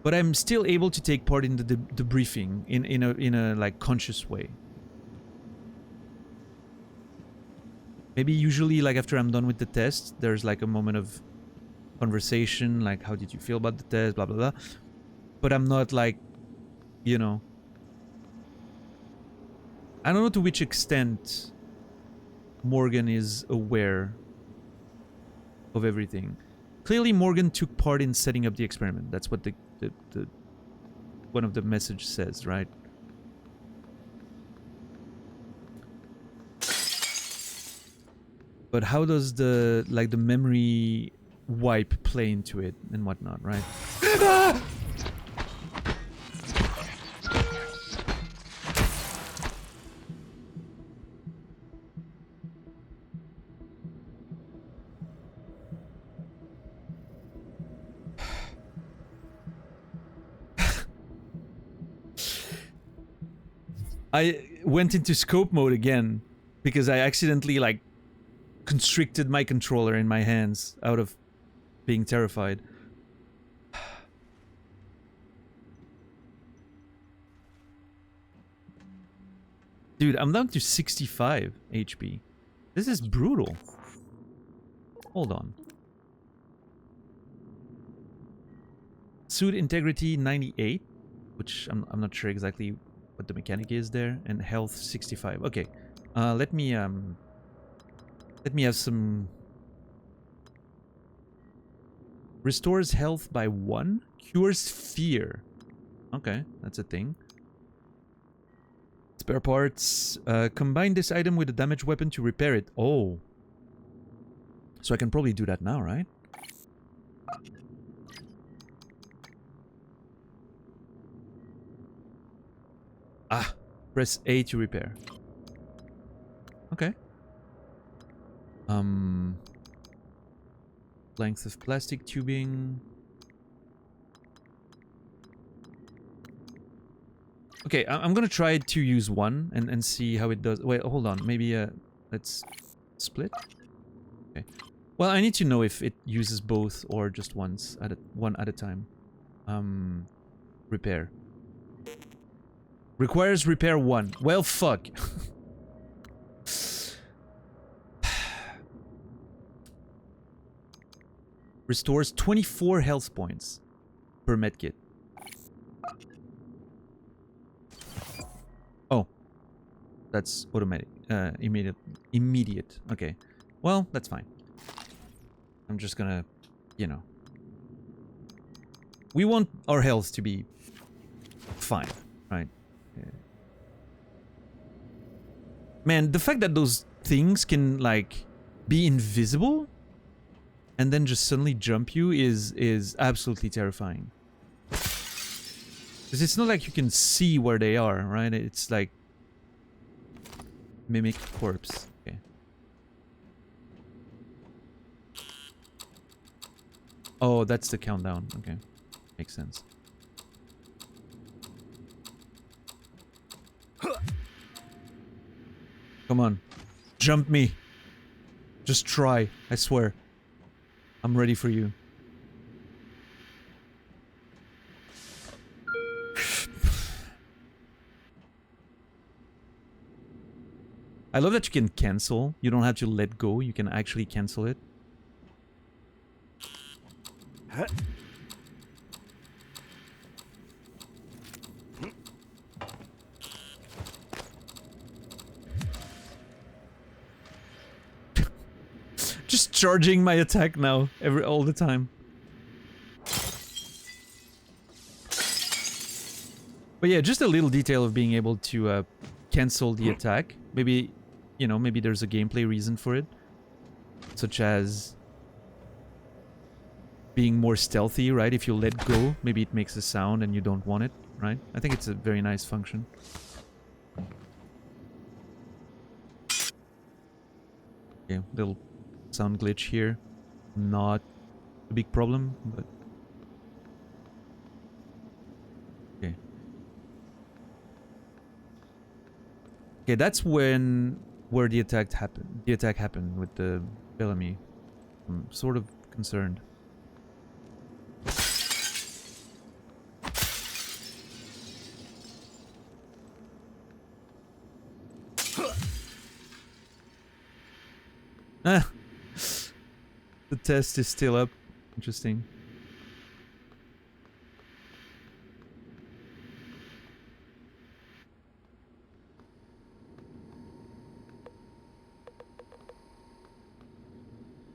But I'm still able to take part in the debriefing in a like conscious way. Maybe usually like after I'm done with the test, there's like a moment of conversation, like how did you feel about the test, blah blah blah. But I'm not like, you know, I don't know to which extent Morgan is aware of everything. Clearly Morgan took part in setting up the experiment. That's what the one of the message says, right? But how does the like the memory wipe play into it and whatnot, right? I went into scope mode again because I accidentally like constricted my controller in my hands out of being terrified. Dude, I'm down to 65 HP. This is brutal. Hold on. Suit integrity 98, which I'm not sure exactly what the mechanic is there, and health 65. Okay, let me have some. Restores health by 1, cures fear. Okay, that's a thing. Spare parts. Combine this item with a damaged weapon to repair it. Oh. So I can probably do that now, right? Ah. Press A to repair. Okay. Length of plastic tubing. Okay, I'm gonna try to use one and see how it does. Wait, hold on. Maybe let's split. Okay. Well, I need to know if it uses both or just one at a time. Repair. Requires repair 1. Well, fuck. Restores 24 health points per medkit. Oh. That's automatic. Immediate. Okay. Well, that's fine. I'm just gonna, you know. We want our health to be fine, right? Yeah. Man, the fact that those things can, like, be invisible and then just suddenly jump you is absolutely terrifying. Because it's not like you can see where they are, right? It's like mimic corpse. Okay. Oh, that's the countdown. Okay. Makes sense. Come on. Jump me. Just try. I swear. I'm ready for you. I love that you can cancel. You don't have to let go. You can actually cancel it. Just charging my attack now, all the time. But yeah, just a little detail of being able to cancel the attack. Maybe, you know, maybe there's a gameplay reason for it. Such as being more stealthy, right? If you let go, maybe it makes a sound and you don't want it, right? I think it's a very nice function. Okay, little sound glitch here. Not a big problem, but... Okay. Okay, that's where the attack happened. The attack happened with the Bellamy. I'm sort of concerned. Ah! The test is still up. Interesting.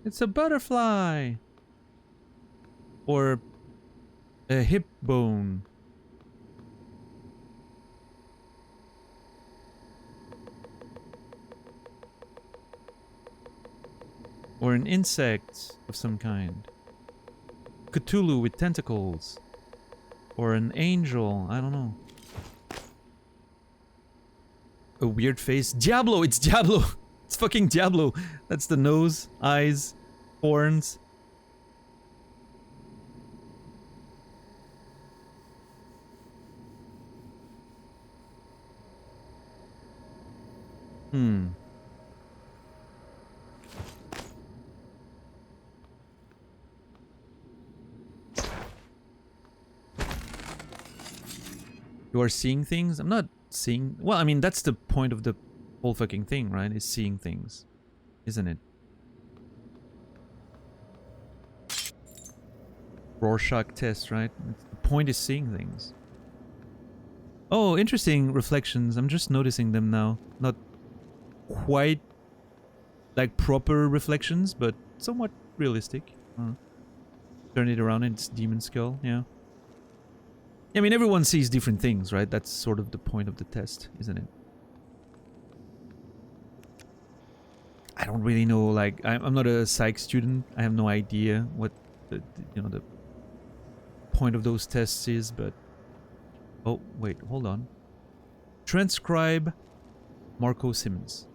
It's a butterfly! Or a hip bone. Or an insect of some kind. Cthulhu with tentacles. Or an angel, I don't know. A weird face. Diablo! It's Diablo! It's fucking Diablo! That's the nose, eyes, horns. Hmm. You are seeing things? I'm not seeing... Well, I mean, that's the point of the whole fucking thing, right? Is seeing things. Isn't it? Rorschach test, right? The point is seeing things. Oh, interesting reflections. I'm just noticing them now. Not quite like proper reflections, but somewhat realistic. Turn it around and it's demon skull, yeah. I mean, everyone sees different things, right? That's sort of the point of the test, isn't it? I don't really know, like, I'm not a psych student. I have no idea what the point of those tests is, but... Oh, wait, hold on. Transcribe Marco Simmons.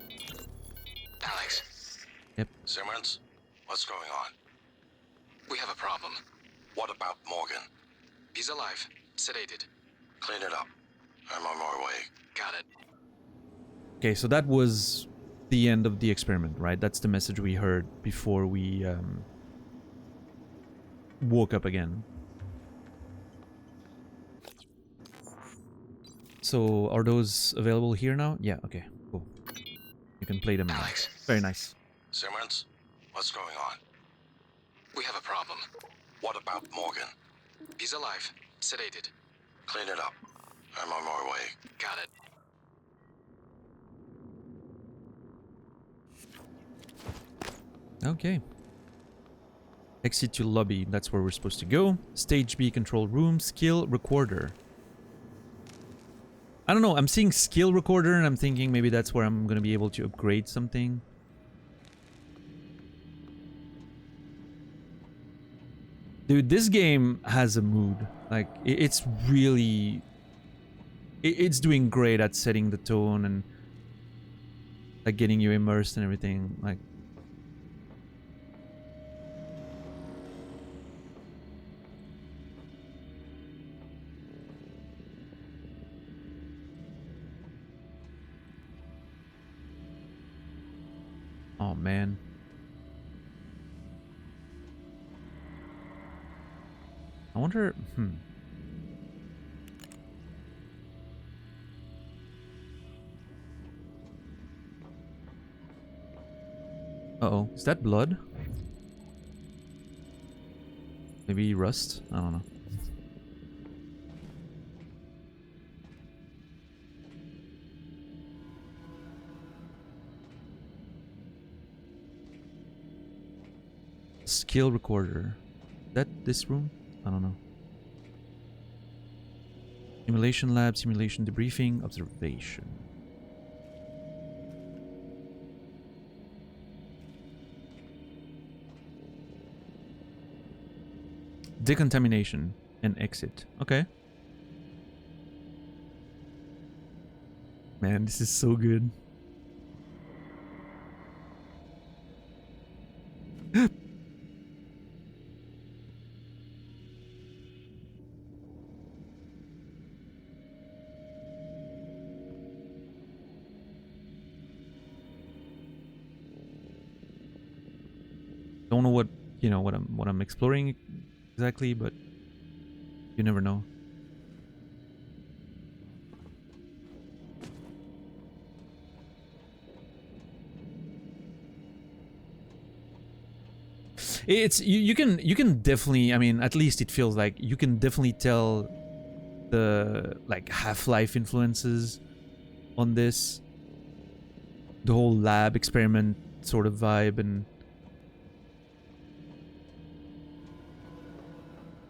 Alex. Yep. Simmons, what's going on? We have a problem. What about Morgan? He's alive, sedated. Clean it up. I'm on my way. Got it. Okay, so that was the end of the experiment, right? That's the message we heard before we woke up again. So, are those available here now? Yeah, okay, cool. You can play them now. Alex. Very nice. Simmons, what's going on? We have a problem. What about Morgan? He's alive, sedated. Clean it up. I'm on my way. Got it. Okay. Exit to lobby. That's where we're supposed to go. Stage B control room. Skill recorder. I don't know. I'm seeing skill recorder and I'm thinking maybe that's where I'm going to be able to upgrade something. Dude, this game has a mood. Like, it's really... It's doing great at setting the tone and like getting you immersed and everything. Like, oh man. I wonder, Uh-oh, is that blood? Maybe rust? I don't know. Skill recorder. Is that this room? I don't know. Simulation lab, simulation debriefing, observation. Decontamination and exit. Okay. Man, this is so good. Don't know what, you know, what I'm exploring exactly, but you never know. It's you can definitely, I mean, at least it feels like you can definitely tell the like Half-Life influences on this, the whole lab experiment sort of vibe, and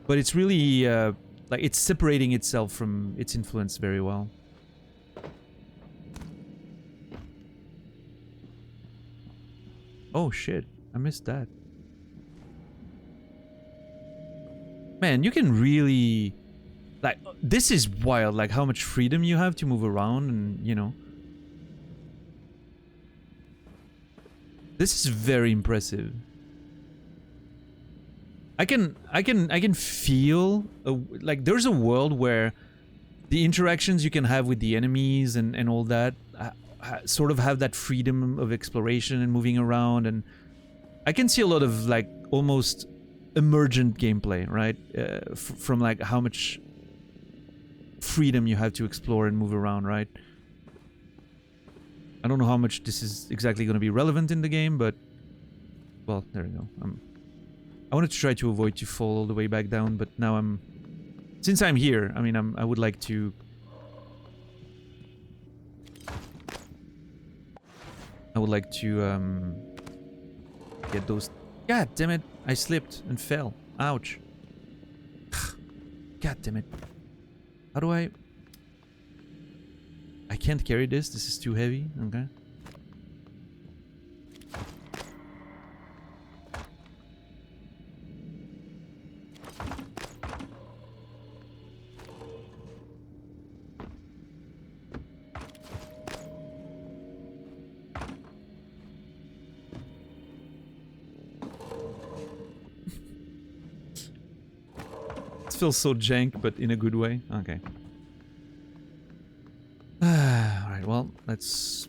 but it's really like it's separating itself from its influence very well. Oh shit, I missed that. Man, you can really... Like, this is wild, like how much freedom you have to move around and, you know. This is very impressive. I can feel like there's a world where the interactions you can have with the enemies and all that sort of have that freedom of exploration and moving around, and I can see a lot of like almost emergent gameplay, right? From like how much freedom you have to explore and move around, right? I don't know how much this is exactly going to be relevant in the game, but well, there we go. I wanted to try to avoid to fall all the way back down, but now since I'm here, I mean, I would like to... get those... God damn it, I slipped and fell. Ouch. God damn it. How do I can't carry this, this is too heavy, okay. It feels so jank, but in a good way. Okay. Alright, well, let's...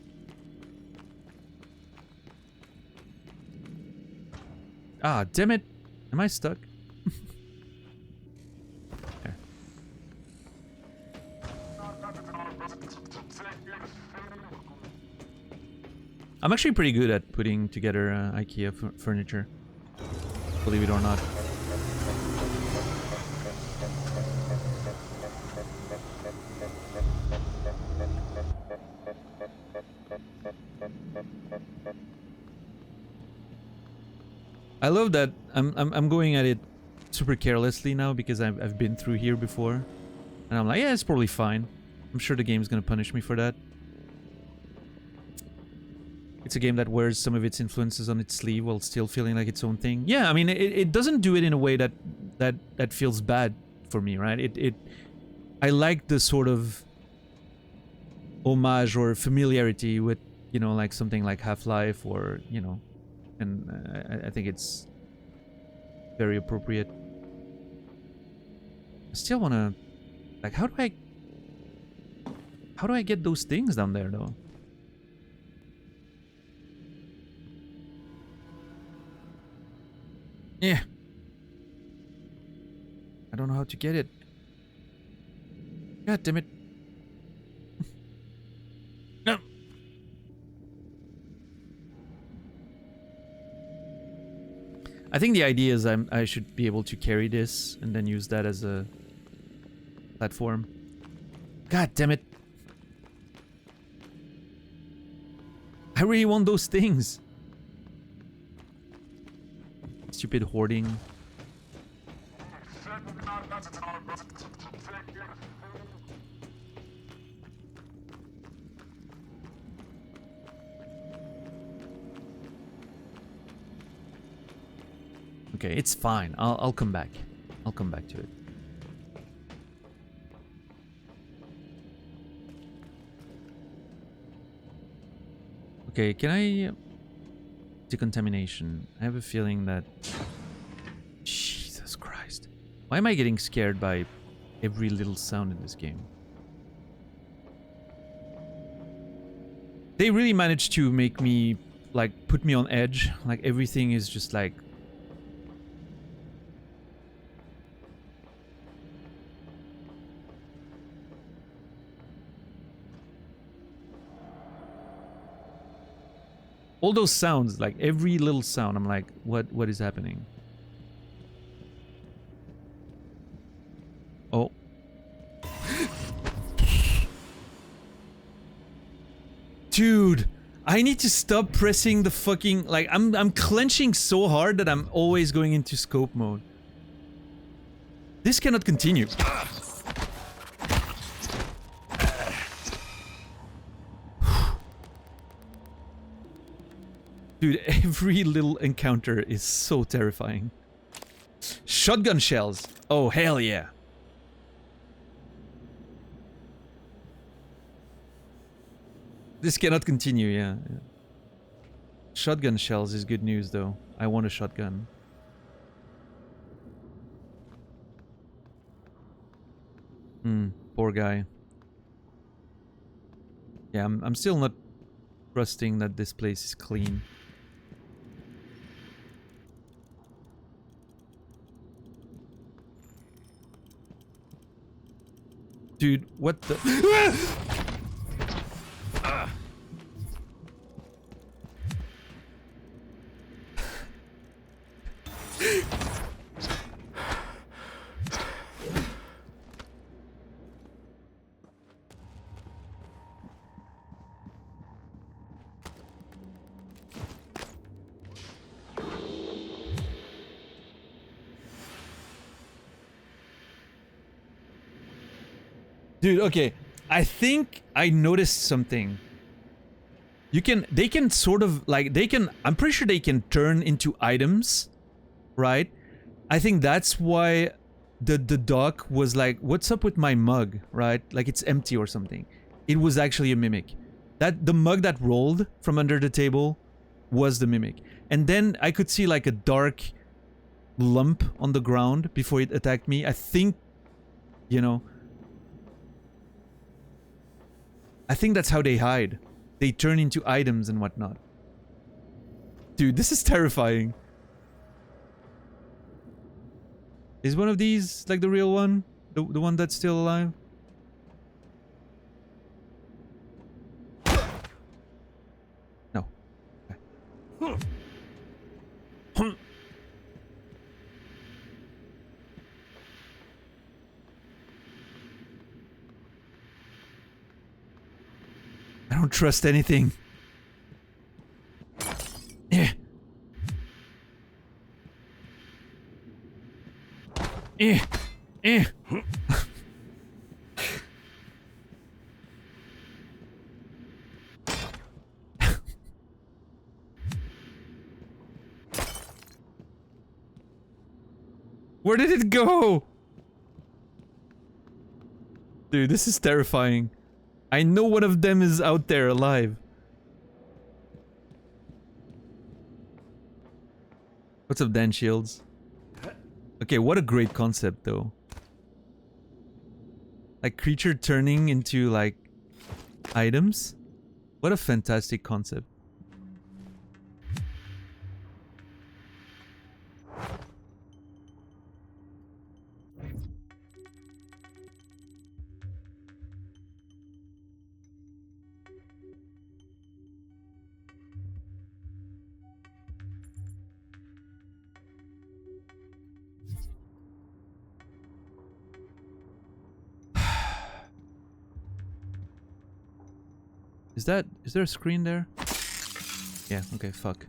Ah, damn it! Am I stuck? There. I'm actually pretty good at putting together IKEA furniture. Believe it or not. I love that I'm going at it super carelessly now because I've been through here before, and I'm like, yeah, it's probably fine. I'm sure the game's gonna punish me for that. It's a game that wears some of its influences on its sleeve while still feeling like its own thing. Yeah, I mean, it doesn't do it in a way that feels bad for me, right? I like the sort of homage or familiarity with, you know, like something like Half-Life or, you know, and I think it's very appropriate. I still want to, like, how do I get those things down there though? Yeah. I don't know how to get it. God damn it. No. I think the idea is I should be able to carry this and then use that as a platform. God damn it. I really want those things. Stupid hoarding. Okay, it's fine. I'll come back. I'll come back to it. Okay, can I... Decontamination. I have a feeling that... Jesus Christ. Why am I getting scared by every little sound in this game? They really managed to make me, like, put me on edge. Like, everything is just like... All those sounds, like every little sound, I'm like, what is happening? Oh. Dude, I need to stop pressing the fucking, like, I'm clenching so hard that I'm always going into scope mode. This cannot continue. Dude, every little encounter is so terrifying. Shotgun shells. Oh, hell yeah. This cannot continue, yeah. Shotgun shells is good news, though. I want a shotgun. Poor guy. Yeah, I'm still not trusting that this place is clean. Dude, what the... Dude, okay. I think I noticed something. They can sort of, like, I'm pretty sure they can turn into items, right? I think that's why the doc was like, what's up with my mug, right? Like, it's empty or something. It was actually a mimic. The mug that rolled from under the table was the mimic. And then I could see, like, a dark lump on the ground before it attacked me. I think, you know, I think that's how they hide. They turn into items and whatnot. Dude, this is terrifying. Is one of these like the real one? The one that's still alive? No. Okay. I don't trust anything. Eh. Eh. Eh. Where did it go? Dude, this is terrifying. I know one of them is out there alive. What's up, Dan Shields? Okay, what a great concept, though. Like, creature turning into, like, items? What a fantastic concept. Is there a screen there? Yeah, okay, fuck.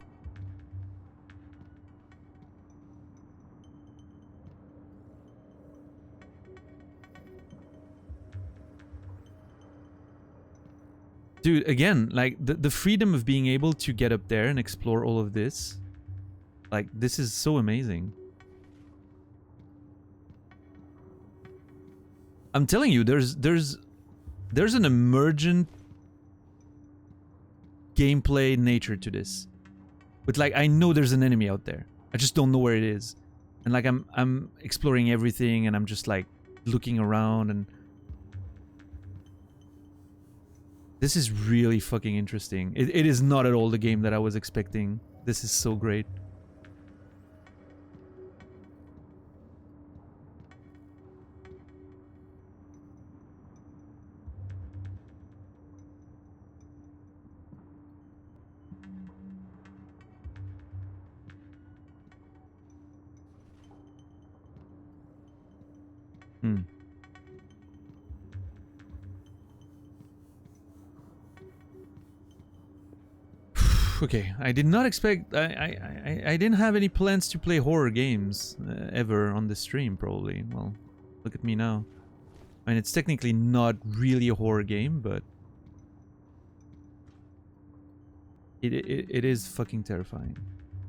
Dude, again, like, the freedom of being able to get up there and explore all of this. Like, this is so amazing. I'm telling you, there's an emergent gameplay nature to this. But like, I know there's an enemy out there. I just don't know where it is. And like, I'm exploring everything and I'm just like looking around and this is really fucking interesting. It is not at all the game that I was expecting. This is so great. Hmm. Okay, I did not expect... I didn't have any plans to play horror games ever on the stream, probably. Well, look at me now. I mean, it's technically not really a horror game, but... It is fucking terrifying.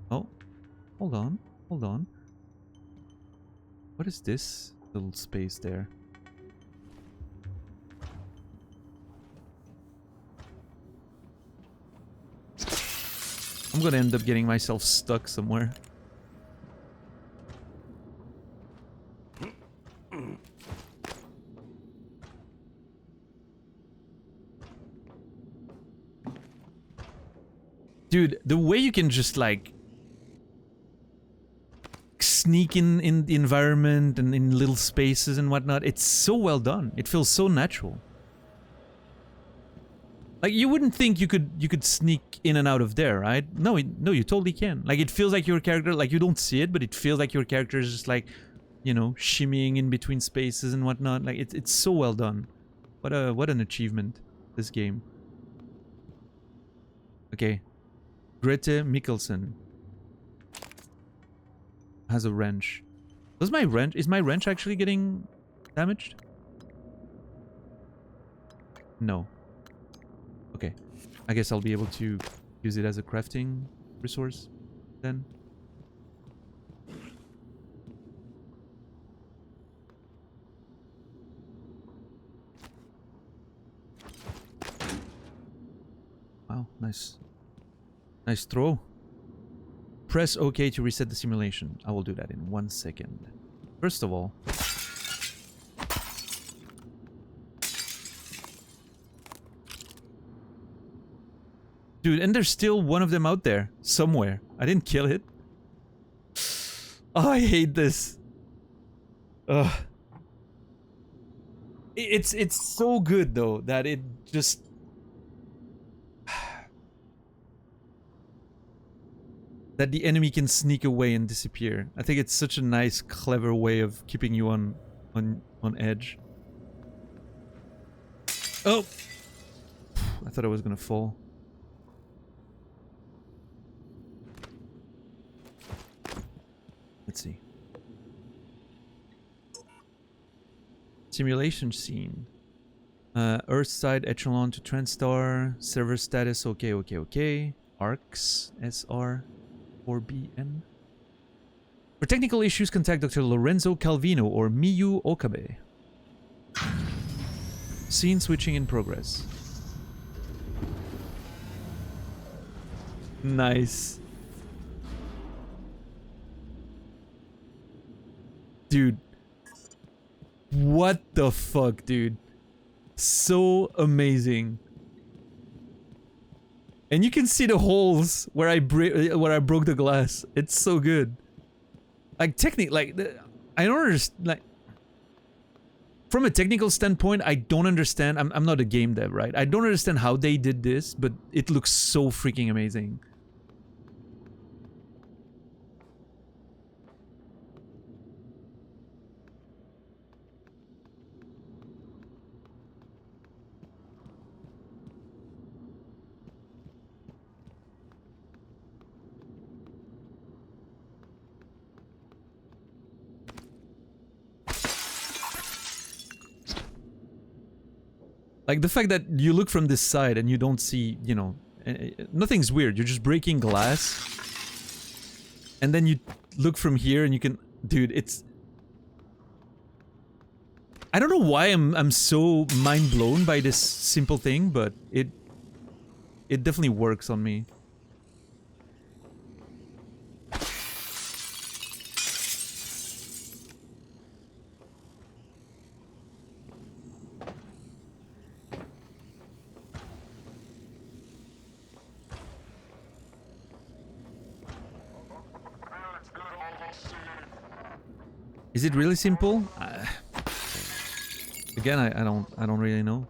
Oh, hold on, hold on. What is this little space there? I'm gonna end up getting myself stuck somewhere. Dude, the way you can just like sneak in the environment and in little spaces and whatnot, it's so well done. It feels so natural. Like, you wouldn't think you could sneak in and out of there, right? No, no, you totally can. Like, it feels like your character, like, you don't see it, but it feels like your character is just like, you know, shimmying in between spaces and whatnot. Like, it's so well done. What an achievement, this game. Okay. Grete Mikkelsen has a wrench. Is my wrench actually getting damaged? No. Okay. I guess I'll be able to use it as a crafting resource then. Wow, nice. Nice throw. press OK to reset the simulation. I will do that in 1 second. First of all... Dude, and there's still one of them out there. Somewhere. I didn't kill it. Oh, I hate this. Ugh. It's so good, though, that it just... that the enemy can sneak away and disappear. I think it's such a nice, clever way of keeping you on edge. Oh! I thought I was gonna fall. Let's see. Simulation scene. Earthside echelon to Transstar. Server status, okay. ARCS, SR, 4BN. For technical issues, contact Dr. Lorenzo Calvino or Miyu Okabe. Scene switching in progress. Nice. Dude. What the fuck, dude? So amazing. And you can see the holes where I broke the glass. It's so good. Like I don't understand. Like, from a technical standpoint, I don't understand. I'm not a game dev, right? I don't understand how they did this, but it looks so freaking amazing. Like, the fact that you look from this side and you don't see, you know, nothing's weird. You're just breaking glass. And then you look from here and you can... Dude, it's... I don't know why I'm so mind blown by this simple thing, but it definitely works on me. Is it really simple? Again, I don't really know.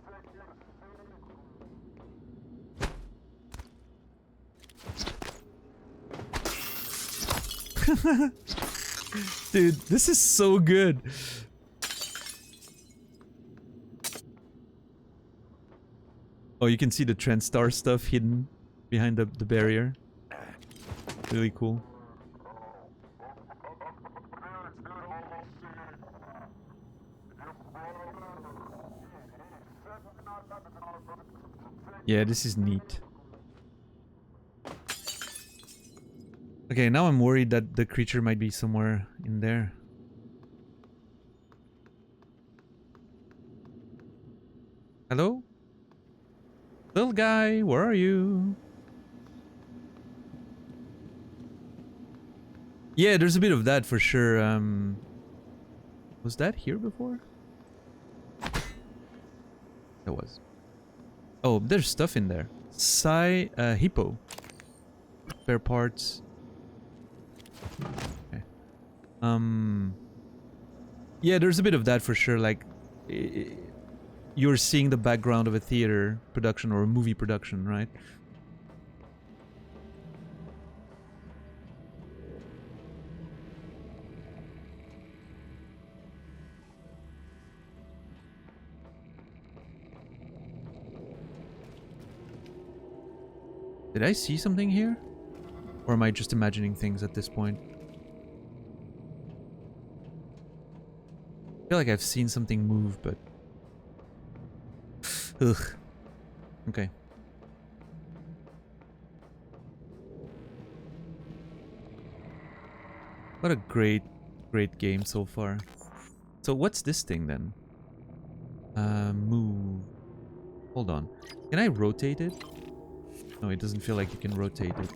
Dude, this is so good. Oh, you can see the Transstar stuff hidden behind the barrier. Really cool. Yeah, this is neat. Okay, now I'm worried that the creature might be somewhere in there. Hello? Little guy, where are you? Yeah, there's a bit of that for sure. Was that here before? It was. Oh, there's stuff in there. Hippo. Spare parts. Okay. Yeah, there's a bit of that for sure. Like, you're seeing the background of a theater production or a movie production, right? Did I see something here? Or am I just imagining things at this point? I feel like I've seen something move, but... Ugh. Okay. What a great game so far. So what's this thing then? Move. Hold on. Can I rotate it? No, it doesn't feel like you can rotate it.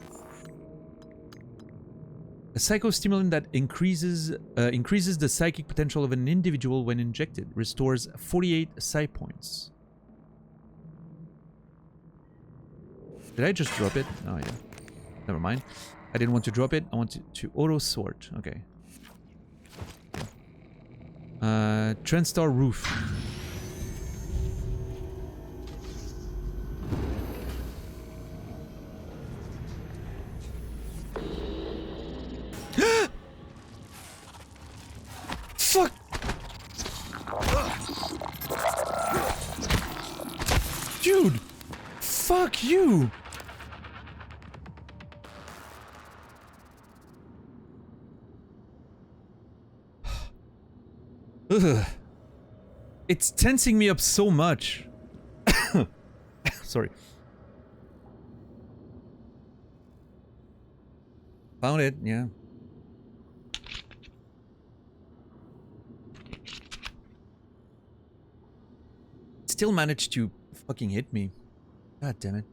A psychostimulant that increases the psychic potential of an individual when injected. Restores 48 psi points. Did I just drop it? Oh yeah. Never mind. I didn't want to drop it. I wanted to auto sort. Okay. Trendstar Roof. Fuck! Dude! Fuck you! Ugh. It's tensing me up so much. Sorry. Found it, yeah. Still managed to fucking hit me. God damn it.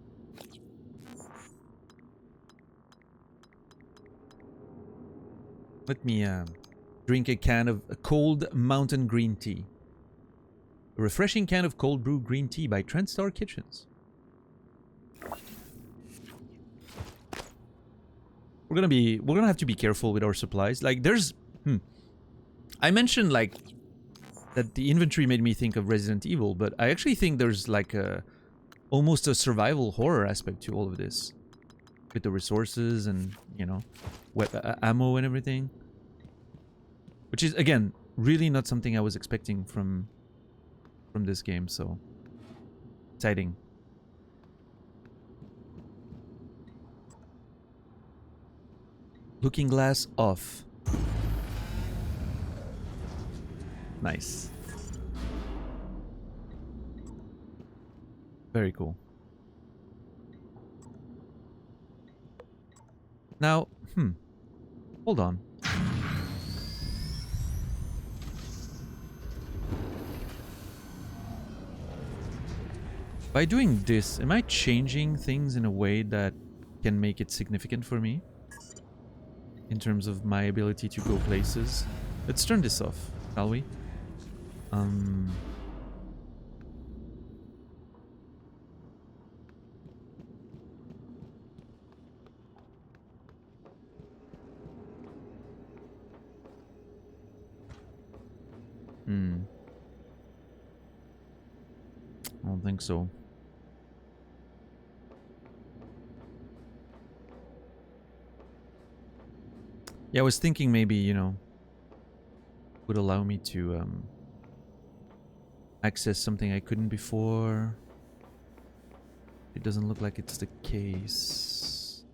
Let me drink a can of cold mountain green tea. A refreshing can of cold brew green tea by Trendstar Kitchens. We're gonna have to be careful with our supplies. Like there's I mentioned like that the inventory made me think of Resident Evil, but I actually think there's like almost a survival horror aspect to all of this. With the resources and, you know, ammo and everything. Which is, again, really not something I was expecting from this game, so exciting. Looking glass off. Nice. Very cool. Now, hold on. By doing this, am I changing things in a way that can make it significant for me? In terms of my ability to go places? Let's turn this off, shall we? I don't think so. Yeah, I was thinking maybe, you know, would allow me to access something I couldn't before. It doesn't look like it's the case.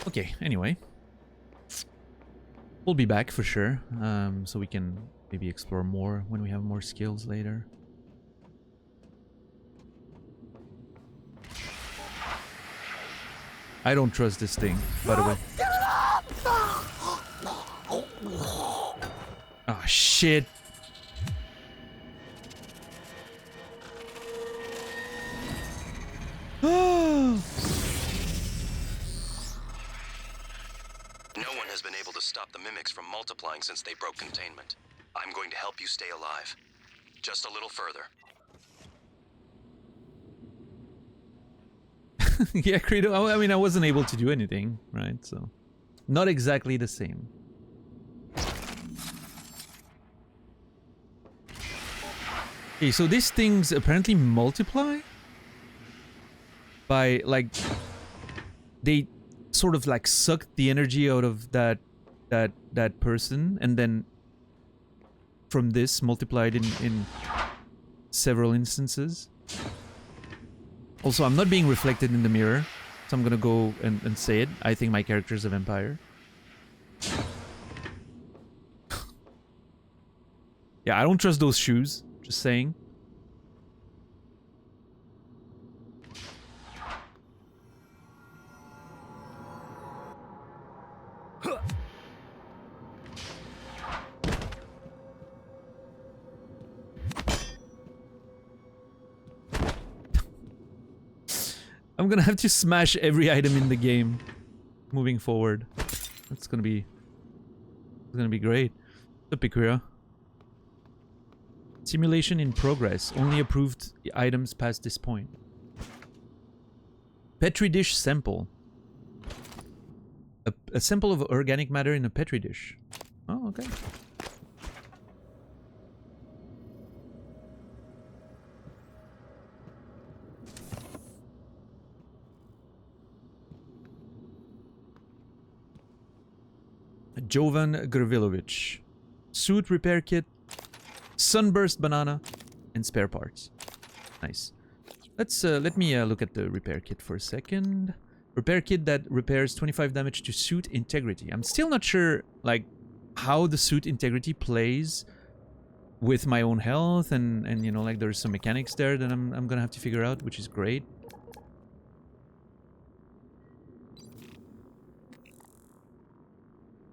Okay, anyway. We'll be back for sure, so we can maybe explore more when we have more skills later. I don't trust this thing, by the way. Oh, shit. No one has been able to stop the mimics from multiplying since they broke containment. I'm going to help you stay alive. Just a little further. Yeah, Credo. I mean, I wasn't able to do anything, right? So, not exactly the same. Okay, so these things apparently multiply by, like, they sort of like suck the energy out of that person, and then from this multiplied in several instances. Also, I'm not being reflected in the mirror, so I'm gonna go and say it. I think my character is a vampire. Yeah, I don't trust those shoes. Just saying. I'm gonna have to smash every item in the game moving forward. It's gonna be great. The Pikura. Simulation in progress. Only approved items past this point. Petri dish sample. A sample of organic matter in a petri dish. Oh, okay. Jovan Gravilovich. Suit repair kit. Sunburst banana. And spare parts. Nice. Let me look at the repair kit for a second. Repair kit that repairs 25 damage to suit integrity. I'm still not sure, like, how the suit integrity plays with my own health, and you know, like, there's some mechanics there that I'm gonna have to figure out, which is great.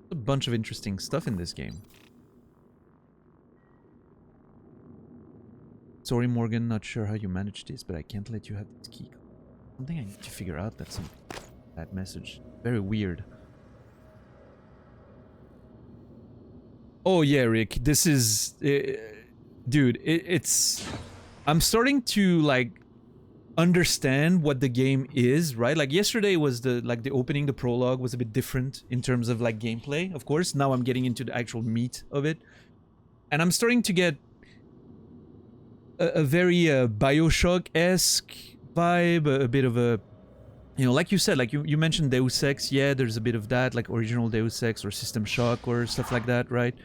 A bunch of interesting stuff in this game. Sorry, Morgan, not sure how you managed this, but I can't let you have this key. Something I need to figure out. That's that message. Very weird. Oh yeah, Rick. This is... dude, it's... I'm starting to, like, understand what the game is, right? Like, yesterday was the opening, the prologue was a bit different in terms of, like, gameplay, of course. Now I'm getting into the actual meat of it. And I'm starting to get a very Bioshock-esque vibe, a bit of a, you know, like you said, like you mentioned Deus Ex, yeah, there's a bit of that, like original Deus Ex or System Shock or stuff like that, right?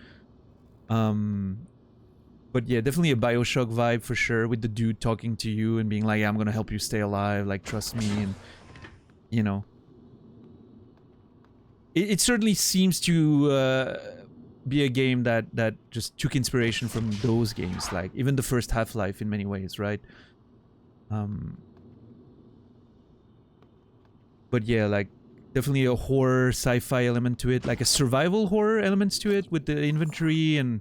But yeah, definitely a Bioshock vibe for sure, with the dude talking to you and being like, yeah, I'm gonna help you stay alive, like, trust me, and, you know. It certainly seems to be a game that just took inspiration from those games, like even the first Half-Life in many ways, right? But yeah, like definitely a horror sci-fi element to it, like a survival horror elements to it, with the inventory and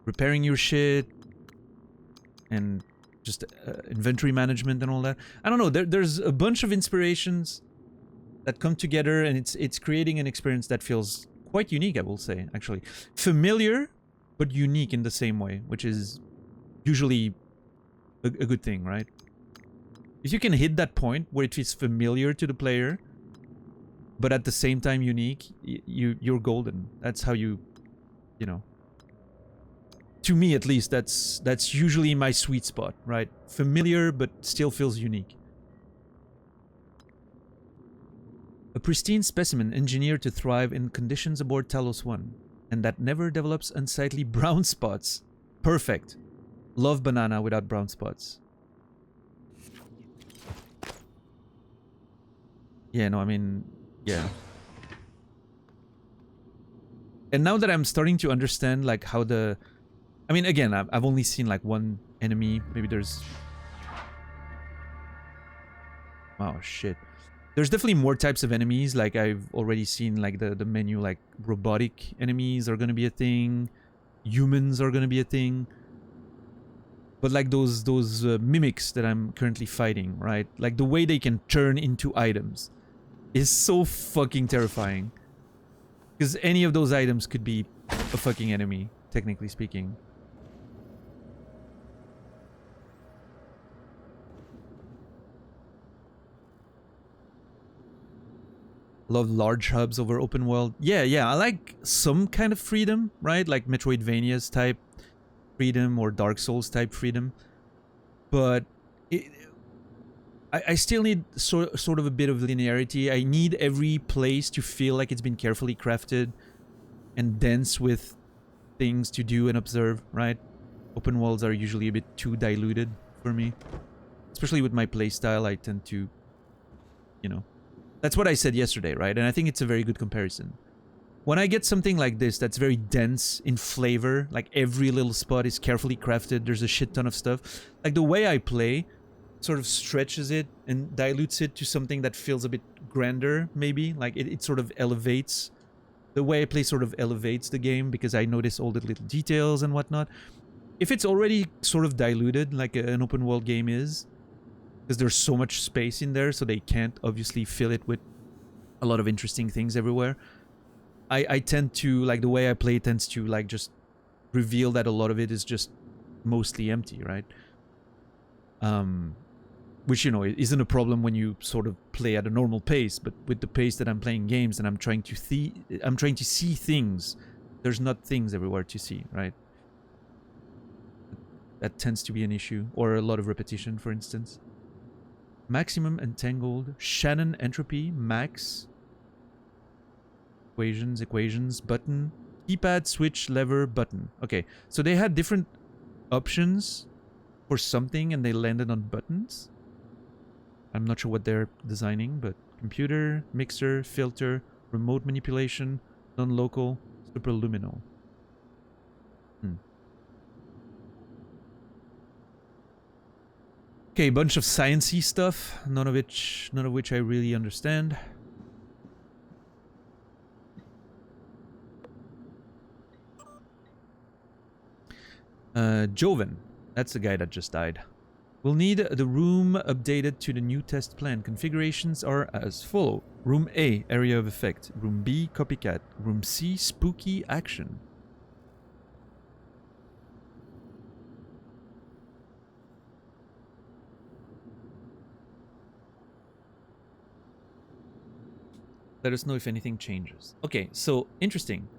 repairing your shit and just inventory management and all that. I don't know, there's a bunch of inspirations that come together, and it's creating an experience that feels quite unique, I will say, actually. Familiar, but unique in the same way, which is usually a good thing, right? If you can hit that point where it feels familiar to the player, but at the same time unique, you're golden. That's how you know. To me, at least, that's usually my sweet spot, right? Familiar, but still feels unique. A pristine specimen engineered to thrive in conditions aboard Talos 1, and that never develops unsightly brown spots. Perfect. Love banana without brown spots. Yeah, no, I mean, yeah. And now that I'm starting to understand, like, how the... I mean, again, I've only seen, like, one enemy. Maybe there's... Oh, shit. There's definitely more types of enemies. Like, I've already seen, like, the menu, like, robotic enemies are gonna be a thing. Humans are gonna be a thing. But, like, those mimics that I'm currently fighting, right? Like, the way they can turn into items is so fucking terrifying. Because any of those items could be a fucking enemy, technically speaking. Love large hubs over open world. Yeah, I like some kind of freedom, right? Like Metroidvania's type freedom or Dark Souls type freedom. But I still need sort of a bit of linearity. I need every place to feel like it's been carefully crafted and dense with things to do and observe, right? Open worlds are usually a bit too diluted for me. Especially with my playstyle, I tend to, you know... That's what I said yesterday, right? And I think it's a very good comparison. When I get something like this that's very dense in flavor, like every little spot is carefully crafted, there's a shit ton of stuff. Like the way I play sort of stretches it and dilutes it to something that feels a bit grander, maybe. Like it sort of elevates. The way I play sort of elevates the game because I notice all the little details and whatnot. If it's already sort of diluted, like an open world game is, because there's so much space in there, so they can't obviously fill it with a lot of interesting things everywhere. I tend to, like, the way I play tends to, like, just reveal that a lot of it is just mostly empty, right? Which, you know, isn't a problem when you sort of play at a normal pace, but with the pace that I'm playing games and I'm trying to see things, there's not things everywhere to see, right? That tends to be an issue, or a lot of repetition, for instance. Maximum entangled, Shannon entropy, max, equations, button, keypad, switch, lever, button. Okay, so they had different options for something and they landed on buttons. I'm not sure what they're designing, but computer, mixer, filter, remote manipulation, non-local, superluminal. Okay, bunch of sciencey stuff, none of which I really understand. Joven, that's the guy that just died. We'll need the room updated to the new test plan. Configurations are as follow. Room A, area of effect. Room B, copycat. Room C, spooky action. Let us know if anything changes. Okay, so interesting.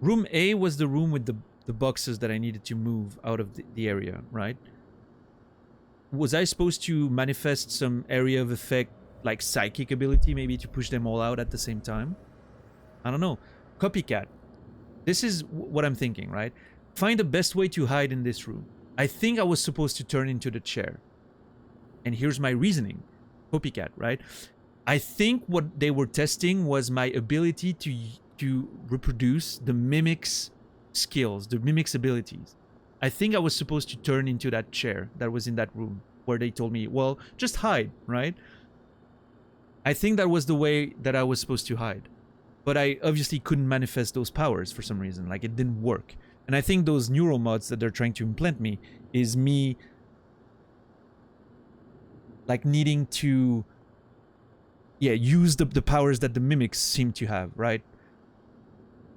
Room A was the room with the boxes that I needed to move out of the area, right? Was I supposed to manifest some area of effect, like psychic ability, maybe to push them all out at the same time? I don't know. Copycat. This is what I'm thinking, right? Find the best way to hide in this room. I think I was supposed to turn into the chair. And here's my reasoning. Copycat, right? I think what they were testing was my ability to reproduce the mimic's skills, the mimic's abilities. I think I was supposed to turn into that chair that was in that room where they told me, well, just hide, right? I think that was the way that I was supposed to hide. But I obviously couldn't manifest those powers for some reason. Like, it didn't work. And I think those neural mods that they're trying to implant me is me, like, needing to, yeah, use the powers that the mimics seem to have, right?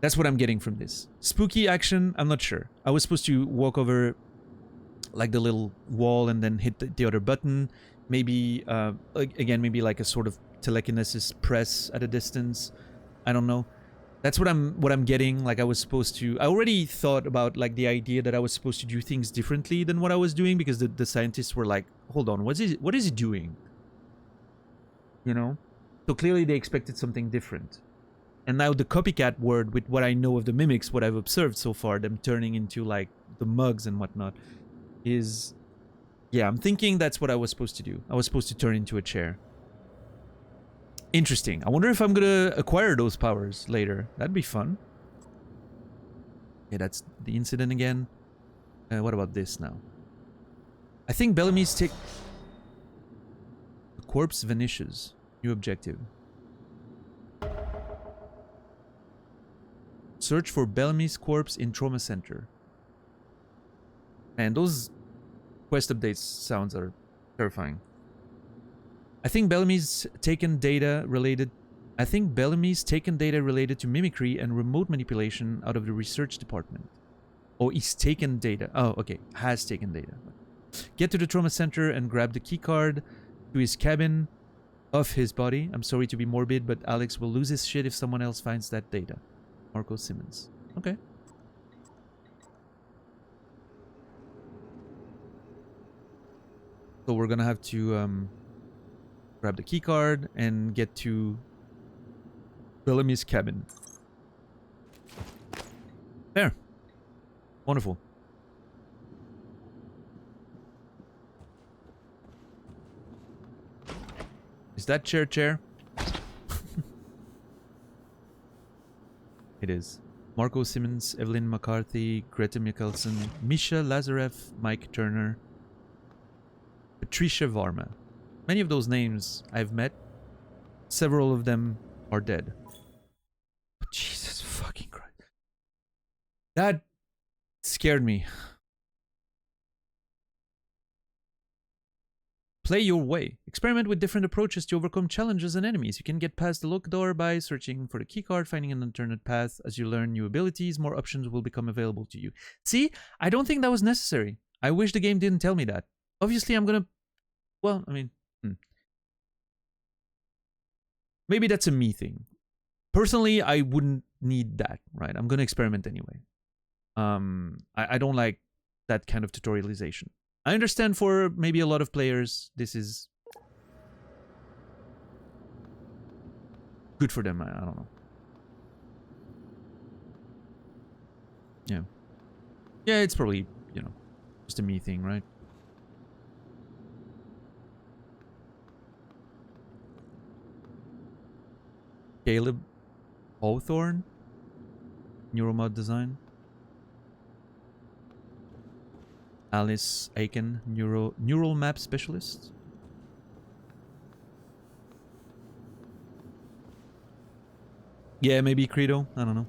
That's what I'm getting from this. Spooky action, I'm not sure. I was supposed to walk over, like, the little wall and then hit the other button. Maybe, again, maybe like a sort of telekinesis press at a distance. I don't know. That's what I'm getting. Like, I was supposed to... I already thought about, like, the idea that I was supposed to do things differently than what I was doing, because the scientists were like, hold on, what is he doing? You know? So clearly they expected something different. And now the copycat word, with what I know of the mimics, what I've observed so far, them turning into, like, the mugs and whatnot, is... Yeah, I'm thinking that's what I was supposed to do. I was supposed to turn into a chair. Interesting. I wonder if I'm gonna acquire those powers later. That'd be fun. Okay, that's the incident again. What about this now? I think Bellamy's take... The corpse vanishes. New objective. Search for Bellamy's corpse in trauma center. And those quest updates sounds are terrifying. I think Bellamy's taken data related to mimicry and remote manipulation out of the research department. Oh, he's taken data. Oh, okay. Has taken data. Get to the trauma center and grab the key card to his cabin of his body. I'm sorry to be morbid, but Alex will lose his shit if someone else finds that data. Marco Simmons. Okay. So we're gonna have to grab the key card and get to Bellamy's cabin. There. Wonderful. Is that chair? It is. Marco Simmons, Evelyn McCarthy, Greta Mikkelsen, Misha Lazarev, Mike Turner, Patricia Varma. Many of those names I've met. Several of them are dead. Oh, Jesus fucking Christ. That scared me. Play your way. Experiment with different approaches to overcome challenges and enemies. You can get past the locked door by searching for the keycard, finding an alternate path. As you learn new abilities, more options will become available to you. See, I don't think that was necessary. I wish the game didn't tell me that. Obviously, I'm gonna... Well, I mean... Maybe that's a me thing. Personally, I wouldn't need that, right? I'm gonna experiment anyway. I don't like that kind of tutorialization. I understand for maybe a lot of players, this is good for them. I don't know. Yeah. Yeah, it's probably, you know, just a me thing, right? Caleb Hawthorne, Neuromod design. Alice Aiken, neural map specialist. Yeah, maybe Credo. I don't know.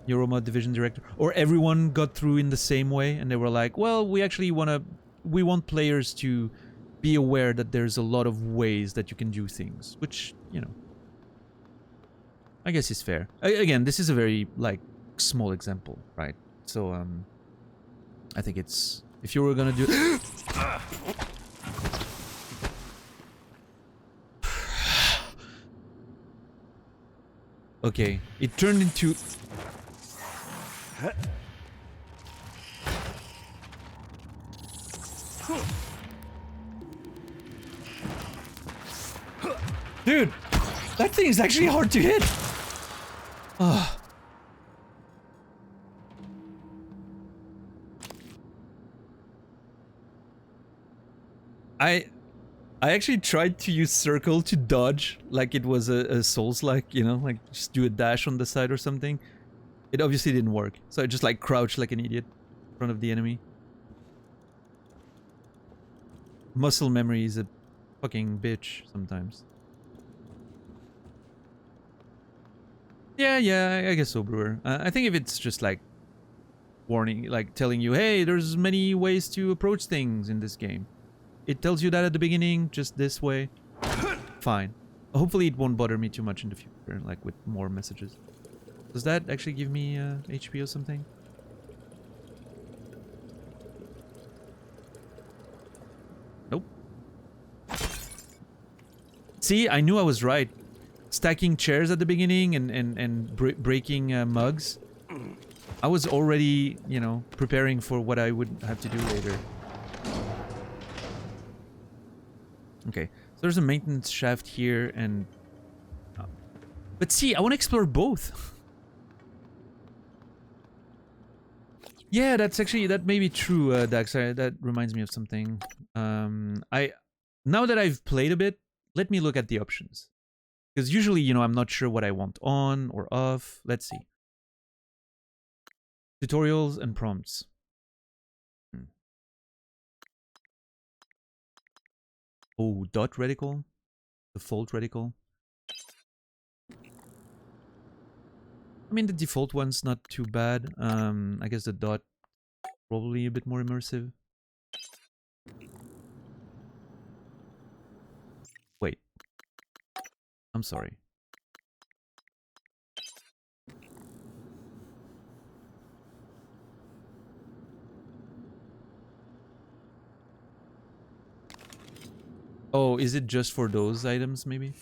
Neuromod division director. Or everyone got through in the same way and they were like, well, we actually we want players to be aware that there's a lot of ways that you can do things, which, you know, I guess is fair. Again, this is a very, like, small example, right? So, I think it's... If you were gonna do... Okay, it turned into... Dude, that thing is actually hard to hit. I actually tried to use circle to dodge like it was a Souls-like, you know, like just do a dash on the side or something. It obviously didn't work, so I just like crouched like an idiot in front of the enemy. Muscle memory is a fucking bitch sometimes. Yeah, I guess so, Brewer. I think if it's just like warning, like telling you, hey, there's many ways to approach things in this game. It tells you that at the beginning, just this way. Fine. Hopefully it won't bother me too much in the future, like with more messages. Does that actually give me HP or something? Nope. See, I knew I was right. Stacking chairs at the beginning and breaking mugs. I was already, you know, preparing for what I would have to do later. Okay, so there's a maintenance shaft here and... But see, I want to explore both. Yeah, that's actually... That may be true, Dax. That reminds me of something. Now that I've played a bit, let me look at the options. Because usually, you know, I'm not sure what I want on or off. Let's see. Tutorials and prompts. Oh, dot reticle? Default reticle? I mean, the default one's not too bad. I guess the dot probably a bit more immersive. Wait. I'm sorry. Oh, is it just for those items, maybe?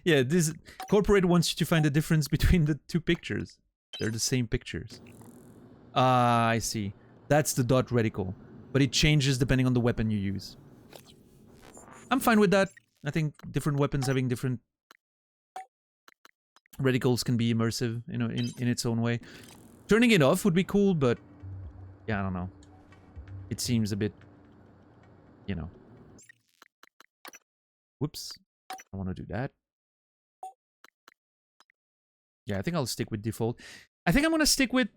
Yeah, this corporate wants you to find the difference between the two pictures. They're the same pictures. Ah, I see. That's the dot reticle. But it changes depending on the weapon you use. I'm fine with that. I think different weapons having different reticles can be immersive, you know, in its own way. Turning it off would be cool, but yeah, I don't know. It seems a bit, you know. Whoops. I want to do that. Yeah, I think I'll stick with default. I think I'm going to stick with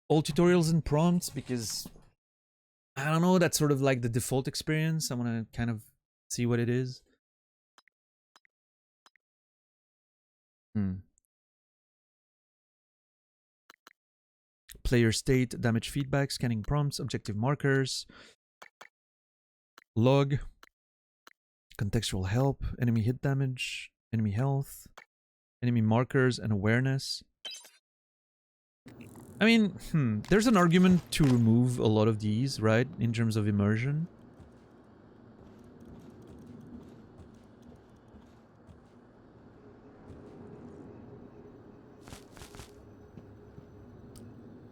all tutorials and prompts because, I don't know, that's sort of like the default experience. I want to kind of see what it is. Player state, damage feedback, scanning prompts, objective markers. Log. Contextual help. Enemy hit damage. Enemy health. Enemy markers and awareness. I mean, there's an argument to remove a lot of these, right? In terms of immersion.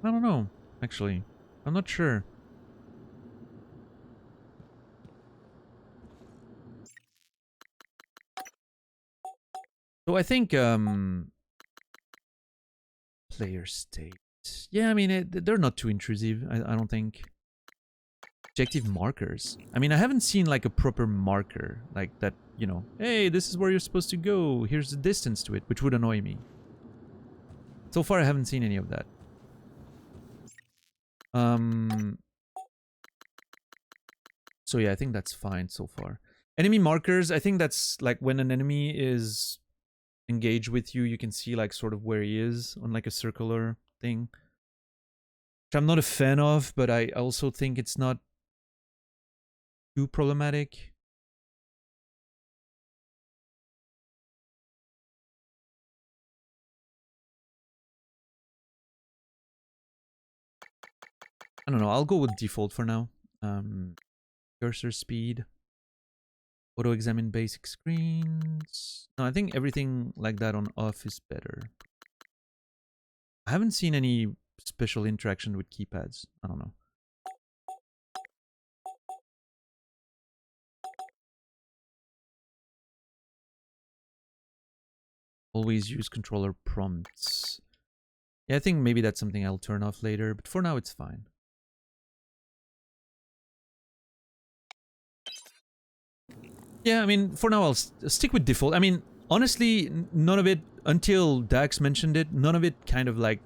I don't know, actually. I'm not sure. So I think, player state. Yeah, I mean, they're not too intrusive, I don't think. Objective markers. I mean, I haven't seen like a proper marker, like that, you know, hey, this is where you're supposed to go, here's the distance to it, which would annoy me. So far, I haven't seen any of that. So yeah, I think that's fine so far. Enemy markers, I think that's like when an enemy is engaged with you, you can see like sort of where he is on like a circular thing. Which I'm not a fan of, but I also think it's not too problematic. I don't know, I'll go with default for now. Cursor speed. Auto-examine basic screens. No, I think everything like that on off is better. I haven't seen any special interaction with keypads. I don't know. Always use controller prompts. Yeah, I think maybe that's something I'll turn off later, but for now it's fine. Yeah, I mean, for now I'll stick with default. I mean, honestly, none of it, until Dax mentioned it, none of it kind of like...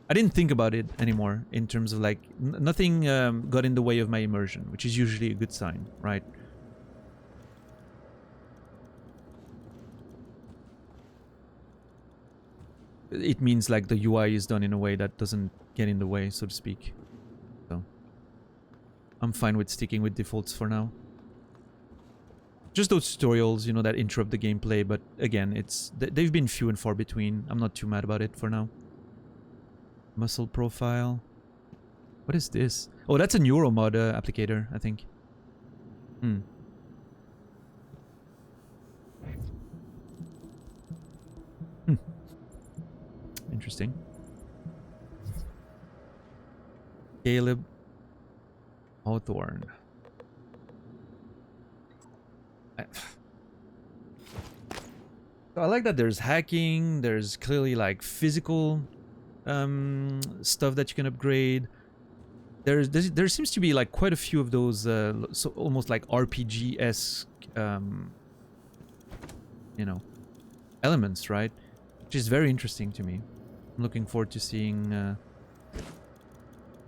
I didn't think about it anymore in terms of like, nothing got in the way of my immersion, which is usually a good sign, right? It means like the UI is done in a way that doesn't get in the way, so to speak. So I'm fine with sticking with defaults for now. Just those tutorials, you know, that interrupt the gameplay, but again, they've been few and far between. I'm not too mad about it for now. Muscle profile. What is this? Oh, that's a neuromod applicator, I think. Interesting. Caleb Hawthorne. I like that there's hacking, there's clearly like physical stuff that you can upgrade. There seems to be like quite a few of those so almost like RPG-esque you know, elements, right? Which is very interesting to me. I'm looking forward to seeing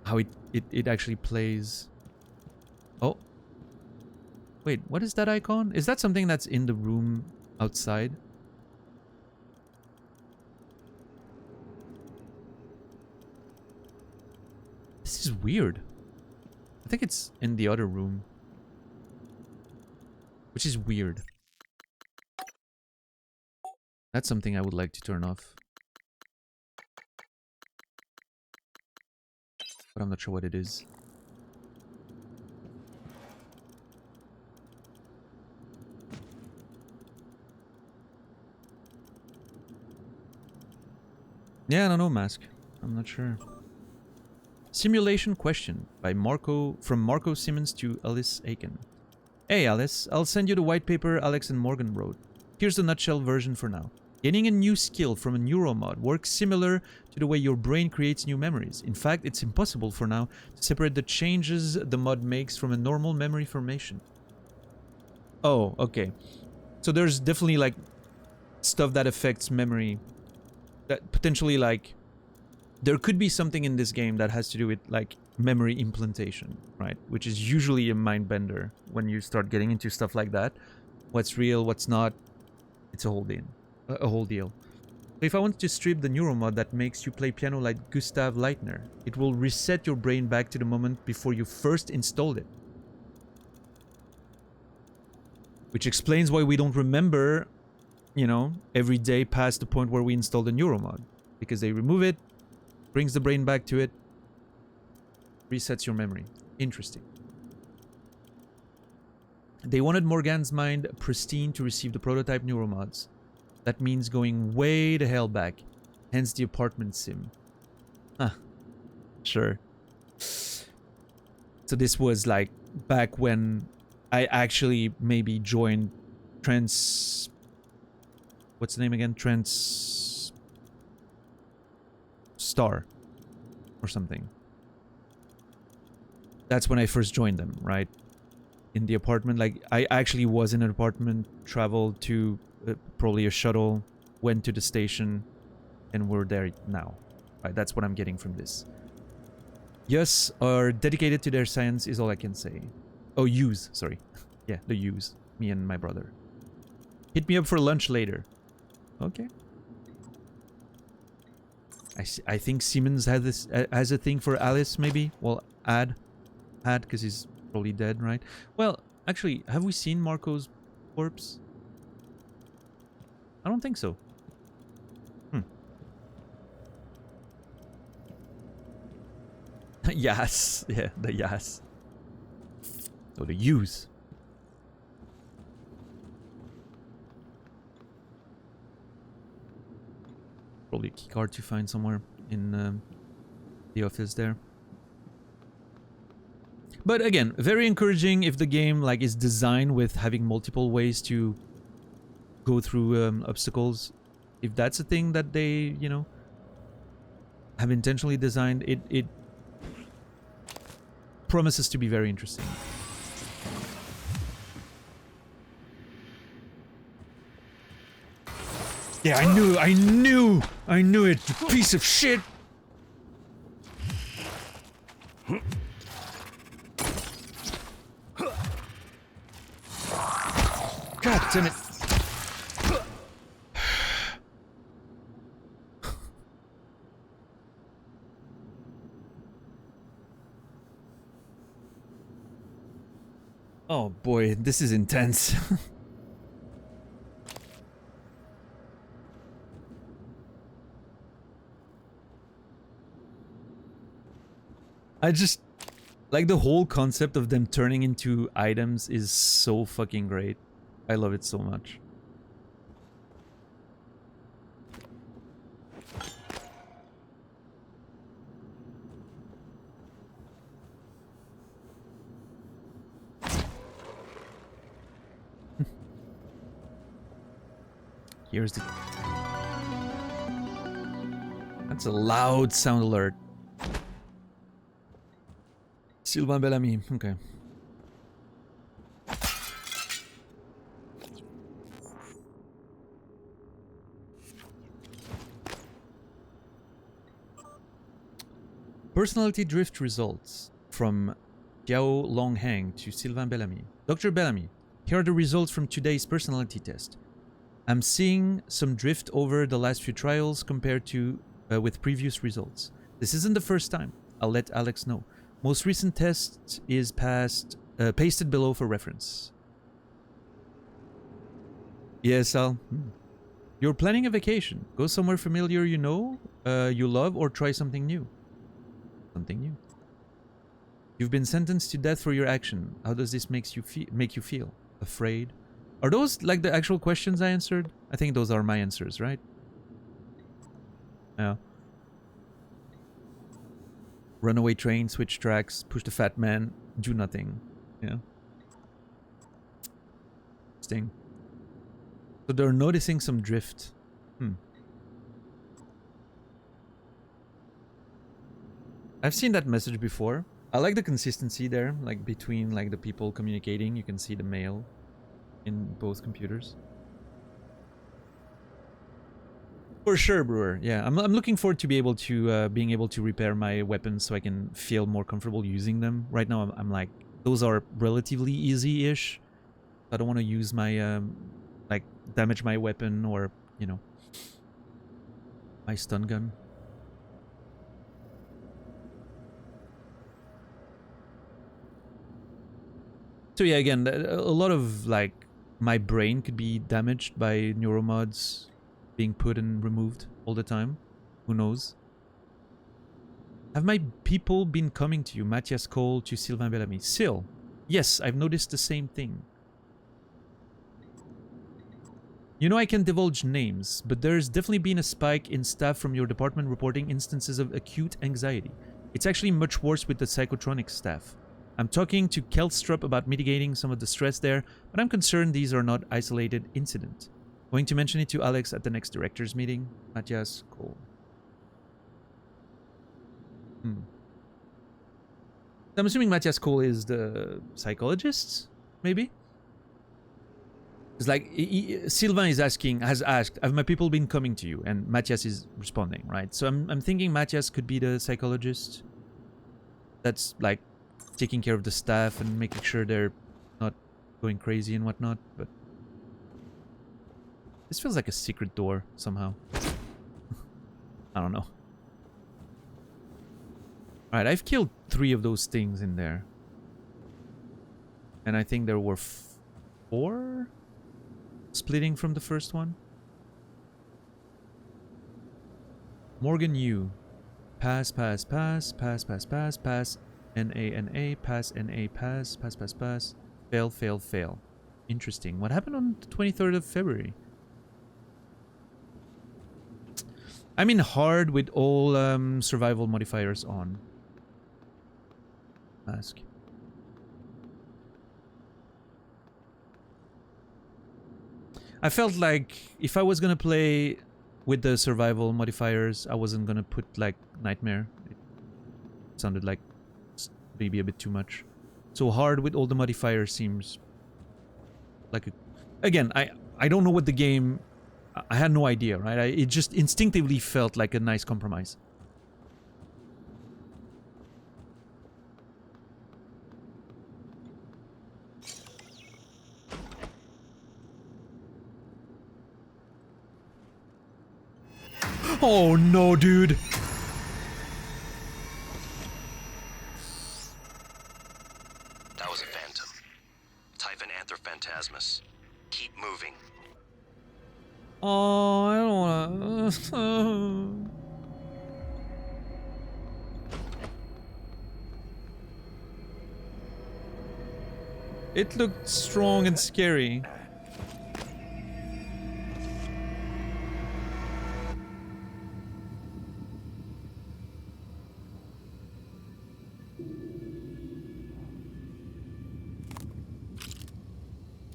how it actually plays. Oh. Wait, what is that icon? Is that something that's in the room outside? This is weird. I think it's in the other room. Which is weird. That's something I would like to turn off. But I'm not sure what it is. Yeah, I don't know, Mask. I'm not sure. Simulation question by from Marco Simmons to Alice Aiken. Hey Alice, I'll send you the white paper Alex and Morgan wrote. Here's the nutshell version for now. Gaining a new skill from a neuromod works similar to the way your brain creates new memories. In fact, it's impossible for now to separate the changes the mod makes from a normal memory formation. Oh, okay. So there's definitely like stuff that affects memory that potentially like there could be something in this game that has to do with like memory implantation, right? Which is usually a mind bender when you start getting into stuff like that. What's real, what's not, it's a whole deal. So if I wanted to strip the neuromod that makes you play piano like Gustav Leitner, it will reset your brain back to the moment before you first installed it. Which explains why we don't remember, you know, every day past the point where we install the neuromod. Because they remove it, brings the brain back to it, resets your memory. Interesting. They wanted Morgan's mind pristine to receive the prototype neuromods. That means going way the hell back. Hence the apartment sim. Huh. Sure. So this was like back when I actually maybe joined Trans... What's the name again? Trans... Star. Or something. That's when I first joined them, right? In the apartment. Like, I actually was in an apartment, traveled to probably a shuttle, went to the station, and we're there now. Right, that's what I'm getting from this. Yes, are dedicated to their science is all I can say. Oh, use, sorry. Yeah, the use. Me and my brother. Hit me up for lunch later. Okay. I think Siemens has a thing for Alice, maybe? Well, had, because he's probably dead, right? Well, actually, have we seen Marco's corpse? I don't think so. Yes. Yeah, the yes. Oh, the use. Probably a keycard to find somewhere in the office there. But again, very encouraging if the game like is designed with having multiple ways to go through obstacles. If that's a thing that they, you know, have intentionally designed, it promises to be very interesting. Yeah, I knew it, you piece of shit! God damn it. Oh boy, this is intense. I just... like, the whole concept of them turning into items is so fucking great. I love it so much. Here's the... That's a loud sound alert. Sylvain Bellamy, okay. Personality drift results from Xiao Longhang to Sylvain Bellamy. Dr. Bellamy, here are the results from today's personality test. I'm seeing some drift over the last few trials compared to with previous results. This isn't the first time. I'll let Alex know. Most recent test is pasted below for reference. Yes, Al. You're planning a vacation. Go somewhere familiar you know, you love, or try something new. Something new. You've been sentenced to death for your action. How does this make you feel? Afraid? Are those like the actual questions I answered? I think those are my answers, right? Yeah. Runaway train, switch tracks, push the fat man, do nothing. Yeah. Sting. So they're noticing some drift. I've seen that message before. I like the consistency there, like between like the people communicating. You can see the mail in both computers. For sure, Brewer. Yeah, I'm looking forward to be able to being able to repair my weapons so I can feel more comfortable using them. Right now, I'm like, those are relatively easy-ish. I don't want to use my like damage my weapon or, you know, my stun gun. So yeah, again, a lot of like my brain could be damaged by neuromods being put and removed all the time. Who knows? Have my people been coming to you? Matthias Cole to Sylvain Bellamy. Sil, yes, I've noticed the same thing. You know I can divulge names, but there's definitely been a spike in staff from your department reporting instances of acute anxiety. It's actually much worse with the psychotronic staff. I'm talking to Kelstrup about mitigating some of the stress there, but I'm concerned these are not isolated incidents. Going to mention it to Alex at the next director's meeting. Matthias Cole. I'm assuming Matthias Cole is the psychologist, maybe? It's like Sylvain is asking, has asked, have my people been coming to you? And Matthias is responding, right? So I'm thinking Matthias could be the psychologist that's like taking care of the staff and making sure they're not going crazy and whatnot. But this feels like a secret door somehow. I don't know. Alright, I've killed 3 of those things in there. And I think there were 4 splitting from the first one. Morgan U. Pass, pass, pass, pass, pass, pass, pass. N-A, N-A, pass, N-A, pass, pass, pass, pass. Fail, fail, fail. Interesting. What happened on the 23rd of February? I'm in hard with all survival modifiers on. Ask. I felt like if I was gonna play with the survival modifiers, I wasn't gonna put like nightmare. It sounded like maybe a bit too much. So hard with all the modifiers seems like a... Again, I don't know what the game... I had no idea, right? It just instinctively felt like a nice compromise. Oh no, dude! That was a phantom. Typhon Antherphantasmus. Keep moving. Oh, I don't wanna... It looked strong and scary.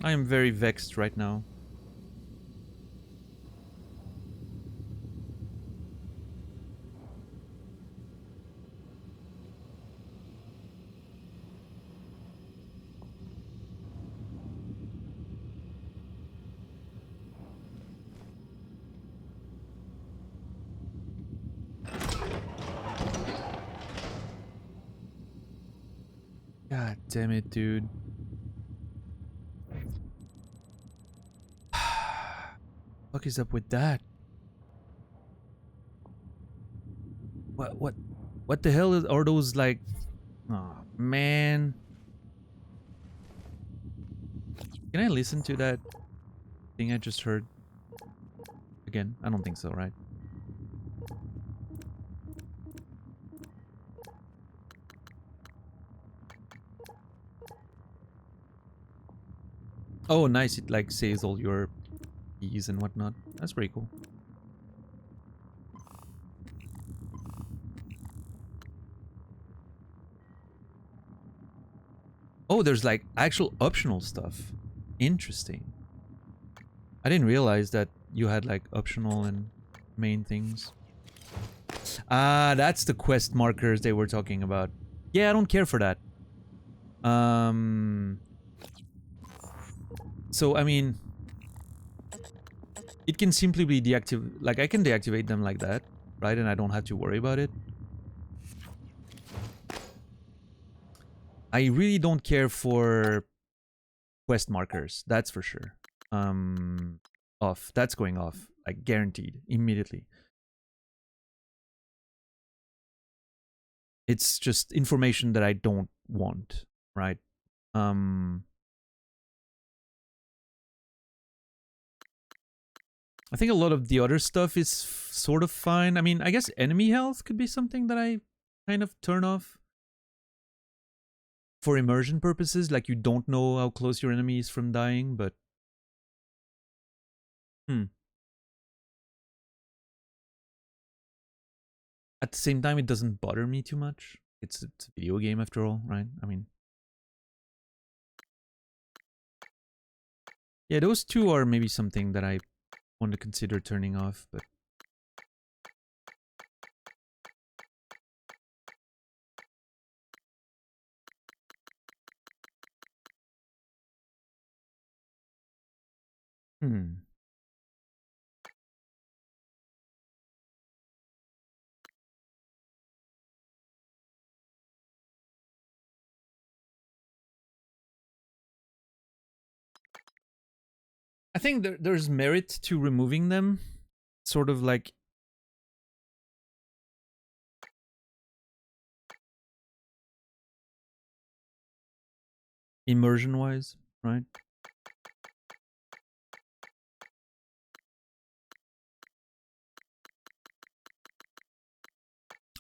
I am very vexed right now. God damn it, dude. What is up with that? What the hell are those like? Oh man. Can I listen to that thing I just heard again? I don't think so, right? Oh, nice. It like saves all your keys and whatnot. That's pretty cool. Oh, there's like actual optional stuff. Interesting. I didn't realize that you had like optional and main things. Ah, that's the quest markers they were talking about. Yeah, I don't care for that. So, I mean, it can simply be deactivated. Like, I can deactivate them like that, right? And I don't have to worry about it. I really don't care for quest markers. That's for sure. Off. That's going off. Like, guaranteed. Immediately. It's just information that I don't want, right? I think a lot of the other stuff is sort of fine. I mean, I guess enemy health could be something that I kind of turn off for immersion purposes. Like, you don't know how close your enemy is from dying, but at the same time, it doesn't bother me too much. It's a video game after all, right? I mean, yeah, those two are maybe something that I want to consider turning off, but I think there's merit to removing them, sort of like immersion-wise, right?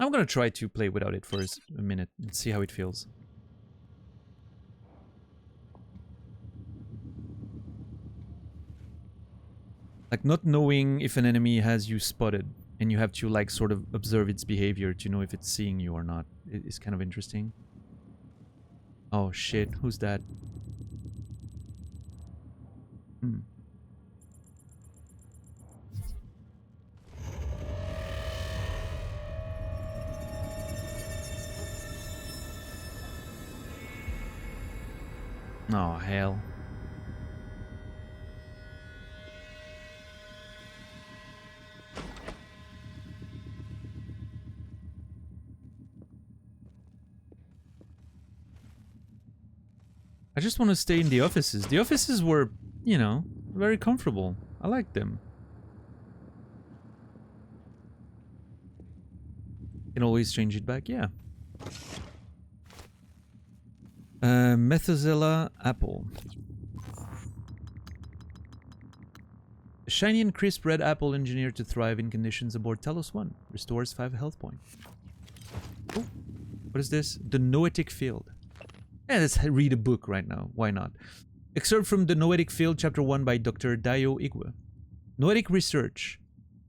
I'm gonna try to play without it for a minute and see how it feels. Like, not knowing if an enemy has you spotted and you have to like sort of observe its behavior to know if it's seeing you or not is kind of interesting. Oh shit, who's that? Oh, hell. I just want to stay in the offices. The offices were, you know, very comfortable. I liked them. Can always change it back, yeah. Methuselah apple. A shiny and crisp red apple engineered to thrive in conditions aboard Talos 1. Restores 5 health points. Oh, what is this? The Noetic Field. Yeah, let's read a book right now. Why not? Excerpt from The Noetic Field, Chapter 1 by Dr. Dayo Igwe. Noetic research,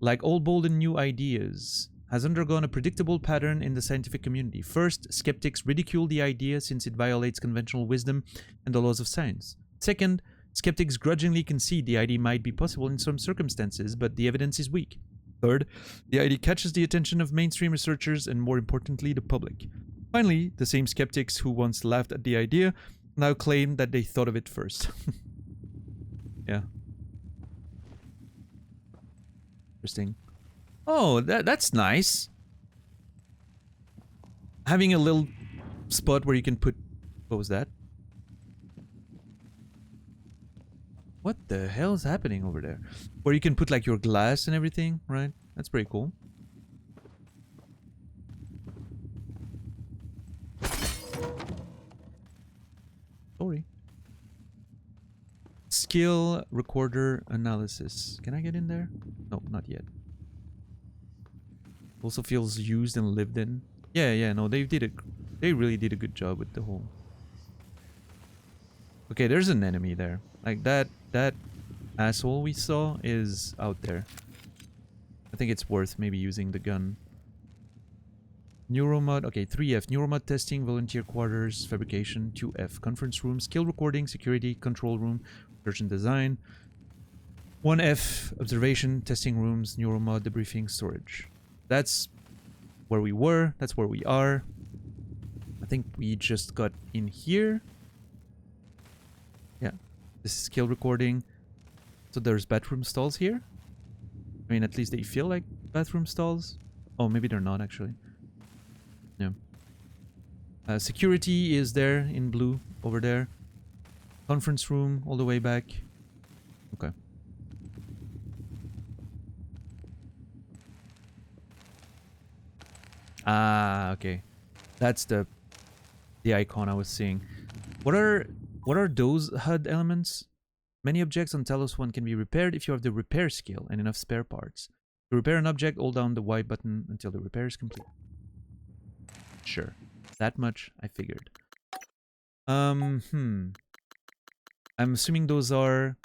like all bold and new ideas, has undergone a predictable pattern in the scientific community. First, skeptics ridicule the idea since it violates conventional wisdom and the laws of science. Second, skeptics grudgingly concede the idea might be possible in some circumstances, but the evidence is weak. Third, the idea catches the attention of mainstream researchers and, more importantly, the public. Finally, the same skeptics who once laughed at the idea now claim that they thought of it first. Yeah. Interesting. Oh, that's nice. Having a little spot where you can put... What was that? What the hell is happening over there? Where you can put like your glass and everything, right? That's pretty cool. Sorry. Skill recorder analysis. Can I get in there? No, not yet. Also feels used and lived in. Yeah, no, they really did a good job with the whole... Okay, there's an enemy there. Like that asshole we saw is out there. I think it's worth maybe using the gun. Neuromod, okay, 3F, Neuromod testing, volunteer quarters, fabrication, 2F, conference room, skill recording, security, control room, research and design. 1F, observation, testing rooms, Neuromod, debriefing, storage. That's where we were, that's where we are. I think we just got in here. Yeah, this is skill recording. So there's bathroom stalls here. I mean, at least they feel like bathroom stalls. Oh, maybe they're not actually. Yeah. Security is there in blue over there. Conference room all the way back. Okay. Ah, okay. That's the icon I was seeing. What are those HUD elements? Many objects on Talos 1 can be repaired if you have the repair skill and enough spare parts. To repair an object, hold down the Y button until the repair is complete. Sure. That much I figured. I'm assuming those are...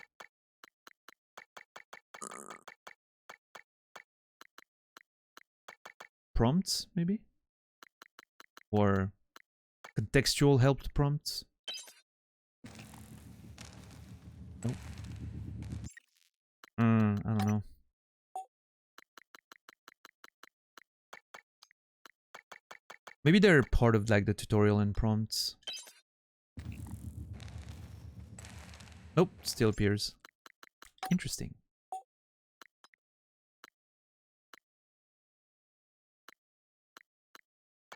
prompts, maybe? Or contextual helped prompts? Nope. I don't know. Maybe they're part of like the tutorial and prompts. Nope, still appears. Interesting.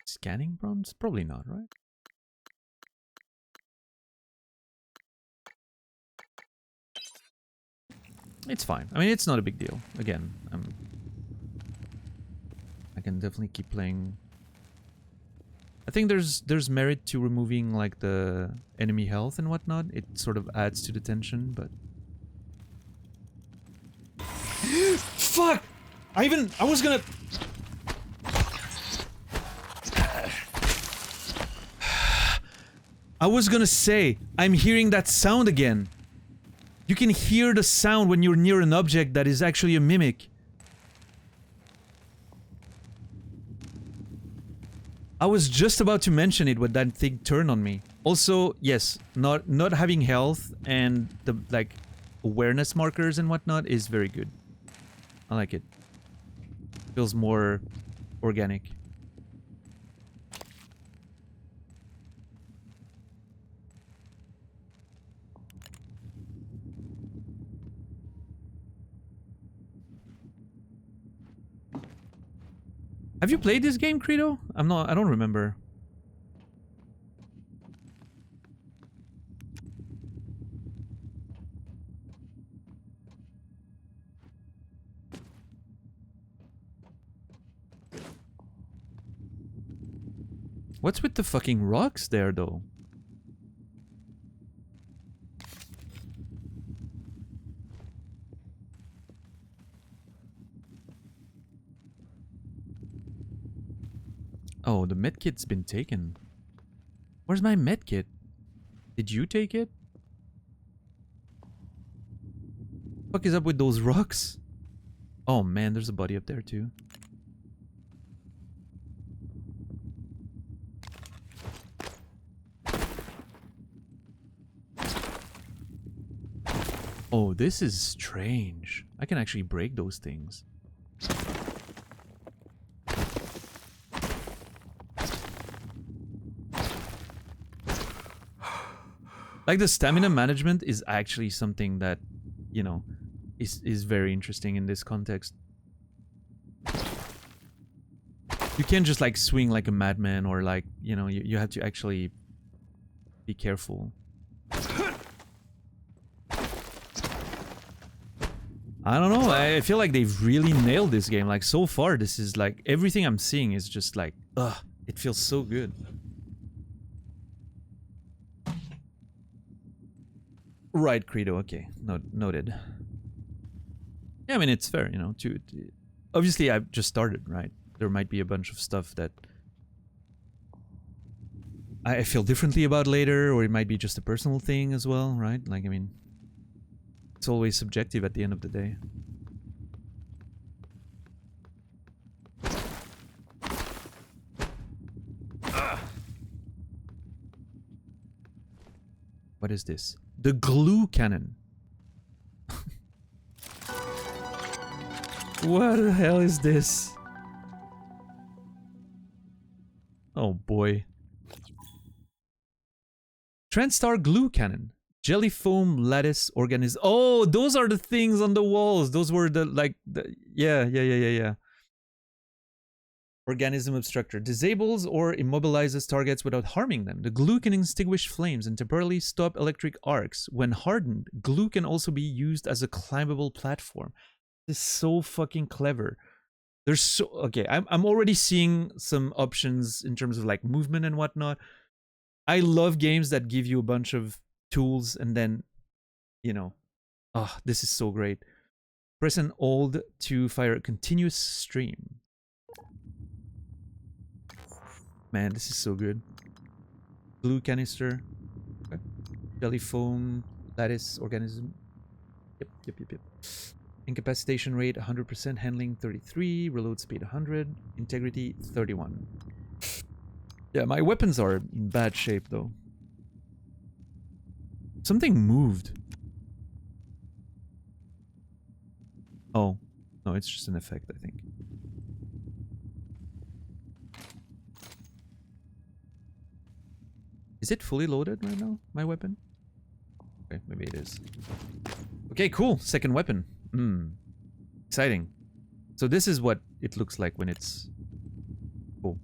Scanning prompts? Probably not, right? It's fine. I mean, it's not a big deal. Again, I can definitely keep playing. I think there's merit to removing like the enemy health and whatnot. It sort of adds to the tension, but fuck! I was gonna... I was gonna say, I'm hearing that sound again. You can hear the sound when you're near an object that is actually a mimic. I was just about to mention it when that thing turned on me. Also, yes, not having health and the like awareness markers and whatnot is very good. I like it. Feels more organic. Have you played this game, Credo? I don't remember. What's with the fucking rocks there, though? Oh, the medkit's been taken. Where's my medkit? Did you take it? What the fuck is up with those rocks? Oh man, there's a body up there too. Oh, this is strange. I can actually break those things. Like, the stamina management is actually something that, you know, is very interesting in this context. You can't just, like, swing like a madman or, like, you know, you have to actually be careful. I don't know, I feel like they've really nailed this game. Like, so far, this is, like, everything I'm seeing is just, like, ugh, it feels so good. Right, Credo, okay. Noted. Yeah, I mean, it's fair, you know, obviously, I've just started, right? There might be a bunch of stuff that I feel differently about later, or it might be just a personal thing as well, right? Like, I mean, it's always subjective at the end of the day. What is this? The glue cannon. What the hell is this? Oh boy. Trandstar glue cannon. Jelly foam lattice organism. Oh, those are the things on the walls. Those were the, like, yeah. Organism obstructor. Disables or immobilizes targets without harming them. The glue can extinguish flames and temporarily stop electric arcs. When hardened, glue can also be used as a climbable platform. This is so fucking clever. There's so... Okay, I'm already seeing some options in terms of, like, movement and whatnot. I love games that give you a bunch of tools and then, you know, Ah, this is so great. Press and hold to fire a continuous stream. Man, this is so good. Blue canister. Okay. Jelly foam. Lattice organism. Yep. Incapacitation rate 100%. Handling 33. Reload speed 100. Integrity 31. Yeah, my weapons are in bad shape though. Something moved. Oh. No, it's just an effect, I think. Is it fully loaded right now, my weapon? Okay, maybe it is. Okay, cool. Second weapon. Exciting. So this is what it looks like when it's... Cool.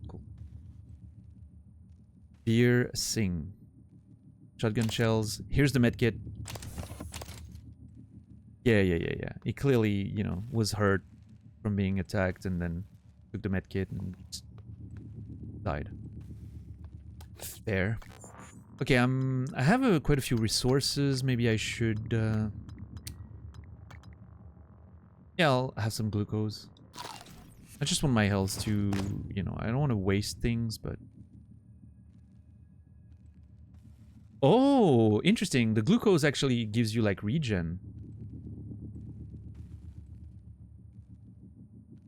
Beer Sing. Shotgun shells. Here's the medkit. Yeah. He clearly, you know, was hurt from being attacked and then took the medkit and died. Fair. Okay, I have quite a few resources. Maybe I should... Yeah, I'll have some glucose. I just want my health to, you know, I don't want to waste things, but... Oh, interesting. The glucose actually gives you, like, regen.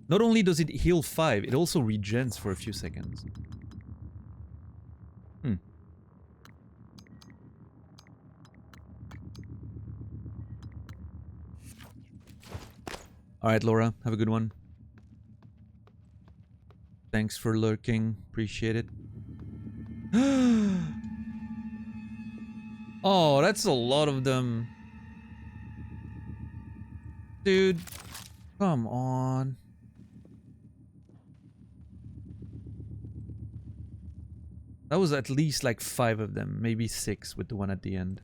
Not only does it heal 5, it also regens for a few seconds. Alright, Laura. Have a good one. Thanks for lurking. Appreciate it. Oh, that's a lot of them. Dude. Come on. That was at least like 5 of them. Maybe 6 with the one at the end.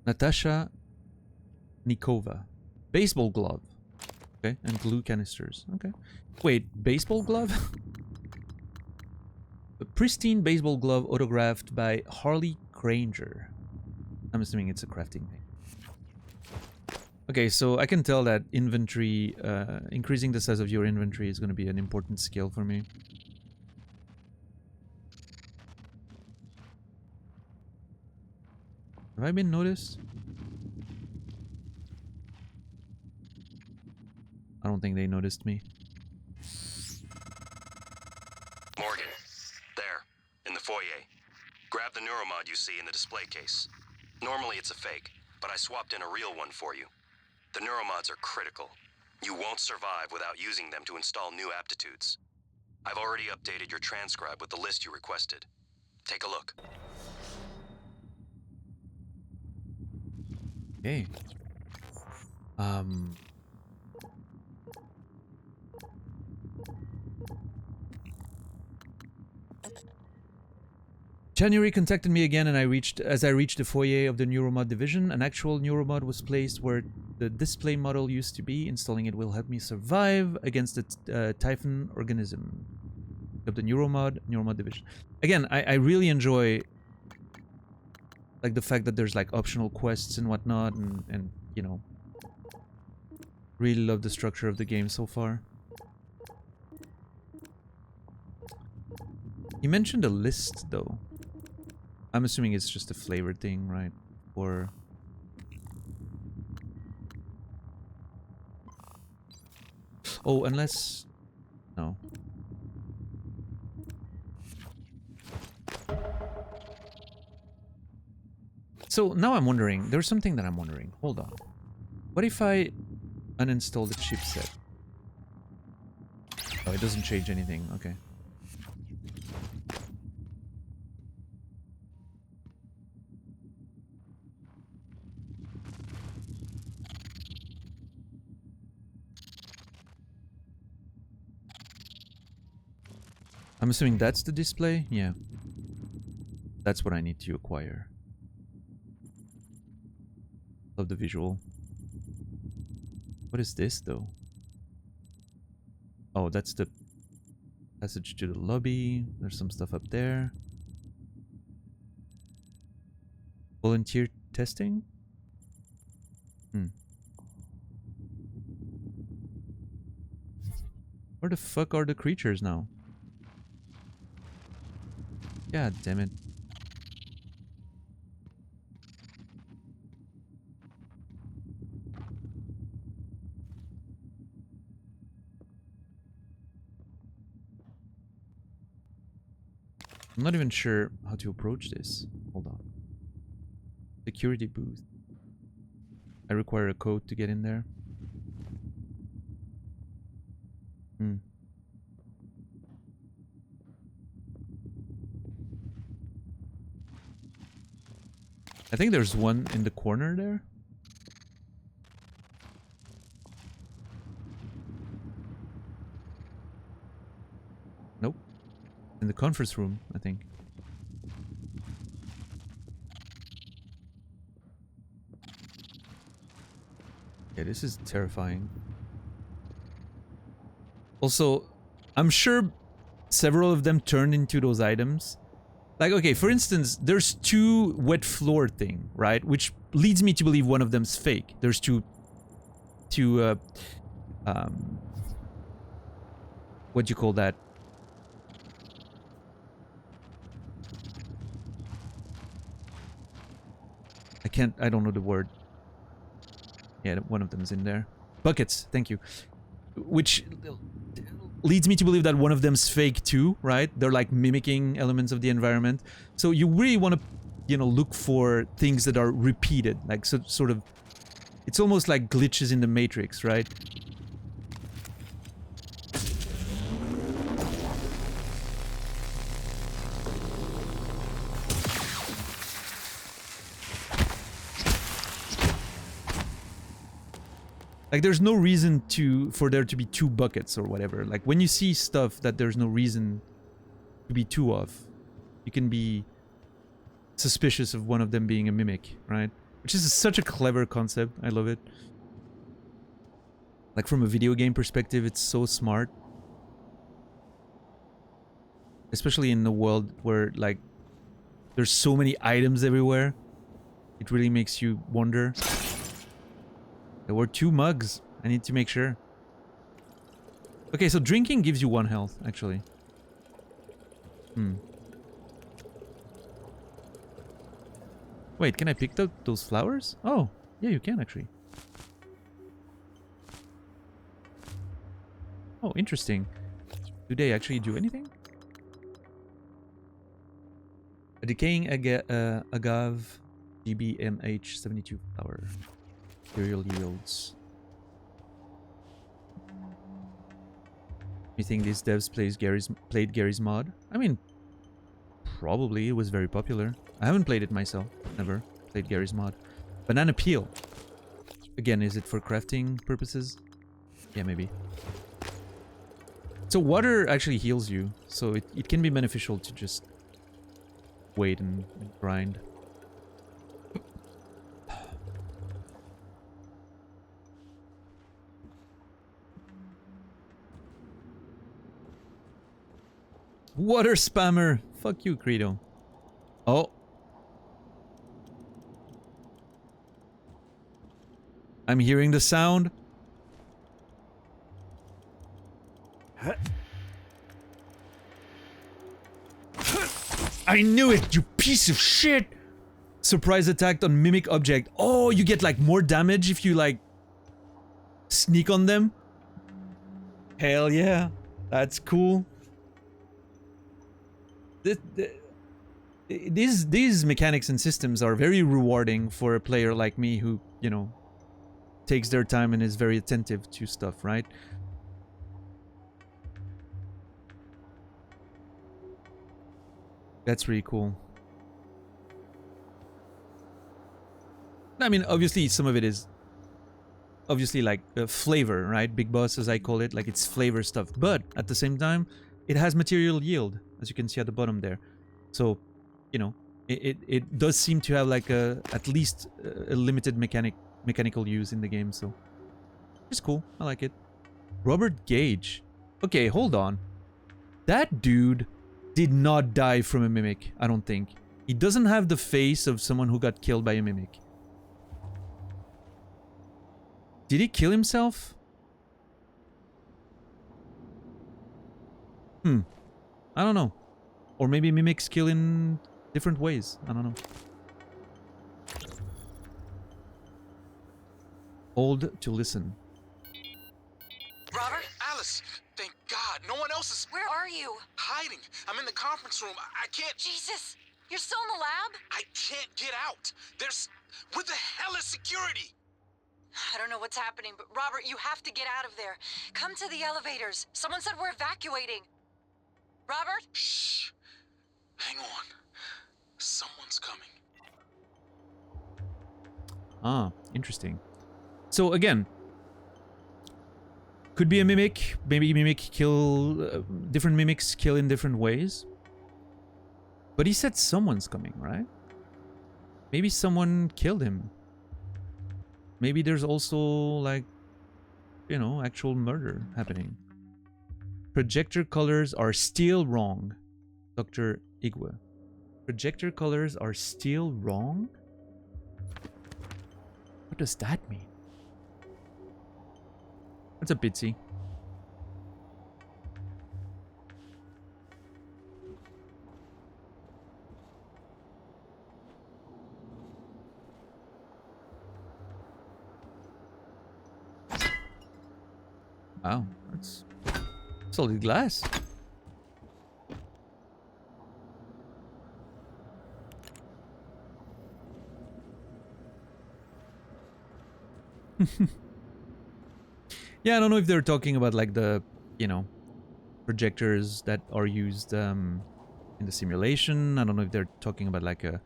Natasha Nikova. Baseball glove. Okay, and glue canisters. Okay. Wait, baseball glove? A pristine baseball glove autographed by Harley Granger. I'm assuming it's a crafting thing. Okay, so I can tell that inventory, increasing the size of your inventory is going to be an important skill for me. Have I been noticed? I don't think they noticed me. Morgan, there, in the foyer. Grab the neuromod you see in the display case. Normally it's a fake, but I swapped in a real one for you. The neuromods are critical. You won't survive without using them to install new aptitudes. I've already updated your transcribe with the list you requested. Take a look. Okay. January contacted me again, and as I reached the foyer of the neuromod division, an actual neuromod was placed where the display model used to be. Installing it will help me survive against the Typhon organism. Of the neuromod division. Again, I really enjoy like the fact that there's like optional quests and whatnot, and you know, really love the structure of the game so far. You mentioned a list though. I'm assuming it's just a flavor thing, right? Or... Oh, unless... No. So now I'm wondering, there's something that I'm wondering. Hold on. What if I uninstall the chipset? Oh, it doesn't change anything. Okay. I'm assuming that's the display? Yeah. That's what I need to acquire. Love the visual. What is this, though? Oh, that's the passage to the lobby. There's some stuff up there. Volunteer testing? Hmm. Where the fuck are the creatures now? God damn it. I'm not even sure how to approach this. Hold on. Security booth. I require a code to get in there. Hmm. I think there's one in the corner there. Nope. In the conference room, I think. Yeah, this is terrifying. Also, I'm sure several of them turn into those items. Like, okay, for instance, there's two wet floor thing, right? Which leads me to believe one of them's fake. There's two what do you call that? I don't know the word. Yeah, one of them is in there. Buckets, thank you. Which leads me to believe that one of them's fake too, right? They're like mimicking elements of the environment. So you really want to, you know, look for things that are repeated, like sort of, it's almost like glitches in the Matrix, right? Like, there's no reason for there to be two buckets or whatever. Like, when you see stuff that there's no reason to be two of, you can be suspicious of one of them being a mimic, right? Which is such a clever concept. I love it. Like, from a video game perspective, it's so smart. Especially in a world where, like, there's so many items everywhere. It really makes you wonder. There were two mugs. I need to make sure. Okay, so drinking gives you 1 health, actually. Wait, can I pick those flowers? Oh, yeah, you can, actually. Oh, interesting. Do they actually do anything? A decaying agave GBMH72 flower. Material yields. You think these devs played Gary's mod? I mean, probably. It was very popular. I haven't played it myself. Never played Gary's mod. Banana peel. Again, is it for crafting purposes? Yeah, maybe. So water actually heals you. So it can be beneficial to just wait and grind. Water spammer! Fuck you, Credo. Oh. I'm hearing the sound. I knew it, you piece of shit! Surprise attack on mimic object. Oh, you get like more damage if you like sneak on them? Hell yeah. That's cool. These mechanics and systems are very rewarding for a player like me who, you know, takes their time and is very attentive to stuff, right? That's really cool. I mean, obviously, some of it is obviously like flavor, right? Big Boss, as I call it, like it's flavor stuff. But at the same time, it has material yield, as you can see at the bottom there. So, you know, it does seem to have like at least a limited mechanical use in the game. So it's cool. I like it. Robert Gage. Okay, hold on. That dude did not die from a mimic, I don't think. He doesn't have the face of someone who got killed by a mimic. Did he kill himself? I don't know. Or maybe mimics kill in different ways. I don't know. Hold to listen. Robert? Alice, thank God. No one else is... Where are you? Hiding. I'm in the conference room. I can't... Jesus! You're still in the lab? I can't get out. There's... What the hell is security? I don't know what's happening, but Robert, you have to get out of there. Come to the elevators. Someone said we're evacuating. Robert? Shh. Hang on. Someone's coming. Ah, interesting. So again, could be a mimic. Maybe mimic kill... different mimics kill in different ways. But he said someone's coming, right? Maybe someone killed him. Maybe there's also, like, you know, actual murder happening. Projector colors are still wrong. Dr. Igwe. Projector colors are still wrong? What does that mean? That's a bitsy. Wow, that's solid glass. Yeah, I don't know if they're talking about like the, you know, projectors that are used in the simulation. I don't know if they're talking about like a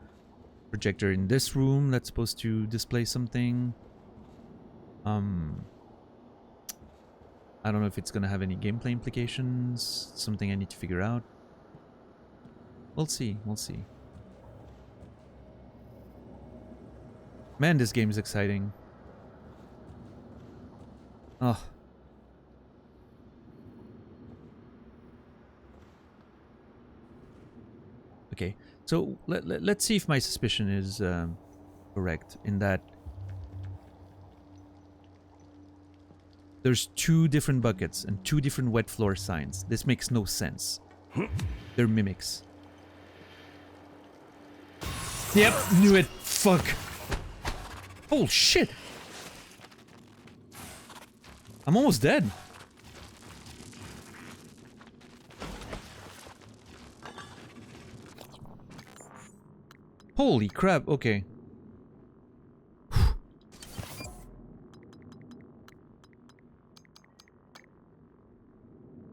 projector in this room that's supposed to display something. I don't know if it's gonna have any gameplay implications. Something I need to figure out. We'll see. We'll see. Man, this game is exciting. Oh. Okay, so let's see if my suspicion is correct in that there's two different buckets and two different wet floor signs. This makes no sense. They're mimics. Yep, knew it. Fuck. Oh shit. I'm almost dead. Holy crap, okay.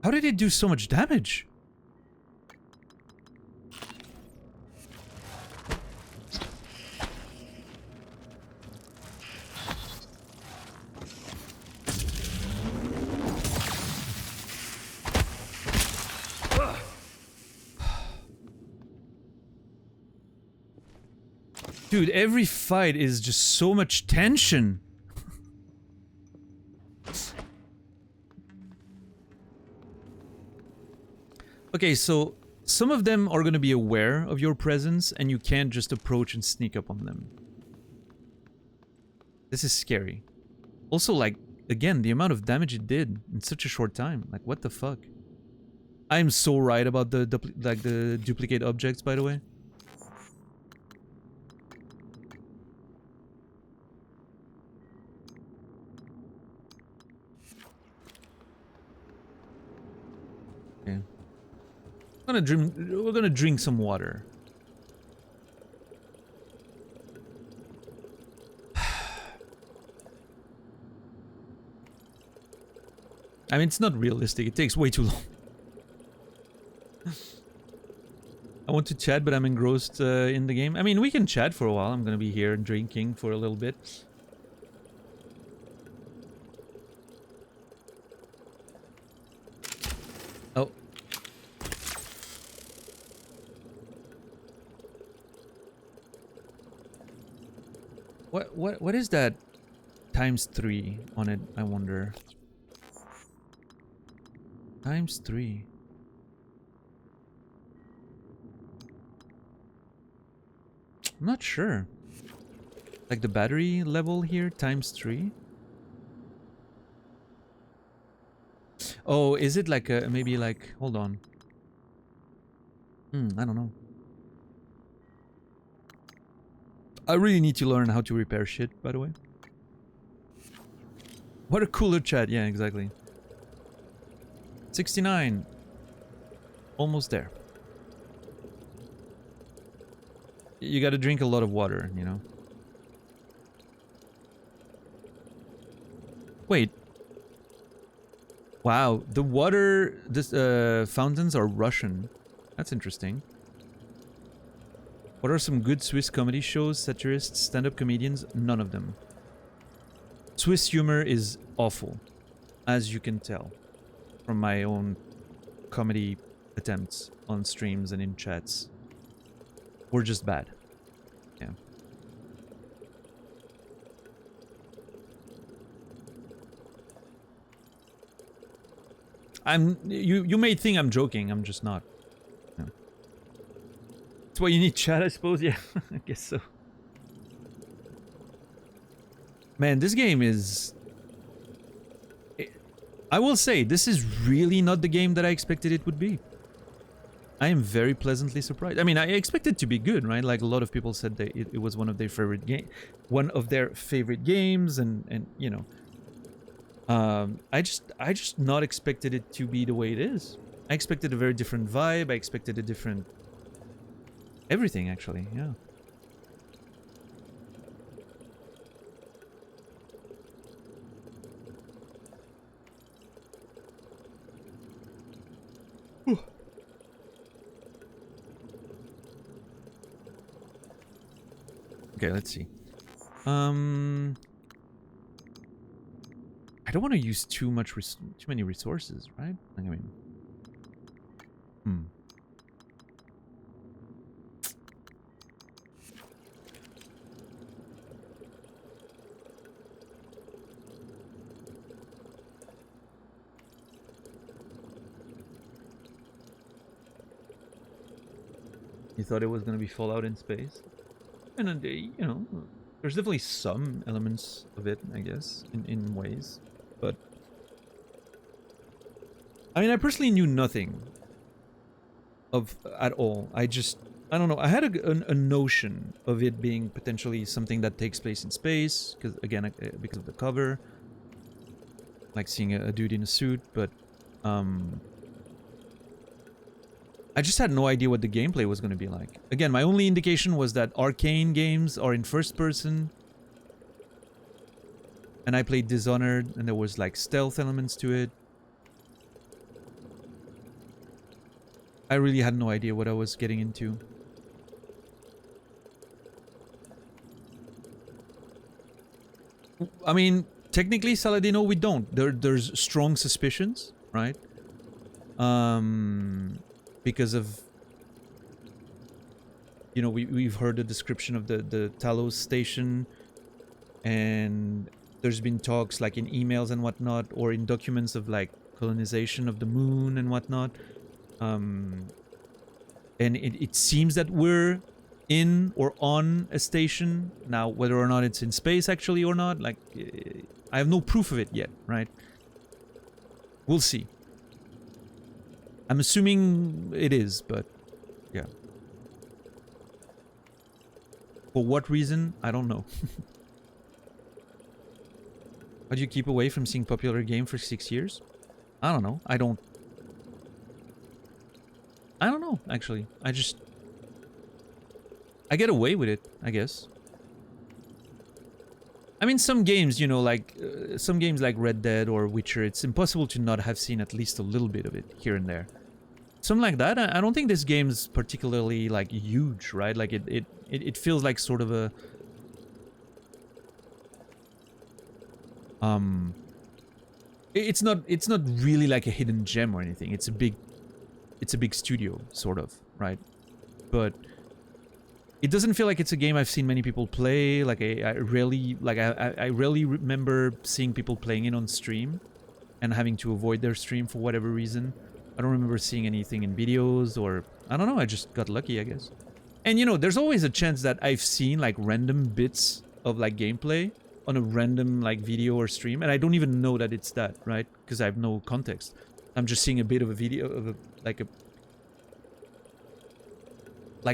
How did it do so much damage? Dude, every fight is just so much tension. Okay, so some of them are going to be aware of your presence and you can't just approach and sneak up on them. This is scary. Also, like, again, the amount of damage it did in such a short time. Like, what the fuck? I'm so right about the duplicate objects, by the way. Okay. We're gonna drink some water. I mean, it's not realistic. It takes way too long. I want to chat, but I'm engrossed in the game. I mean, we can chat for a while. I'm gonna be here drinking for a little bit. Oh. What is that ×3 on it, I wonder? ×3. I'm not sure. Like the battery level here, ×3. Oh, is it like a, maybe like, hold on. I don't know. I really need to learn how to repair shit, by the way. What a cooler chat, yeah, exactly. 69. Almost there. You gotta drink a lot of water, you know. Wait. Wow, the water fountains are Russian. That's interesting. What are some good Swiss comedy shows, satirists, stand-up comedians? None of them. Swiss humor is awful, as you can tell from my own comedy attempts on streams and in chats. We're just bad. Yeah. You may think I'm joking, I'm just not. Yeah. That's why you need chat, I suppose. Yeah, I guess so. Man, this game is... I will say, this is really not the game that I expected it would be. I am very pleasantly surprised. I mean, I expected it to be good, right? Like a lot of people said that it was one of their favorite games, and you know, I just not expected it to be the way it is. I expected a very different vibe. I expected a different everything, actually. Yeah. Okay, let's see. I don't want to use too many resources, right? I mean, You thought it was gonna be Fallout in space? And then you know, there's definitely some elements of it, I guess, in ways, but I mean, I personally knew nothing of at all. I don't know. I had a notion of it being potentially something that takes place in space, because again, because of the cover, like seeing a dude in a suit, but I just had no idea what the gameplay was going to be like. Again, my only indication was that Arcane games are in first person. And I played Dishonored, and there was like stealth elements to it. I really had no idea what I was getting into. I mean, technically, Saladino, we don't. There's strong suspicions, right? Because of, you know, we've heard the description of the Talos station, and there's been talks like in emails and whatnot, or in documents of like colonization of the moon and whatnot. And it seems that we're in or on a station now, whether or not it's in space actually or not. Like, I have no proof of it yet, right? We'll see. I'm assuming it is, but yeah. For what reason? I don't know. How do you keep away from seeing popular game for 6 years? I don't know. I don't know, actually. I get away with it, I guess. I mean, some games, you know, like some games like Red Dead or Witcher, it's impossible to not have seen at least a little bit of it here and there. something like that. I don't think this game's particularly like huge, right? Like it feels like sort of a it's not really like a hidden gem or anything. It's a big studio, sort of, right? But it doesn't feel like it's a game I've seen many people play. Like I rarely remember seeing people playing it on stream and having to avoid their stream for whatever reason. I don't remember seeing anything in videos, or I don't know, I just got lucky, I guess. And you know, there's always a chance that I've seen like random bits of like gameplay on a random like video or stream, and I don't even know that it's that, right? Because I have no context. I'm just seeing a bit of a video of like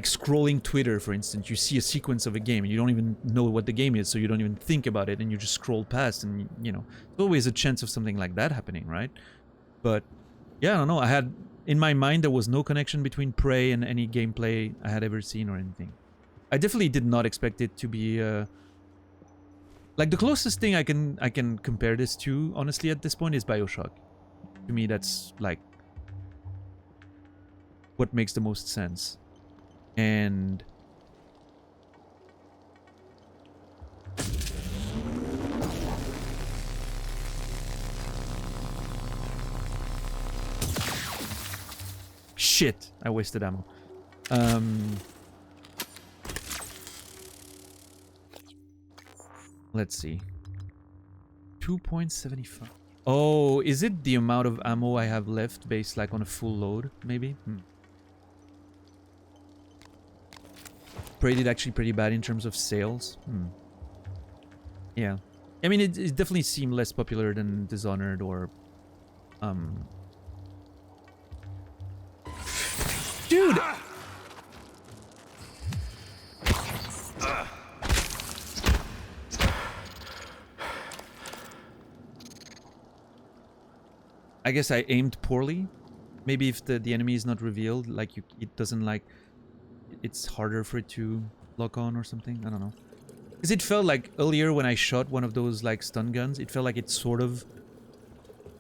scrolling Twitter, for instance. You see a sequence of a game and you don't even know what the game is, so you don't even think about it and you just scroll past, and you know, there's always a chance of something like that happening, right? But yeah, I don't know, I had in my mind there was no connection between Prey and any gameplay I had ever seen or anything. I definitely did not expect it to be like the closest thing I can compare this to, honestly, at this point is BioShock. To me, that's like what makes the most sense. And shit, I wasted ammo. Let's see. 2.75. Oh, is it the amount of ammo I have left based like on a full load, maybe? Prey did actually pretty bad in terms of sales. Yeah. I mean, it definitely seemed less popular than Dishonored or... Dude! I guess I aimed poorly. Maybe if the enemy is not revealed, like it doesn't like... It's harder for it to lock on or something. I don't know. Because it felt like earlier when I shot one of those like stun guns, it felt like it sort of...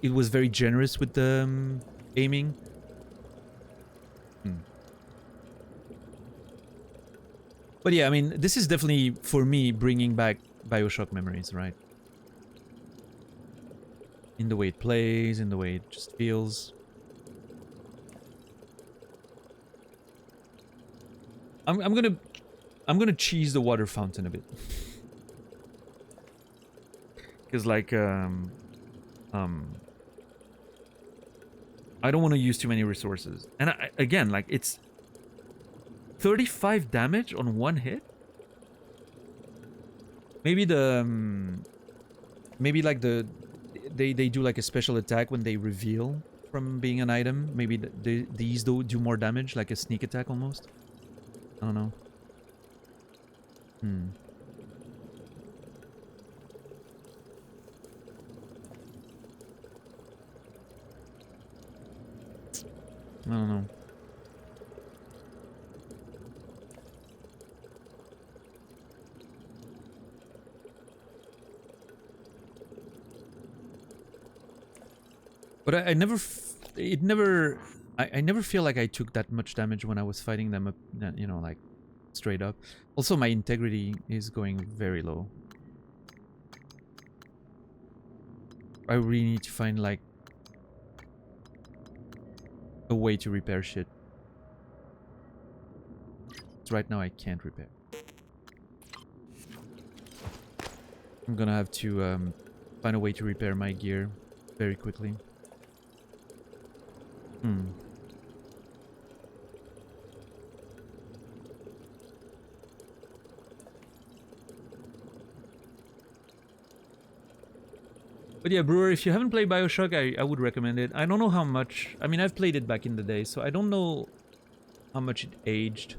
It was very generous with the aiming. But yeah, I mean, this is definitely, for me, bringing back BioShock memories, right? In the way it plays, in the way it just feels. I'm gonna cheese the water fountain a bit. Because like I don't want to use too many resources. And again, like it's 35 damage on one hit. Maybe the maybe like they do like a special attack when they reveal from being an item. Maybe these do more damage, like a sneak attack almost. I don't know. I don't know. But I never, I never feel like I took that much damage when I was fighting them up, you know, like straight up. Also, my integrity is going very low. I really need to find like a way to repair shit. So right now I can't repair. I'm gonna have to find a way to repair my gear very quickly. But yeah, Brewer, if you haven't played BioShock, I would recommend it. I don't know how much... I mean, I've played it back in the day, so I don't know how much it aged.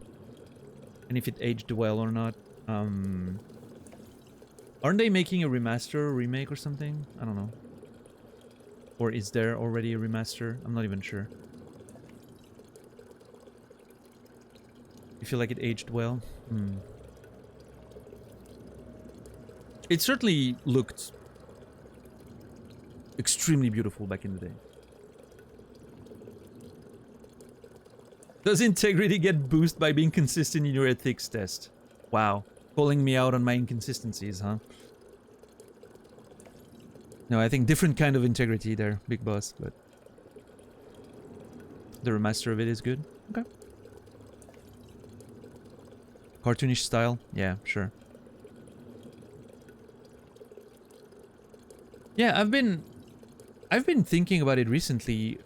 And if it aged well or not. Aren't they making a remaster or remake or something? I don't know. Or is there already a remaster? I'm not even sure. You feel like it aged well? It certainly looked extremely beautiful back in the day. Does integrity get boosted by being consistent in your ethics test? Wow. Calling me out on my inconsistencies, huh? No, I think different kind of integrity there, Big Boss, but the remaster of it is good. Okay. Cartoonish style? Yeah, sure. Yeah, I've been thinking about it recently,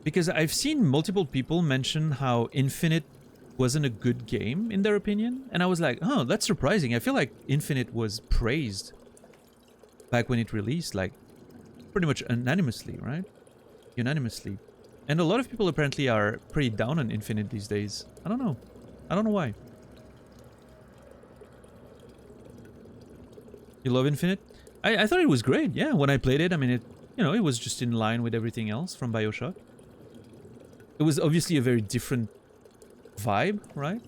because I've seen multiple people mention how Infinite wasn't a good game in their opinion, and I was like, oh, that's surprising. I feel like Infinite was praised back when it released, like pretty much unanimously, right? Unanimously. And a lot of people apparently are pretty down on Infinite these days. I don't know. I don't know why. You love Infinite? I thought it was great, yeah. When I played it, I mean, it, you know, it was just in line with everything else from BioShock. It was obviously a very different vibe, right?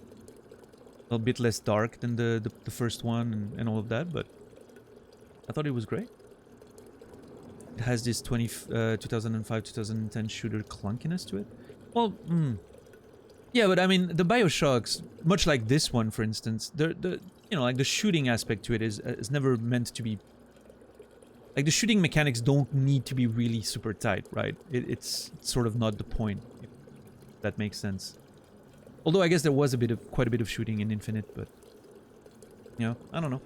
A bit less dark than the first one and all of that, but I thought it was great. It has this 2005-2010 shooter clunkiness to it. Well, yeah, but I mean, the BioShocks, much like this one, for instance, the you know, like the shooting aspect to it is never meant to be. Like the shooting mechanics don't need to be really super tight, right? It's sort of not the point. If that makes sense. Although I guess there was quite a bit of shooting in Infinite, but you know, I don't know.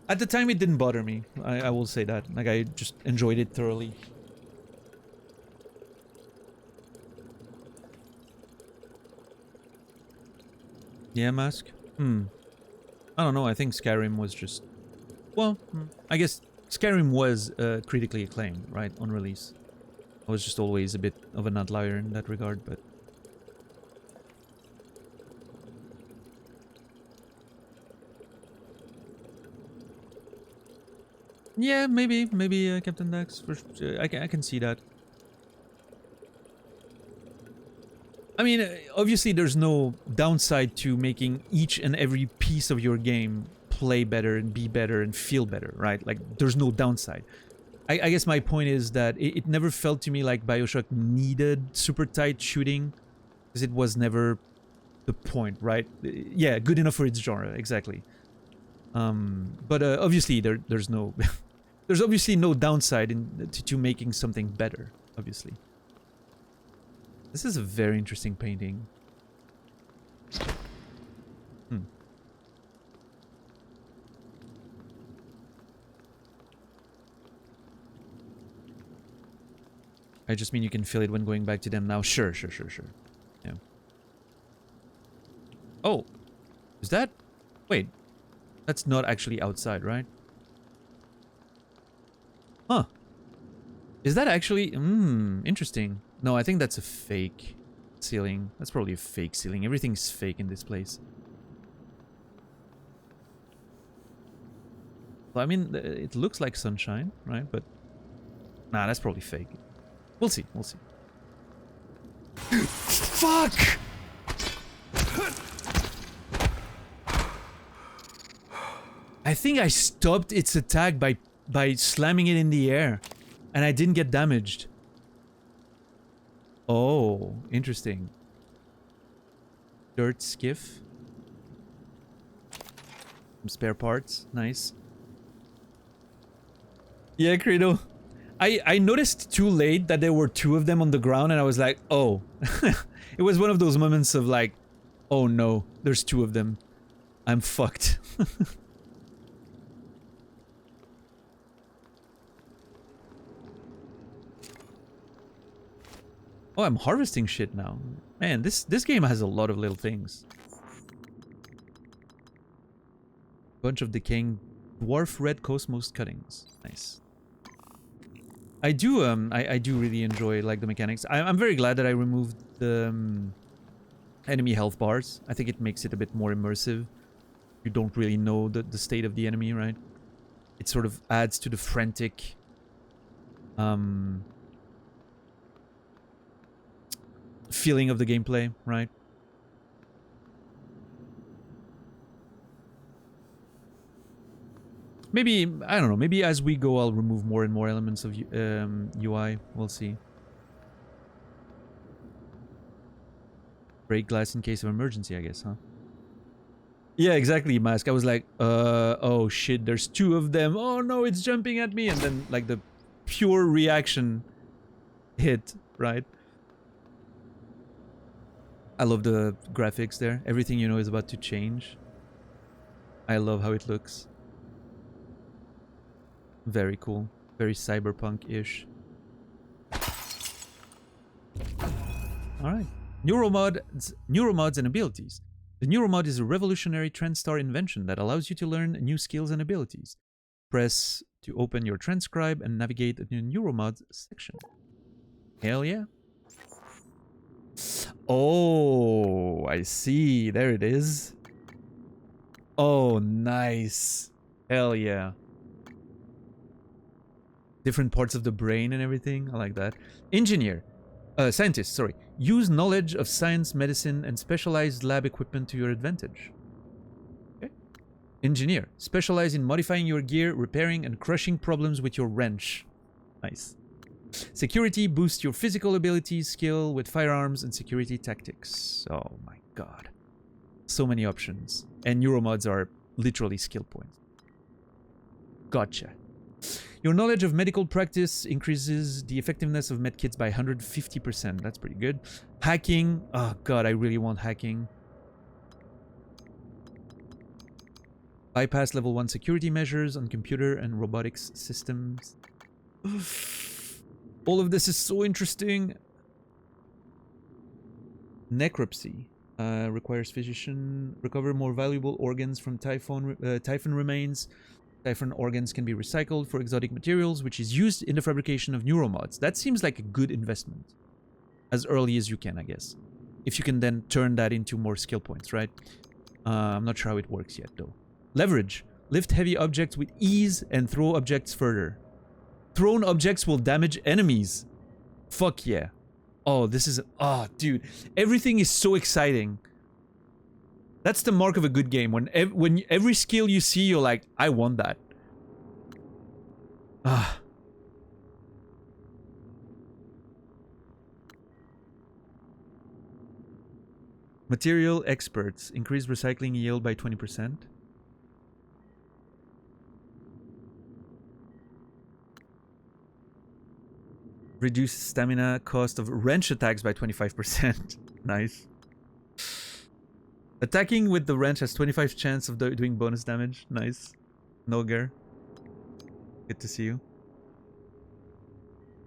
At the time, it didn't bother me. I will say that. Like, I just enjoyed it thoroughly. Yeah, Mask? I don't know. I think Skyrim was just... Well, I guess Skyrim was critically acclaimed, right, on release. I was just always a bit of an outlier in that regard, but... Yeah, maybe Captain Dax. I can see that. I mean, obviously there's no downside to making each and every piece of your game play better and be better and feel better, right? Like, there's no downside. I guess my point is that it never felt to me like BioShock needed super tight shooting, because it was never the point, right? Yeah, good enough for its genre, exactly. But obviously there's no... There's obviously no downside to making something better, obviously. This is a very interesting painting. I just mean you can feel it when going back to them now. Sure. Yeah. Oh. Is that... Wait. That's not actually outside, right? Huh. Is that actually... interesting. No, I think that's a fake ceiling. That's probably a fake ceiling. Everything's fake in this place. Well, I mean, it looks like sunshine, right? But... Nah, that's probably fake. We'll see. Fuck! I think I stopped its attack by slamming it in the air. And I didn't get damaged. Oh, interesting. Dirt skiff. Some spare parts. Nice. Yeah, Credo. I noticed too late that there were two of them on the ground, and I was like, oh. It was one of those moments of like, oh no, there's two of them. I'm fucked. Oh, I'm harvesting shit now. Man, this game has a lot of little things. Bunch of decaying dwarf red cosmos cuttings. Nice. I do really enjoy like the mechanics. I'm very glad that I removed the enemy health bars. I think it makes it a bit more immersive. You don't really know the state of the enemy, right? It sort of adds to the frantic feeling of the gameplay, right? Maybe, I don't know, maybe as we go I'll remove more and more elements of UI. We'll see. Break glass in case of emergency, I guess, huh? Yeah, exactly, Mask. I was like, oh shit, there's 2 of them. Oh no, it's jumping at me. And then, like, the pure reaction hit, right? I love the graphics there. Everything you know is about to change. I love how it looks. Very cool. Very cyberpunk-ish. Alright. Neuromods and abilities. The Neuromod is a revolutionary TrendStar invention that allows you to learn new skills and abilities. Press to open your transcribe and navigate the Neuromod section. Hell yeah. Oh, I see. There it is. Oh, nice. Hell yeah. Different parts of the brain and everything. I like that. Scientist, sorry. Use knowledge of science, medicine, and specialized lab equipment to your advantage. Okay. Engineer. Specialize in modifying your gear, repairing, and crushing problems with your wrench. Nice. Security. Boost your physical abilities, skill with firearms, and security tactics. Oh my god. So many options. And neuromods are literally skill points. Gotcha. Your knowledge of medical practice increases the effectiveness of medkits by 150%. That's pretty good. Hacking. Oh god, I really want hacking. Bypass level 1 security measures on computer and robotics systems. All of this is so interesting. Necropsy. Requires physician. Recover more valuable organs from typhon remains. Typhon organs can be recycled for exotic materials, which is used in the fabrication of neuromods. That seems like a good investment. As early as you can, I guess. If you can then turn that into more skill points, right? I'm not sure how it works yet, though. Leverage. Lift heavy objects with ease and throw objects further. Thrown objects will damage enemies. Fuck yeah. Oh, this is... Oh, dude. Everything is so exciting. That's the mark of a good game. When every skill you see, you're like, I want that. Ah. Material experts. Increase recycling yield by 20%. Reduce stamina cost of wrench attacks by 25%. Nice. Attacking with the wrench has 25 chance of doing bonus damage. Nice. Noger. Good to see you.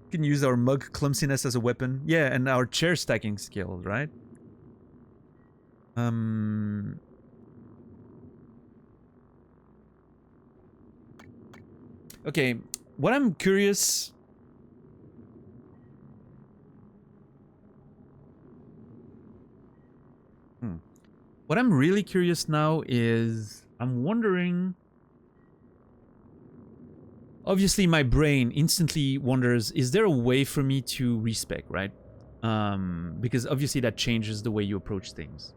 We can use our mug clumsiness as a weapon. Yeah, and our chair stacking skill, right? Okay, what I'm curious... What I'm really curious now is, I'm wondering... Obviously, my brain instantly wonders, is there a way for me to respec, right? Because obviously that changes the way you approach things.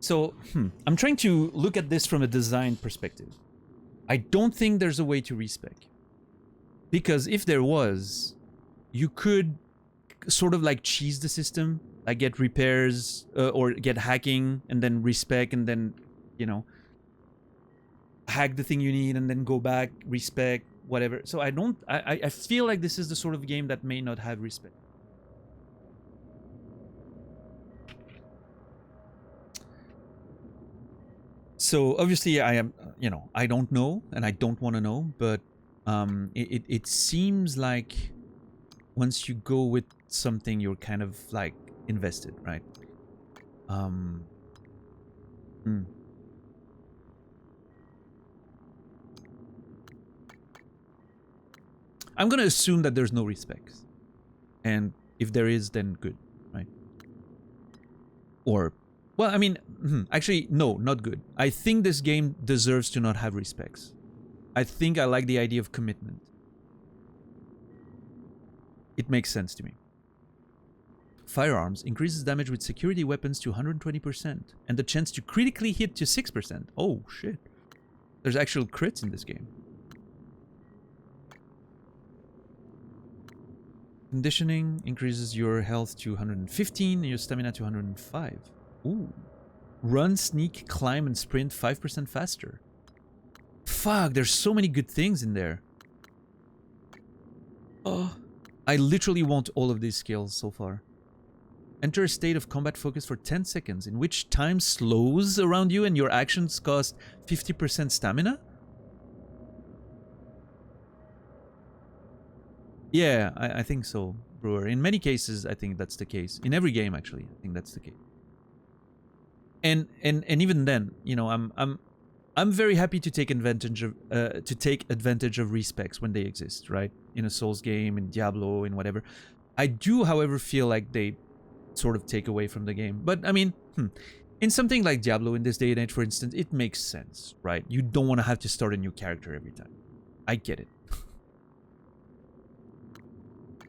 So, I'm trying to look at this from a design perspective. I don't think there's a way to respec. Because if there was, you could sort of like cheese the system, like get repairs or get hacking and then respec and then, you know, hack the thing you need and then go back, respec, whatever. So I feel like this is the sort of game that may not have respec. So obviously I am, you know, I don't know and I don't want to know, but it seems like once you go with something, you're kind of like invested, right? I'm gonna assume that there's no respecs, and if there is, then good, right? Or, well, I mean, actually, no, not good. I think this game deserves to not have respecs. I think I like the idea of commitment. It makes sense to me. Firearms increases damage with security weapons to 120%, and the chance to critically hit to 6%. Oh, shit. There's actual crits in this game. Conditioning increases your health to 115 and your stamina to 105. Ooh. Run, sneak, climb, and sprint 5% faster. Fuck, there's so many good things in there. Oh, I literally want all of these skills so far. Enter a state of combat focus for 10 seconds, in which time slows around you and your actions cost 50% stamina? Yeah, I think so, Brewer. In many cases, I think that's the case. In every game, actually, I think that's the case. And even then, you know, I'm very happy to take advantage of respecs when they exist, right? In a Souls game, in Diablo, in whatever. I do, however, feel like they sort of take away from the game. But I mean, in something like Diablo in this day and age, for instance, it makes sense, right? You don't want to have to start a new character every time. I get it.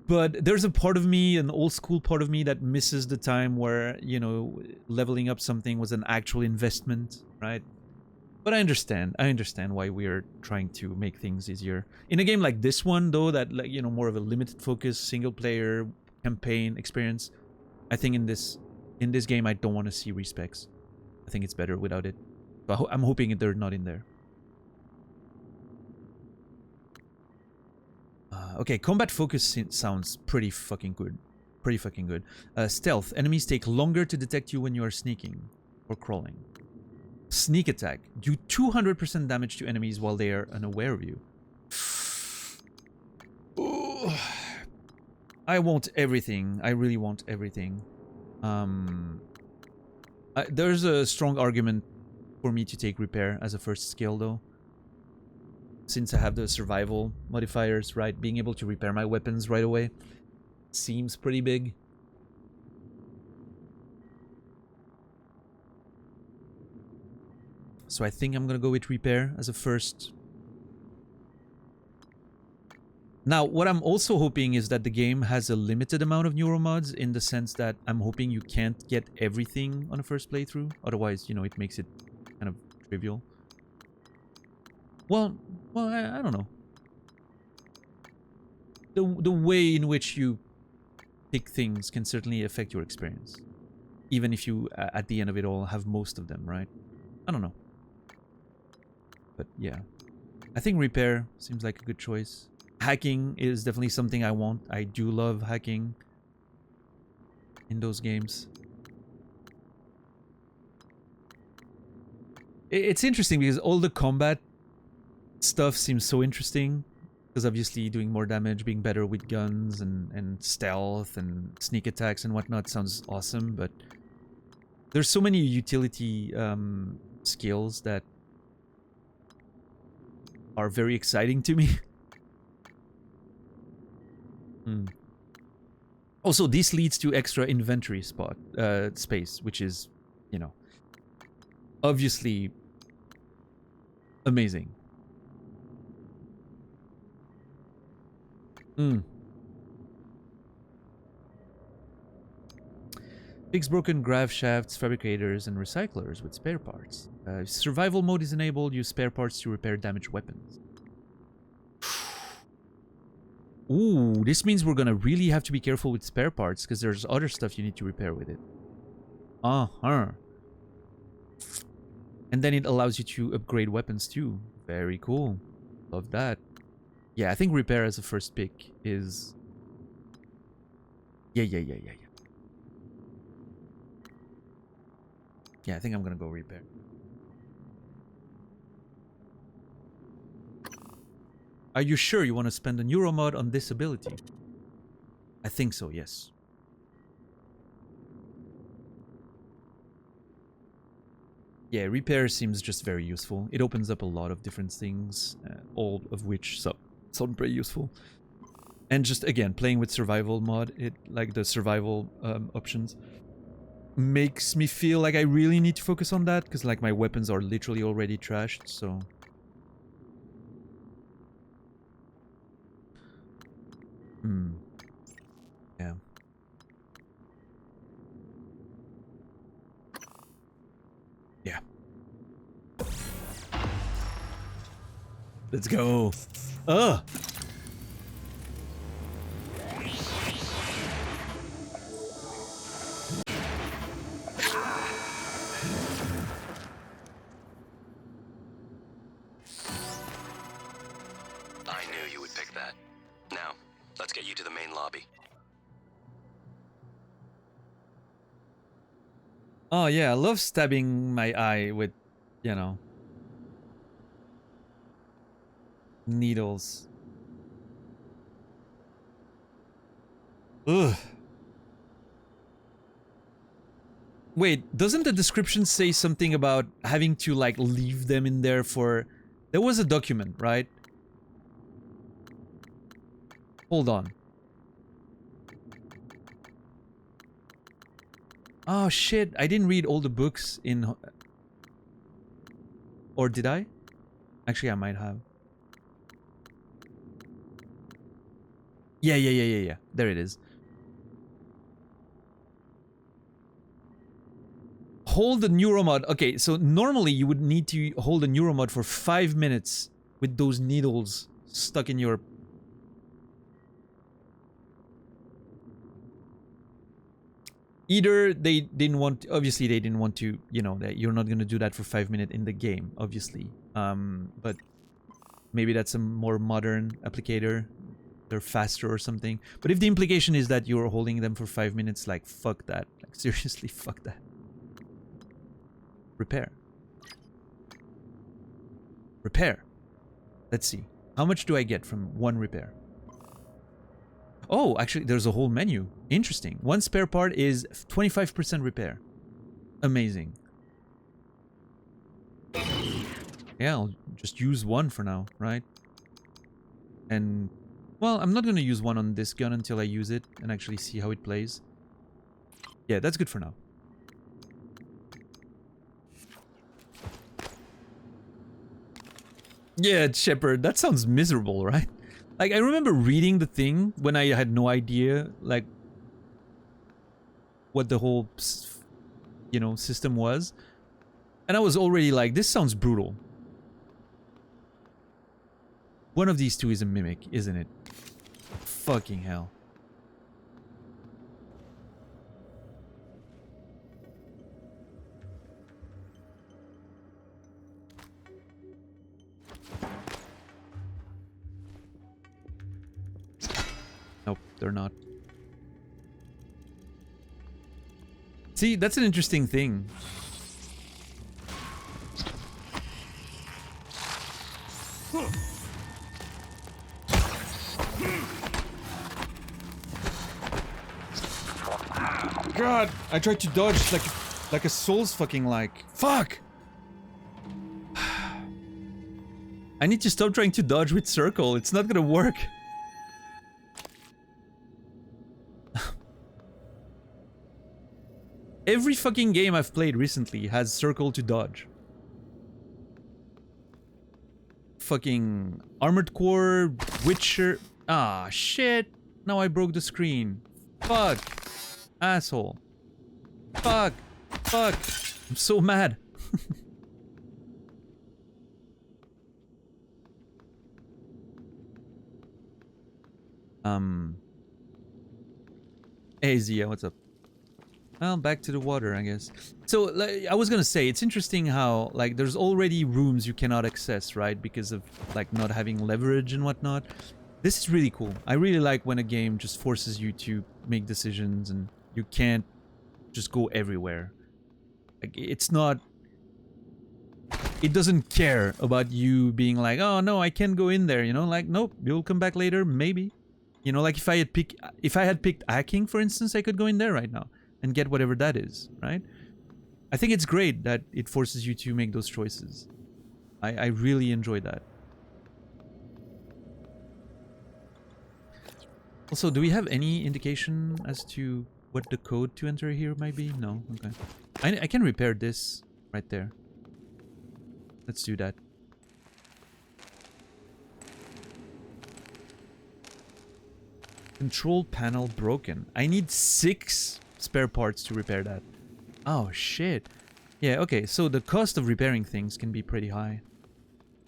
But there's a part of me, an old school part of me, that misses the time where, you know, leveling up something was an actual investment, right? But I understand why we are trying to make things easier. In a game like this one, though, that, like, you know, more of a limited focus, single player campaign experience, I think in this game I don't want to see respecs. I think it's better without it. But I'm hoping they're not in there. Okay, combat focus sounds pretty fucking good. Pretty fucking good. Stealth. Enemies take longer to detect you when you are sneaking or crawling. Sneak attack. Do 200% damage to enemies while they are unaware of you. Ooh. I want everything. I really want everything. There's a strong argument for me to take repair as a first skill, though. Since I have the survival modifiers, right? Being able to repair my weapons right away seems pretty big. So I think I'm gonna go with repair as a first. Now, what I'm also hoping is that the game has a limited amount of neuromods, in the sense that I'm hoping you can't get everything on a first playthrough. Otherwise, you know, it makes it kind of trivial. Well, I don't know. The way in which you pick things can certainly affect your experience. Even if you, at the end of it all, have most of them, right? I don't know. But yeah. I think repair seems like a good choice. Hacking is definitely something I want. I do love hacking in those games. It's interesting because all the combat stuff seems so interesting, because obviously doing more damage, being better with guns and stealth and sneak attacks and whatnot sounds awesome, but there's so many utility skills that are very exciting to me. Also, this leads to extra inventory space, which is, you know, obviously amazing. Fix broken grav shafts, fabricators, and recyclers with spare parts. Survival mode is enabled. Use spare parts to repair damaged weapons. Ooh, this means we're gonna really have to be careful with spare parts, because there's other stuff you need to repair with it. Uh-huh. And then it allows you to upgrade weapons too. Very cool. Love that. Yeah, I think repair as a first pick is... Yeah. Yeah, I think I'm gonna go repair. Are you sure you want to spend a neuromod on this ability? I think so, yes. Yeah, repair seems just very useful. It opens up a lot of different things, all of which sound pretty useful. And just, again, playing with survival mod, like the survival options, makes me feel like I really need to focus on that, because like my weapons are literally already trashed, so... Yeah. Yeah. Let's go. Ugh. Oh yeah, I love stabbing my eye with, you know, needles. Ugh. Wait, doesn't the description say something about having to like leave them in there for... There was a document, right? Hold on. Oh shit, I didn't read all the books in... Or did I? Actually, I might have. Yeah. There it is. Hold the neuromod. Okay, so normally you would need to hold the neuromod for 5 minutes with those needles stuck in your... Either they didn't want... Obviously, they didn't want to, you know, that you're not going to do that for 5 minutes in the game, obviously. But maybe that's a more modern applicator. They're faster or something. But if the implication is that you're holding them for 5 minutes, like, fuck that. Like, seriously, fuck that. Repair. Repair. Let's see. How much do I get from one repair? Oh, actually, there's a whole menu. Interesting. One spare part is 25% repair. Amazing. Yeah, I'll just use one for now, right? And, well, I'm not going to use one on this gun until I use it and actually see how it plays. Yeah, that's good for now. Yeah, Shepard, that sounds miserable, right? Like, I remember reading the thing when I had no idea, like, what the whole, you know, system was. And I was already like, this sounds brutal. One of these two is a mimic, isn't it? Fucking hell. Nope, they're not. See, that's an interesting thing. God, I tried to dodge like a Souls fucking like. Fuck! I need to stop trying to dodge with circle. It's not gonna work. Every fucking game I've played recently has circle to dodge. Fucking Armored Core, Witcher... Ah, shit. Now I broke the screen. Fuck. Asshole. Fuck. Fuck. I'm so mad. Hey Zia, what's up? Well, back to the water, I guess. So, like, I was gonna say, it's interesting how, like, there's already rooms you cannot access, right? Because of, like, not having leverage and whatnot. This is really cool. I really like when a game just forces you to make decisions and you can't just go everywhere. Like, it's not... It doesn't care about you being like, oh no, I can't go in there, you know? Like, nope, you'll come back later, maybe. You know, like if I had picked hacking, for instance, I could go in there right now and get whatever that is, right? I think it's great that it forces you to make those choices. I really enjoy that. Also, do we have any indication as to what the code to enter here might be? No? Okay. I can repair this right there. Let's do that. Control panel broken. I need 6 spare parts to repair that. Oh, shit. Yeah, okay, so the cost of repairing things can be pretty high.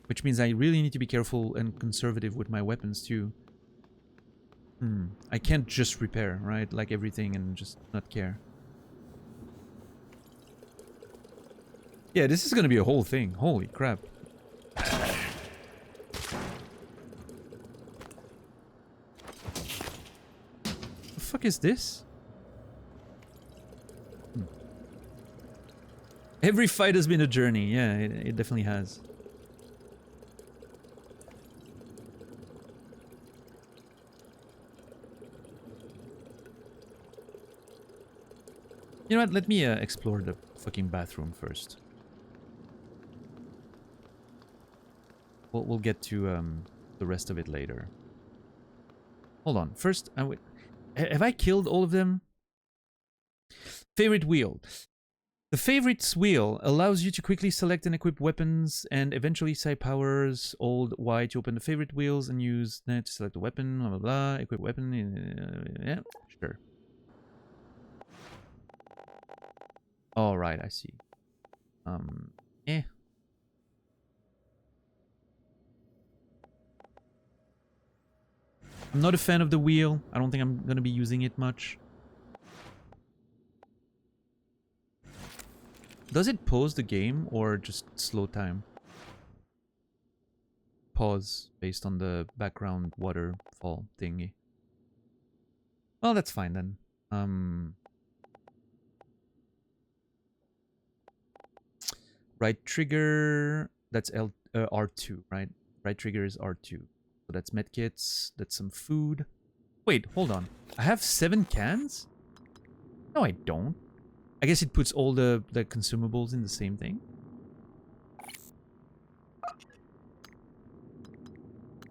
Which means I really need to be careful and conservative with my weapons, too. I can't just repair, right? Like everything and just not care. Yeah, this is gonna be a whole thing. Holy crap. The fuck is this? Every fight has been a journey. Yeah, it definitely has. You know what? Let me explore the fucking bathroom first. We'll get to the rest of it later. Hold on. First, have I killed all of them? Favorite wheel. The favorites wheel allows you to quickly select and equip weapons and eventually side powers. Hold Y to open the favorite wheels and use that to select a weapon. Blah blah blah. Equip weapon. Yeah, sure. All right, I see. Eh. I'm not a fan of the wheel. I don't think I'm gonna be using it much. Does it pause the game or just slow time? Pause based on the background waterfall thingy. Well, that's fine then. Right trigger. That's R2, right? Right trigger is R2. So that's medkits. That's some food. Wait, hold on. I have 7 cans? No, I don't. I guess it puts all the consumables in the same thing.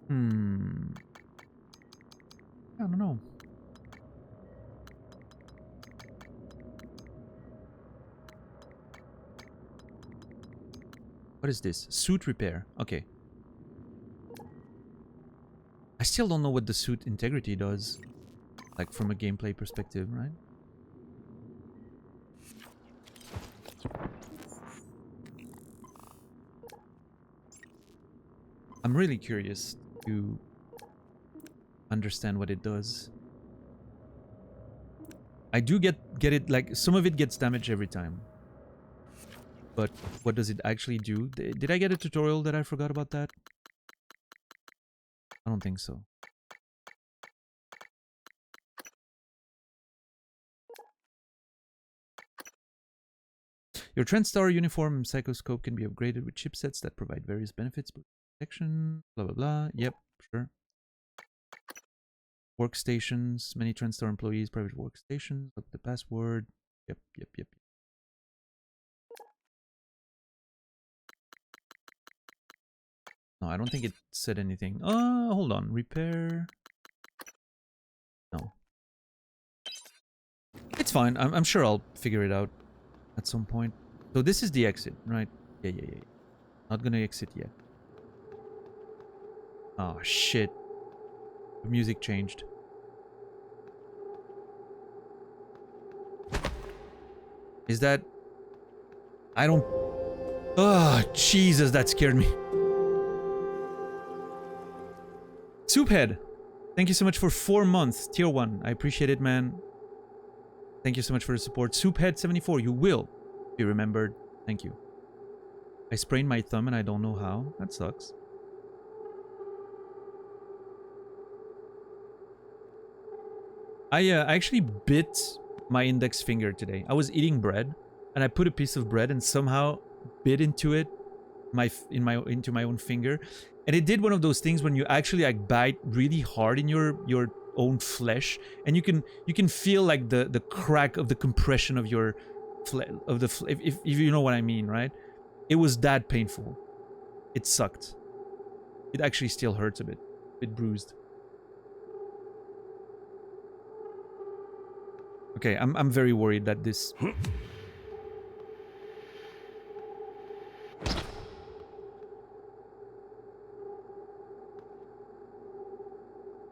I don't know. What is this? Suit repair. Okay. I still don't know what the suit integrity does. Like from a gameplay perspective, right? I'm really curious to understand what it does. I do get it, like some of it gets damage every time. But what does it actually do? Did I get a tutorial that I forgot about that? I don't think so. Your TrendStar uniform and psychoscope can be upgraded with chipsets that provide various benefits, protection, blah blah blah. Yep, sure. Workstations, many TrendStar employees, private workstations. Look at the password. Yep. No, I don't think it said anything. Oh, hold on. Repair. No. It's fine. I'm sure I'll figure it out at some point. So this is the exit, right? Yeah. Not gonna exit yet. Oh, shit. The music changed. Is that... I don't... Oh, Jesus, that scared me. Souphead, thank you so much for 4 months. Tier 1. I appreciate it, man. Thank you so much for the support. Souphead74, you will be remembered. Thank you. I sprained my thumb and I don't know how. That sucks. I actually bit my index finger today. I was eating bread and I put a piece of bread and somehow bit into it, into my own finger, and it did one of those things when you actually like bite really hard in your own flesh, and you can feel like the crack of the compression of your if you know what I mean, right? It was that painful. It sucked. It actually still hurts a bit bruised. Okay, I'm very worried that this...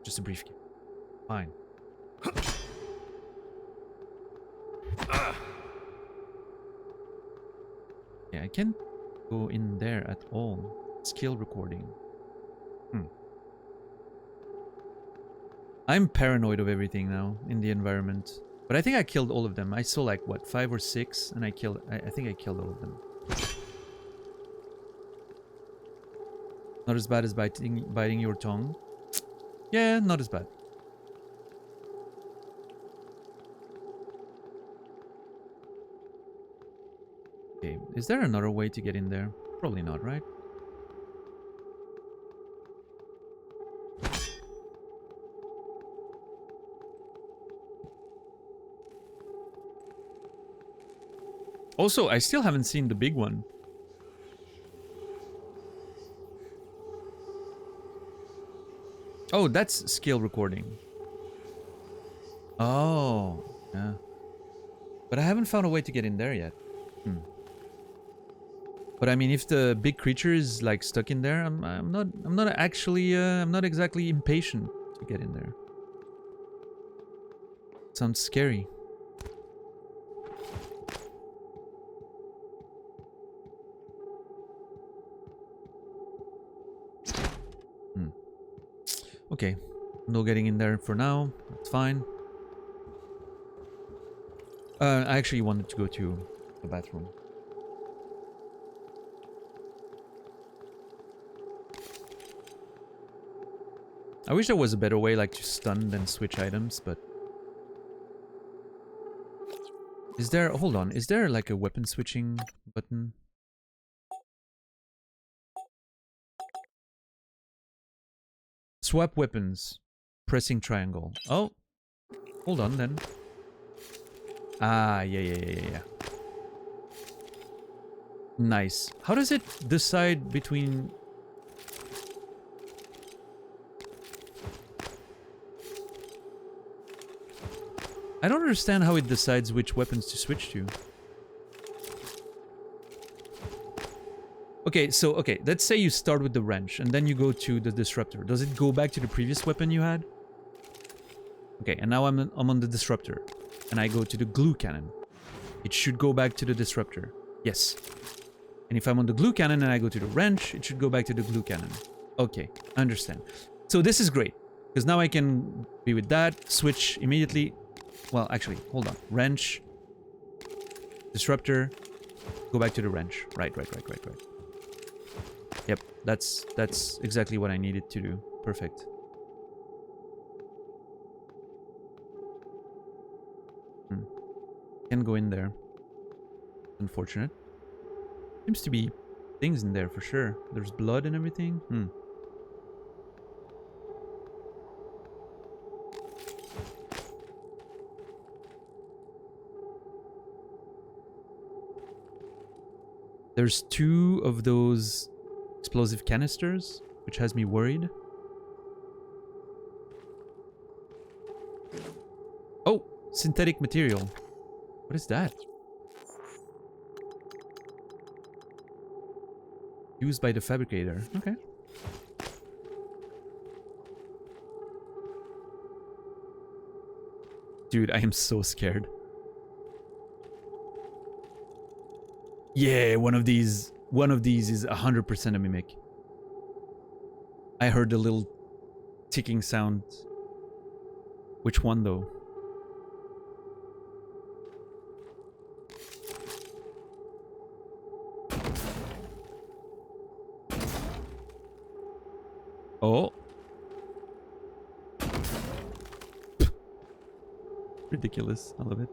Just a briefcase. Fine. Yeah, I can't go in there at all. Skill recording. I'm paranoid of everything now in the environment. But I think I killed all of them. I saw like, what, 5 or 6? And I think I killed all of them. Not as bad as biting your tongue. Yeah, not as bad. Okay, is there another way to get in there? Probably not, right? Also, I still haven't seen the big one. Oh, that's scale recording. Oh, yeah. But I haven't found a way to get in there yet. But I mean, if the big creature is like stuck in there, I'm not actually I'm not exactly impatient to get in there. Sounds scary. Okay, no getting in there for now. That's fine. I actually wanted to go to the bathroom. I wish there was a better way, like, to stun than switch items, but... Is there... Hold on. Is there, like, a weapon switching button? Swap weapons. Pressing triangle. Oh! Hold on, then. Ah, yeah. Nice. How does it decide between... I don't understand how it decides which weapons to switch to. Okay, so, okay, let's say you start with the wrench, and then you go to the disruptor. Does it go back to the previous weapon you had? Okay, and now I'm on the disruptor, and I go to the glue cannon. It should go back to the disruptor. Yes. And if I'm on the glue cannon and I go to the wrench, it should go back to the glue cannon. Okay, I understand. So this is great, because now I can be with that, switch immediately. Well, actually, hold on. Wrench, disruptor, go back to the wrench. Right. Yep, that's exactly what I needed to do. Perfect. Can go in there. Unfortunate. Seems to be things in there for sure. There's blood and everything. There's 2 of those explosive canisters, which has me worried. Oh, synthetic material. What is that? Used by the fabricator. Okay. Dude, I am so scared. Yeah, one of these is 100% a mimic. I heard the little ticking sound. Which one though? Oh. Ridiculous. I love it.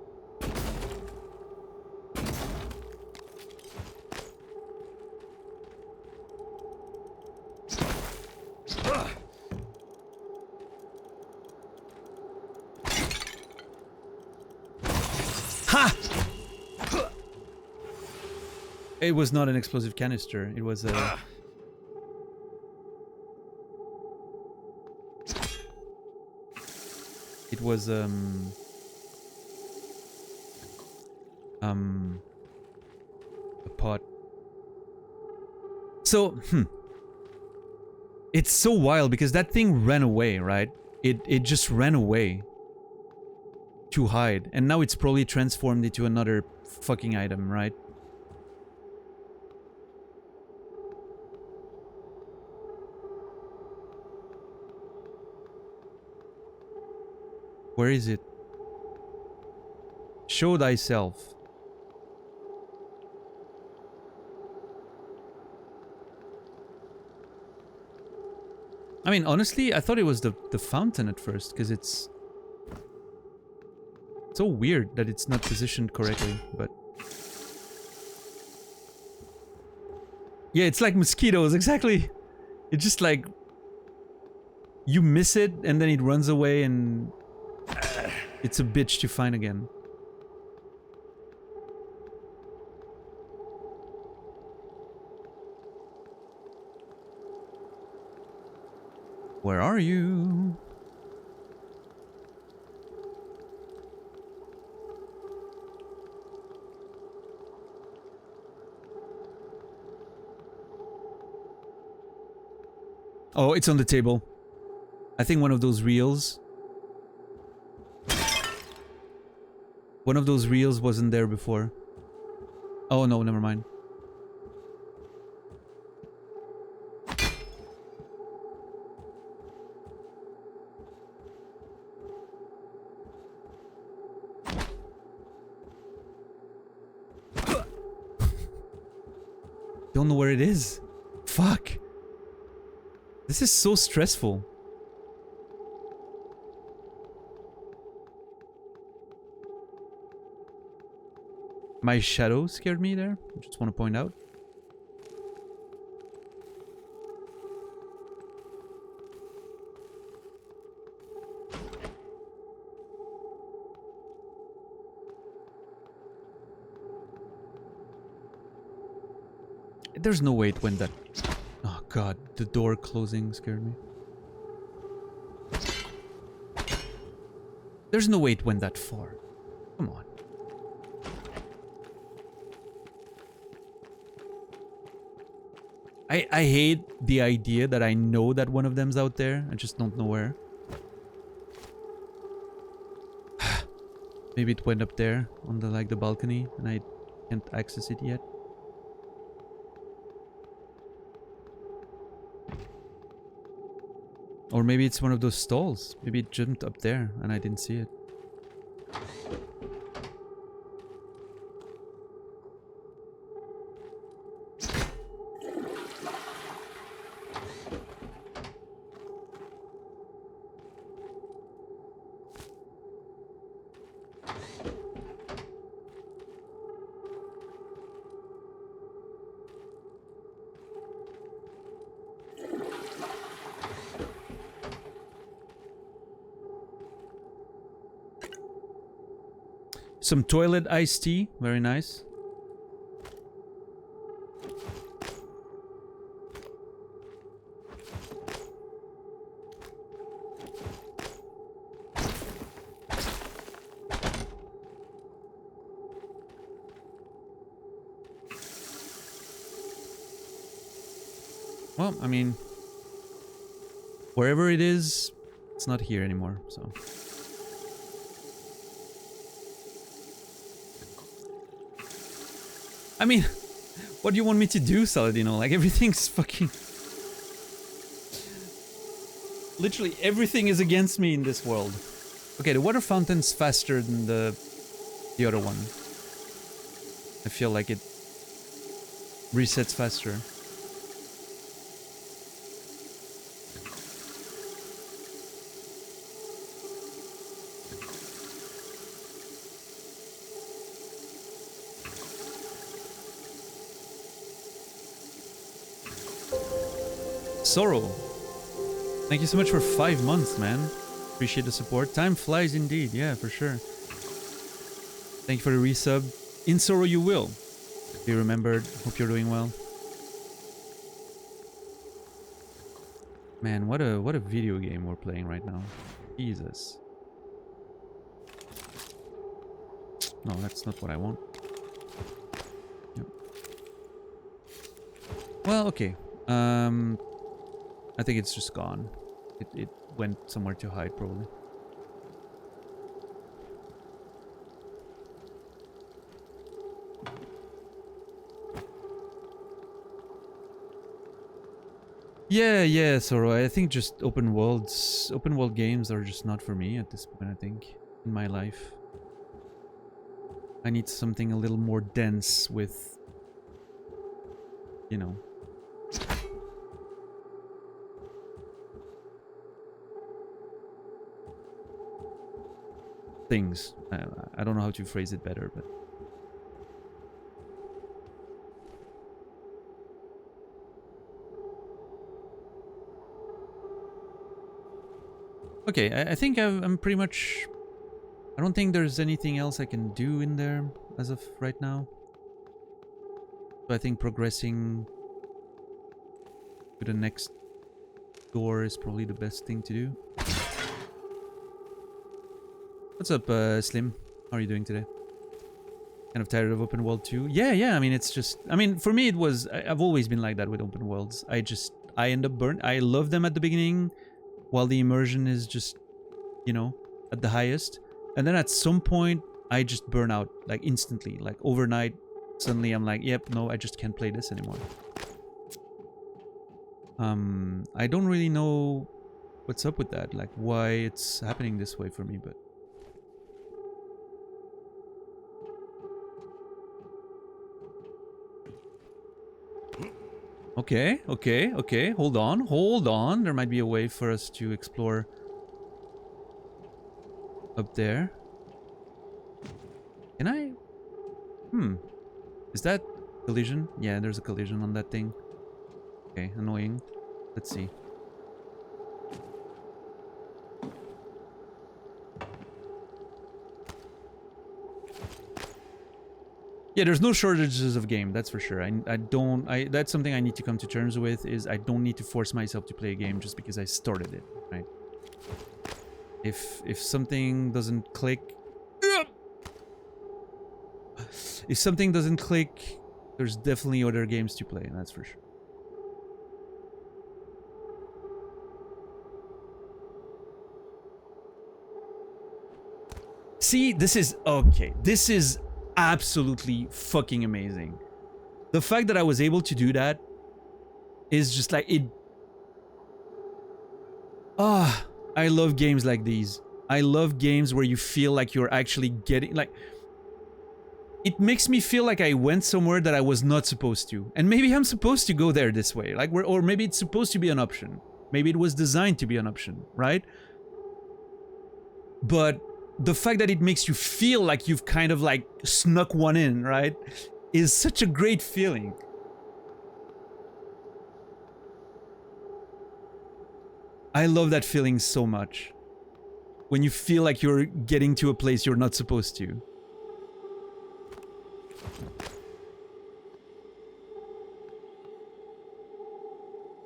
Ha! It was not an explosive canister. It was a... It was, a pot. So, it's so wild because that thing ran away, right? It just ran away to hide, and now it's probably transformed into another fucking item, right? Where is it? Show thyself. I mean, honestly, I thought it was the fountain at first, because it's so weird that it's not positioned correctly, but... Yeah, it's like mosquitoes, exactly. It's just like you miss it and then it runs away and it's a bitch to find again. Where are you? Oh, it's on the table. I think one of those reels. One of those reels wasn't there before. Oh no, never mind. Don't know where it is. Fuck. This is so stressful. My shadow scared me there. I just want to point out. There's no way it went that... Oh god, the door closing scared me. There's no way it went that far. Come on. I hate the idea that I know that one of them's out there. I just don't know where. Maybe it went up there on the the balcony and I can't access it yet. Or maybe it's one of those stalls. Maybe it jumped up there and I didn't see it. Some toilet iced tea, very nice. Well, I mean, wherever it is, it's not here anymore, so... I mean, what do you want me to do, Saladino? Like, everything's fucking... Literally, everything is against me in this world. Okay, the water fountain's faster than the other one. I feel like it resets faster. Sorrow, thank you so much for 5 months, man. Appreciate the support. Time flies indeed, yeah, for sure. Thank you for the resub. In sorrow you will. Be remembered. Hope you're doing well. Man, what a video game we're playing right now. Jesus. No, that's not what I want. Yep. Well, okay. I think it's just gone. It went somewhere to hide, probably. Yeah, Sorrow. I think just open world games are just not for me at this point, I think, in my life. I need something a little more dense with, you know, things. I don't know how to phrase it better, but Okay, I think I'm pretty much... I don't think there's anything else I can do in there as of right now. So I think progressing to the next door is probably the best thing to do. What's up, Slim? How are you doing today? Kind of tired of open world too? Yeah, I mean, it's just... I mean, for me, it was... I've always been like that with open worlds. I end up burnt. I love them at the beginning, while the immersion is just, you know, at the highest. And then at some point, I just burn out, like, instantly. Like, overnight, suddenly I'm like, yep, no, I just can't play this anymore. I don't really know what's up with that, like, why it's happening this way for me, but... Okay. Hold on. There might be a way for us to explore up there. Can I? Is that collision? Yeah, there's a collision on that thing. Okay, annoying. Let's see. Yeah, there's no shortages of game, that's for sure. That's something I need to come to terms with, is I don't need to force myself to play a game just because I started it, right? If something doesn't click... If something doesn't click, there's definitely other games to play, that's for sure. See, this is... Okay, this is... absolutely fucking amazing. The fact that I was able to do that is just like it. I love games like these. I love games where you feel like you're actually getting, like, it makes me feel like I went somewhere that I was not supposed to, and maybe I'm supposed to go there this way, like, or maybe it's supposed to be an option. Maybe it was designed to be an option, right? But the fact that it makes you feel like you've kind of like snuck one in, right, is such a great feeling. I love that feeling so much. When you feel like you're getting to a place you're not supposed to.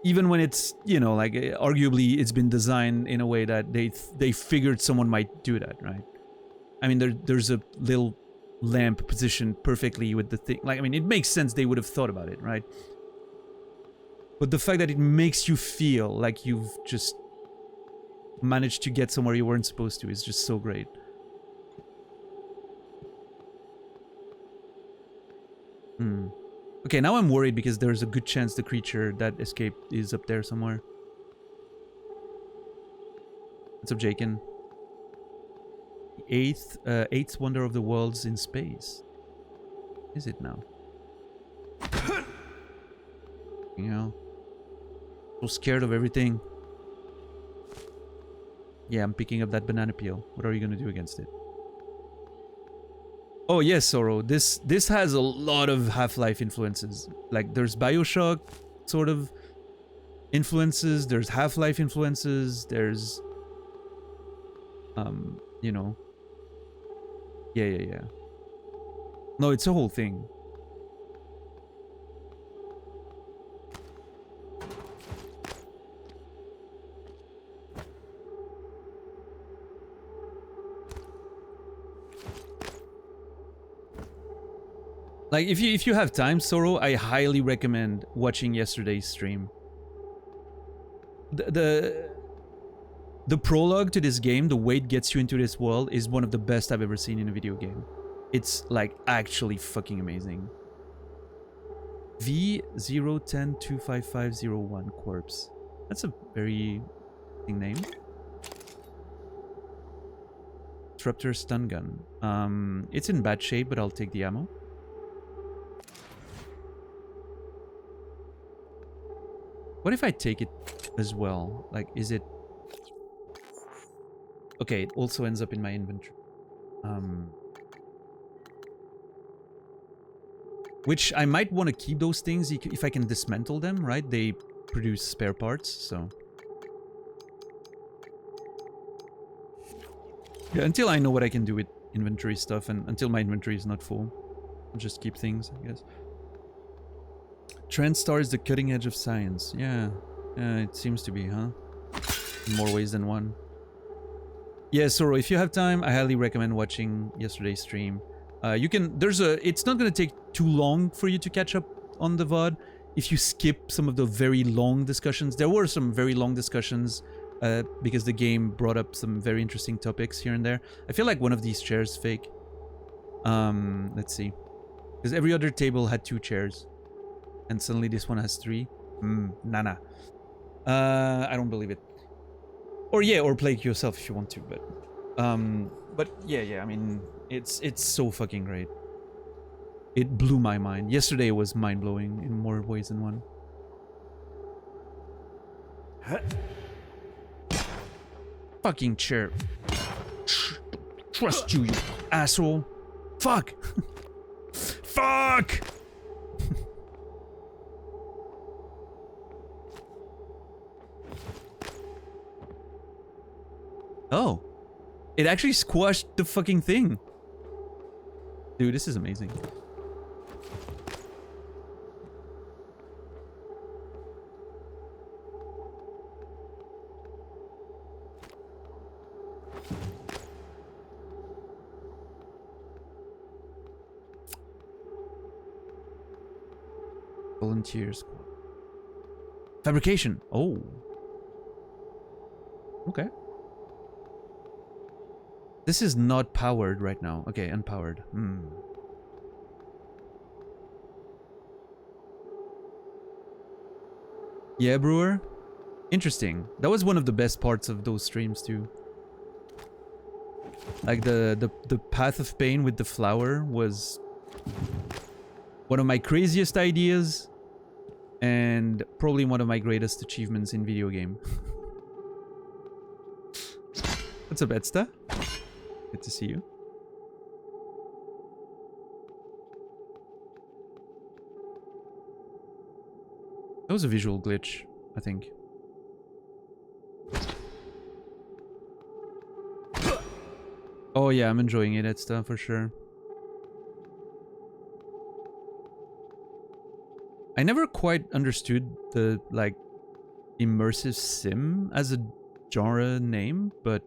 Even when it's, you know, like, arguably it's been designed in a way that they figured someone might do that, right? I mean, there's a little lamp positioned perfectly with the thing. Like, I mean, it makes sense they would have thought about it, right? But the fact that it makes you feel like you've just managed to get somewhere you weren't supposed to is just so great. Okay, now I'm worried because there's a good chance the creature that escaped is up there somewhere. What's up, Jaken? The eighth wonder of the worlds in space. Is it now? You know, so scared of everything. Yeah, I'm picking up that banana peel. What are you gonna do against it? Oh yes, Sorrow. This has a lot of Half-Life influences. Like, there's BioShock sort of influences. There's Half-Life influences. There's, you know. Yeah. No, it's a whole thing. Like, if you have time, Sorrow, I highly recommend watching yesterday's stream. The prologue to this game, the way it gets you into this world, is one of the best I've ever seen in a video game. It's, like, actually fucking amazing. V01025501 Corpse. That's a very interesting name. Disruptor stun gun. It's in bad shape, but I'll take the ammo. What if I take it as well? Like, is it... Okay, it also ends up in my inventory. Which I might want to keep those things if I can dismantle them, right? They produce spare parts, so... Yeah, until I know what I can do with inventory stuff, and until my inventory is not full, I'll just keep things, I guess. TranStar is the cutting edge of science. Yeah, it seems to be, huh? In more ways than one. Yeah, Soro, if you have time, I highly recommend watching yesterday's stream. You can, it's not gonna take too long for you to catch up on the VOD if you skip some of the very long discussions. There were some very long discussions because the game brought up some very interesting topics here and there. I feel like one of these chairs is fake. Let's see. Because every other table had 2 chairs. And suddenly this one has 3. Nah. I don't believe it. Or yeah, or play it yourself if you want to, but yeah, I mean, it's so fucking great. It blew my mind. Yesterday was mind-blowing in more ways than one. Fucking chair. Trust you, you asshole. Fuck. Fuck. Oh. It actually squashed the fucking thing. Dude, this is amazing. Volunteers. Fabrication. Oh. Okay. This is not powered right now. Okay, unpowered. Yeah, Brewer. Interesting. That was one of the best parts of those streams too. Like the path of pain with the flower was one of my craziest ideas and probably one of my greatest achievements in video game. What's up, Edsta? Good to see you. That was a visual glitch, I think. Oh yeah, I'm enjoying it, Edsta, for sure. I never quite understood the, like, immersive sim as a genre name, but...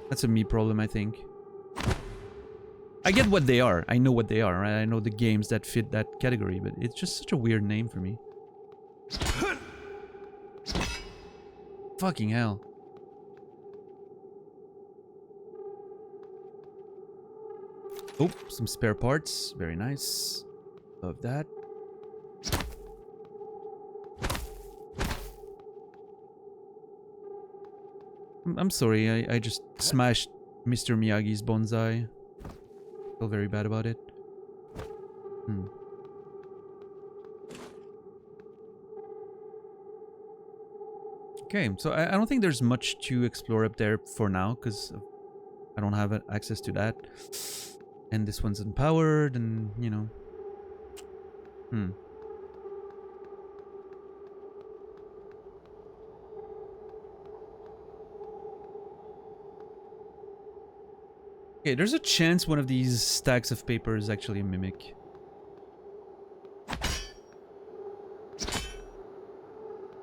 That's a me problem, I think. I get what they are. I know what they are, right? I know the games that fit that category, but it's just such a weird name for me. Fucking hell. Oh, some spare parts. Very nice. Love that. I'm sorry, I just smashed Mr. Miyagi's bonsai. Feel very bad about it. Okay, so I don't think there's much to explore up there for now, because I don't have access to that. And this one's unpowered, and, you know. Okay, there's a chance one of these stacks of paper is actually a mimic.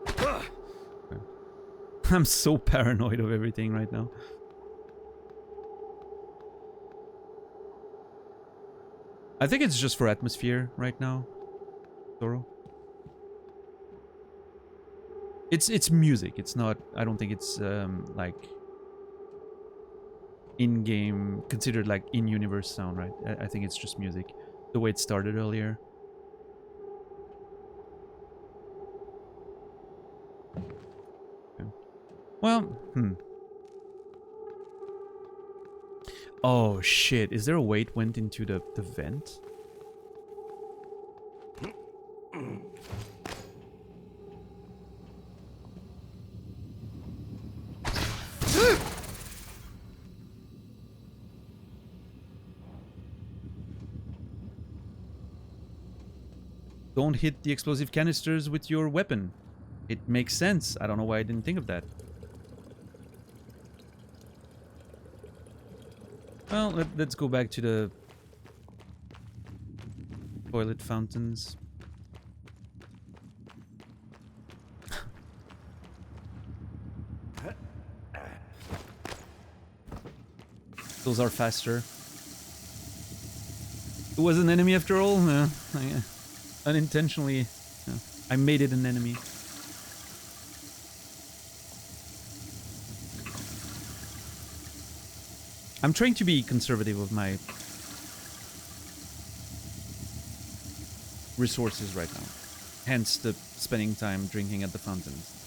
Okay. I'm so paranoid of everything right now. I think it's just for atmosphere right now, Zoro. It's music. It's not. I don't think it's like in-game, considered like in-universe sound, right? I think it's just music, the way it started earlier. Okay. Well, oh shit, is there a way it went into the vent? Don't hit the explosive canisters with your weapon. It makes sense. I don't know why I didn't think of that. Well, let's go back to the toilet fountains. Those are faster. It was an enemy after all? No. Unintentionally, no. I made it an enemy. I'm trying to be conservative with my resources right now. Hence the spending time drinking at the fountains.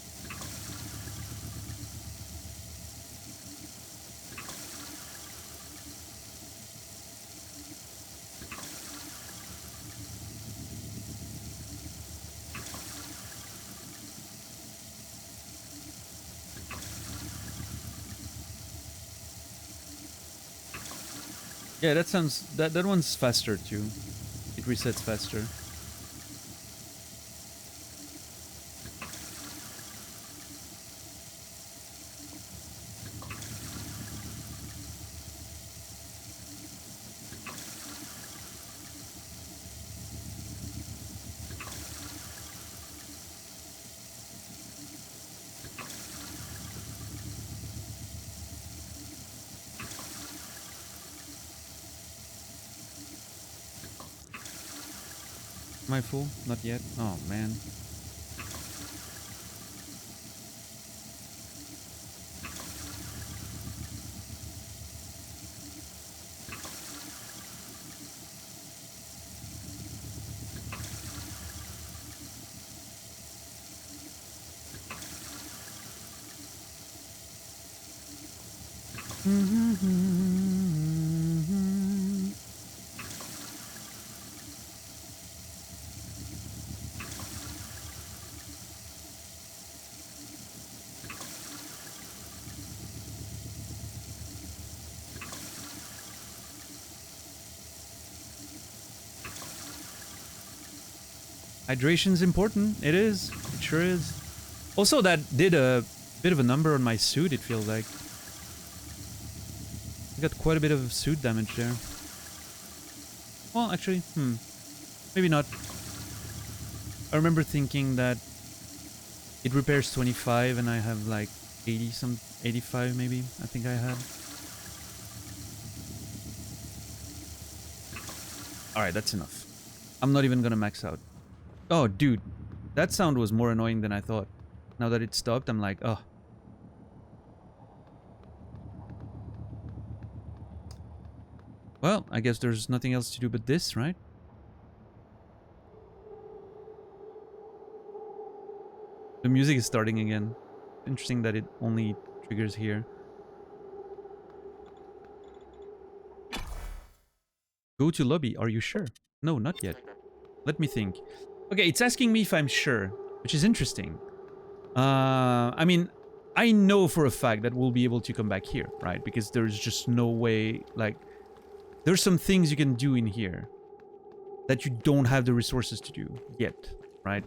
Yeah, that sounds... That one's faster too. It resets faster. Am I full? Not yet. Oh, man. Hydration's important. It is. It sure is. Also, that did a bit of a number on my suit, it feels like. I got quite a bit of suit damage there. Well, actually, maybe not. I remember thinking that it repairs 25 and I have like 85 maybe, I think I had. Alright, that's enough. I'm not even gonna max out. Oh, dude. That sound was more annoying than I thought. Now that it stopped, I'm like, oh. Well, I guess there's nothing else to do but this, right? The music is starting again. Interesting that it only triggers here. Go to lobby, are you sure? No, not yet. Let me think. Okay, it's asking me if I'm sure, which is interesting. I mean, I know for a fact that we'll be able to come back here, right? Because there's just no way, like... There's some things you can do in here that you don't have the resources to do yet, right?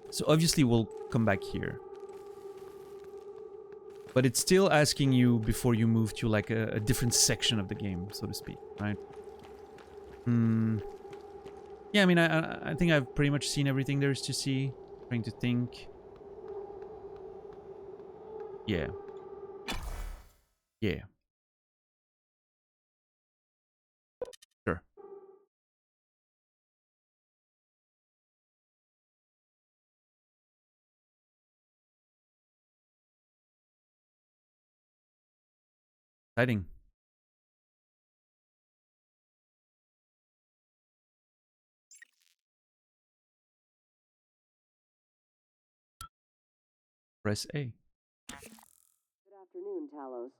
So obviously we'll come back here. But it's still asking you before you move to like a different section of the game, so to speak, right? Yeah, I mean, I think I've pretty much seen everything there is to see. Trying to think. Yeah. Yeah. Sure. Exciting. Press A. Good afternoon, Talos.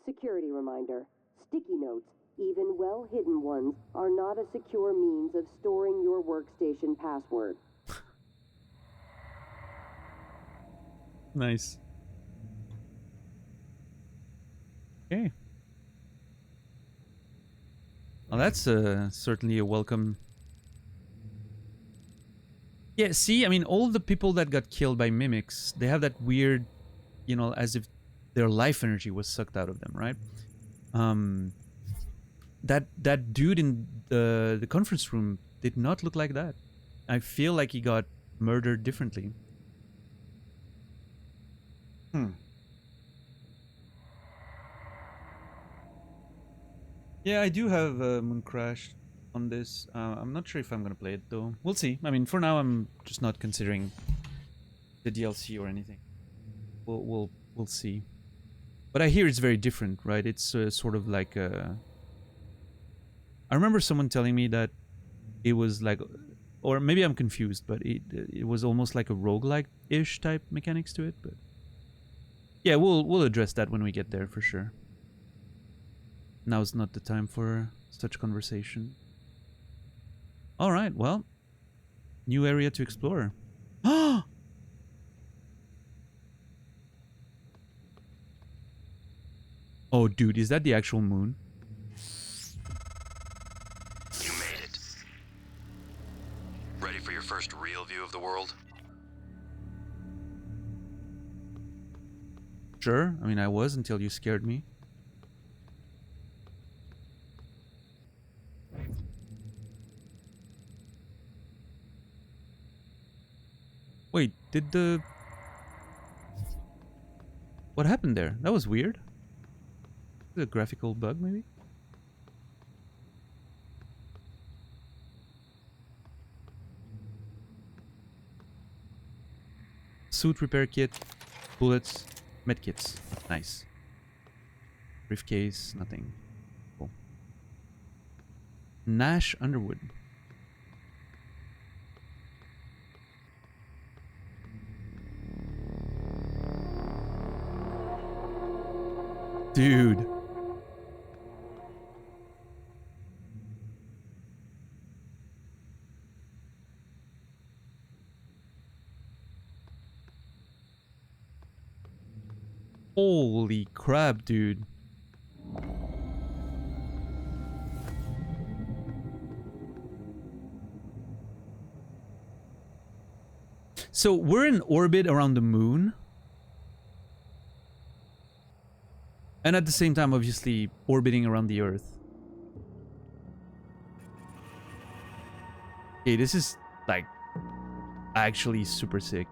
Security reminder. Sticky notes, even well-hidden ones, are not a secure means of storing your workstation password. Nice. Okay. Well, that's certainly a welcome. Yeah, see, I mean, all the people that got killed by mimics, they have that weird, you know, as if their life energy was sucked out of them, right? That dude in the conference room did not look like that. I feel like he got murdered differently. Yeah, I do have Moon Crash on this. I'm not sure if I'm gonna play it though. We'll see. I mean, for now, I'm just not considering the DLC or anything. We'll see. But I hear it's very different, right? It's sort of like a... I remember someone telling me that it was like, or maybe I'm confused, but it was almost like a roguelike-ish type mechanics to it. But yeah, we'll address that when we get there for sure. Now's not the time for such conversation. All right, well, new area to explore. Oh, dude, is that the actual moon? You made it. Ready for your first real view of the world? Sure. I mean, I was until you scared me. Wait, did the... What happened there? That was weird. A graphical bug, maybe? Suit repair kit, bullets, medkits. Nice. Briefcase, nothing. Cool. Nash Underwood. Dude. Holy crap, dude. So we're in orbit around the moon. And at the same time, obviously, orbiting around the Earth. Okay, this is, like, actually super sick.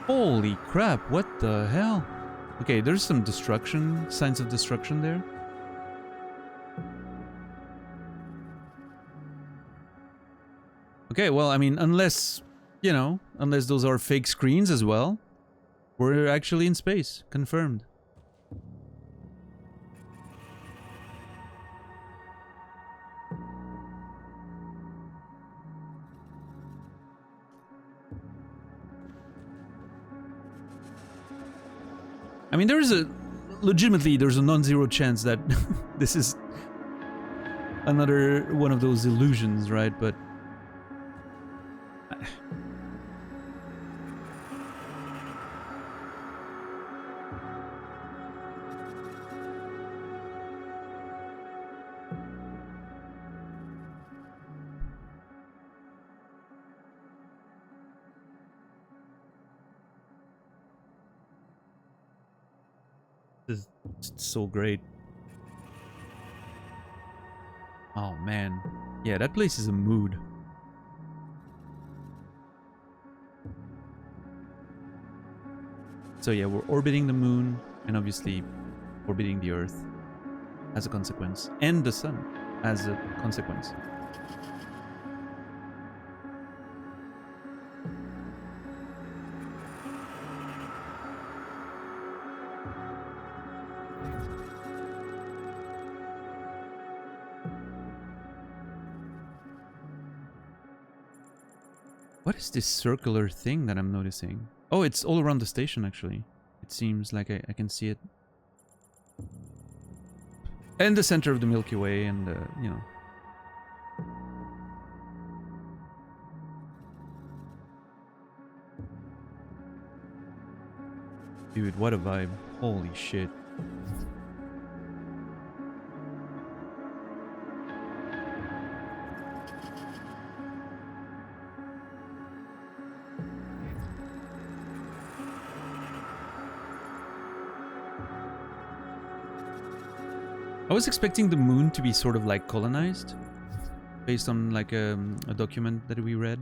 Holy crap, what the hell? Okay, there's some destruction, signs of destruction there. Okay, well, I mean, unless, you know, unless those are fake screens as well, we're actually in space, confirmed. I mean, there's a non-zero chance that this is another one of those illusions, right? But this is so great. Oh man, yeah, that place is a mood. So yeah, we're orbiting the moon and obviously orbiting the Earth as a consequence, and the sun as a consequence. What is this circular thing that I'm noticing? Oh, it's all around the station, actually. It seems like I can see it. And the center of the Milky Way and, you know. Dude, what a vibe. Holy shit. I was expecting the moon to be sort of like colonized, based on like a document that we read.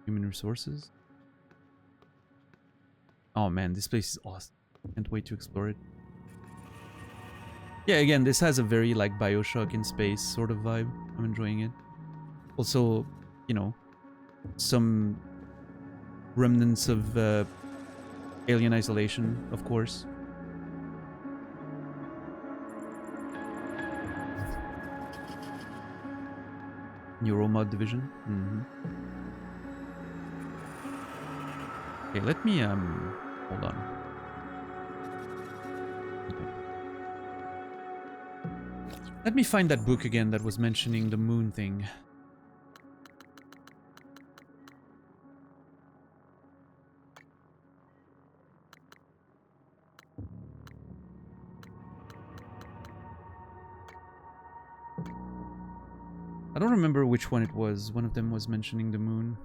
Human resources. Oh man, this place is awesome. Can't wait to explore it. Yeah, again, this has a very like Bioshock in space sort of vibe. I'm enjoying it. Also, you know, some remnants of Alien Isolation, of course. Neuromod division. Okay, let me hold on. Okay. Let me find that book again that was mentioning the moon thing. I don't remember which one it was. One of them was mentioning the moon.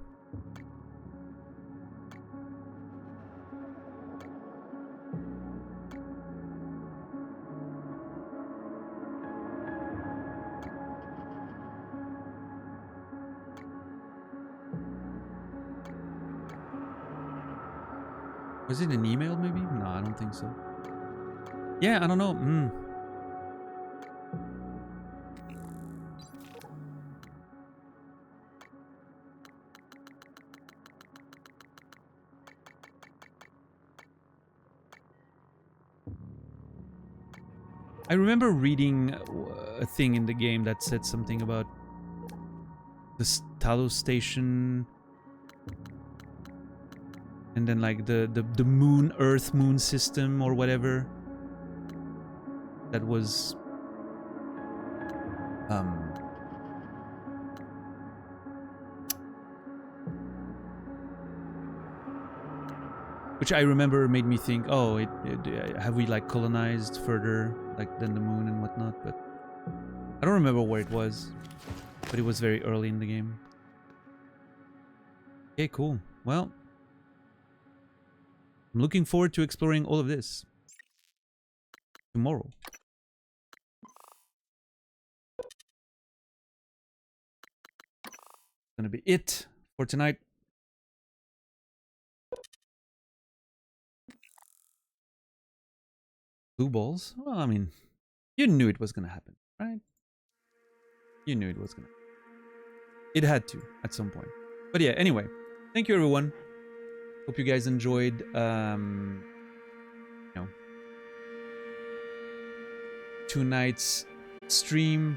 Was it an email maybe? No, I don't think so. Yeah, I don't know. I remember reading a thing in the game that said something about the Talos station, and then like the moon, Earth moon system or whatever. That was which I remember made me think, oh, have we like colonized further like than the moon and whatnot? But I don't remember where it was, but it was very early in the game. Okay, cool. Well, I'm looking forward to exploring all of this tomorrow. Gonna be it for tonight. Blue balls? Well, I mean, you knew it was gonna happen, right? You knew it was gonna. It had to at some point. But yeah, anyway, thank you everyone. Hope you guys enjoyed. Tonight's stream.